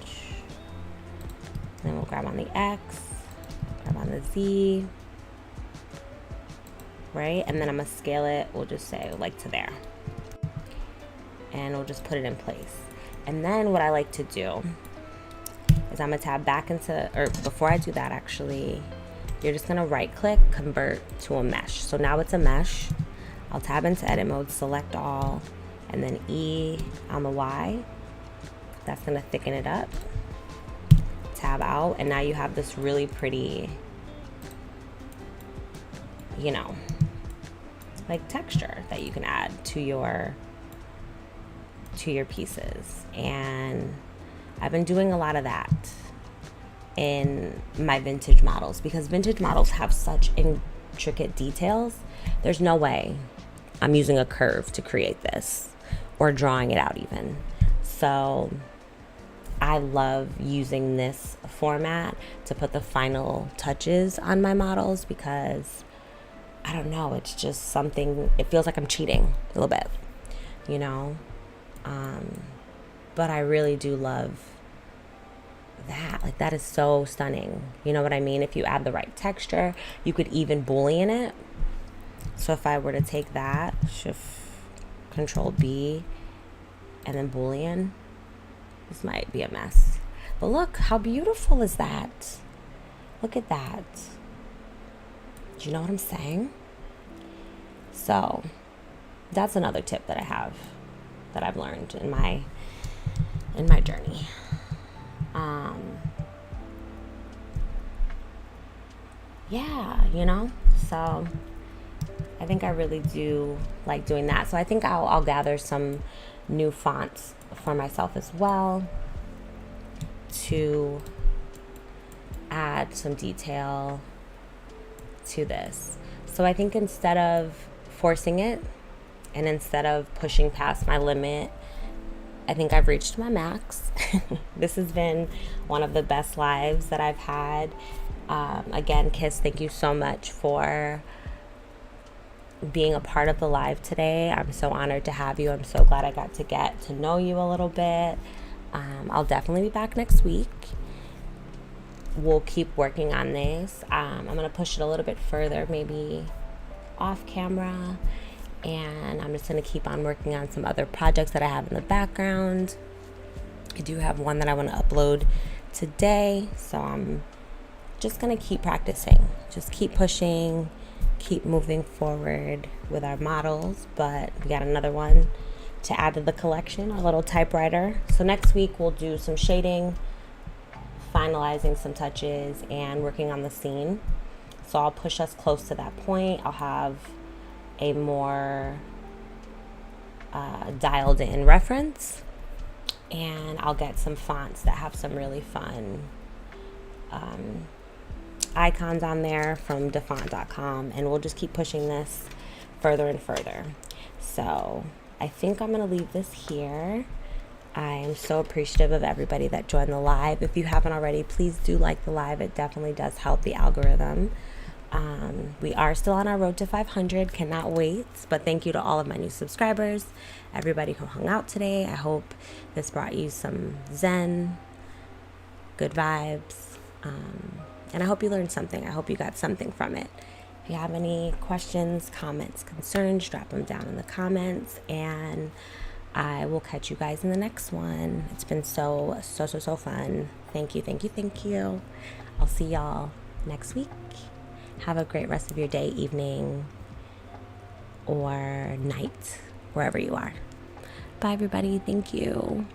Then we'll grab on the X, grab on the Z, right? And then I'm gonna scale it, we'll just say like to there. And we'll just put it in place. And then what I like to do is I'm gonna tab back into, or before I do that actually, you're just gonna right click, convert to a mesh. So now it's a mesh. I'll tab into edit mode, select all, and then E on the Y. That's gonna thicken it up. Tab out, and now you have this really pretty, you know, like texture that you can add to your pieces. And I've been doing a lot of that in my vintage models because vintage models have such intricate details. There's no way I'm using a curve to create this or drawing it out even. So I love using this format to put the final touches on my models because I don't know, it's just something, it feels like I'm cheating a little bit, you know? But I really do love that. Like, that is so stunning. You know what I mean? If you add the right texture, you could even Boolean it. So if I were to take that, Shift Control B, and then Boolean, this might be a mess. But look, how beautiful is that? Look at that. Do you know what I'm saying? So that's another tip that I have, that I've learned in my journey. Yeah, you know, so I think I really do like doing that. So I think I'll gather some new fonts for myself as well to add some detail to this. So I think instead of forcing it and instead of pushing past my limit, I think I've reached my max. This has been one of the best lives that I've had. Again, Kiss, thank you so much for being a part of the live today. I'm so honored to have you. I'm so glad I got to get to know you a little bit. I'll definitely be back next week. We'll keep working on this. I'm going to push it a little bit further, maybe off camera. And I'm just going to keep on working on some other projects that I have in the background. I do have one that I want to upload today. So I'm just going to keep practicing. Just keep pushing. Keep moving forward with our models. But we got another one to add to the collection, our little typewriter. So next week we'll do some shading, finalizing some touches, and working on the scene. So I'll push us close to that point. I'll have a more dialed in reference, and I'll get some fonts that have some really fun icons on there from defont.com, and we'll just keep pushing this further and further. So I think I'm gonna leave this here. I am so appreciative of everybody that joined the live. If you haven't already, please do like the live. It definitely does help the algorithm. We are still on our road to 500. Cannot wait. But thank you to all of my new subscribers, everybody who hung out today. I hope this brought you some zen, good vibes, and I hope you learned something. I hope you got something from it. If you have any questions, comments, concerns, drop them down in the comments, and I will catch you guys in the next one. It's been so fun. Thank you. I'll see y'all next week. Have a great rest of your day, evening, or night, wherever you are. Bye, everybody. Thank you.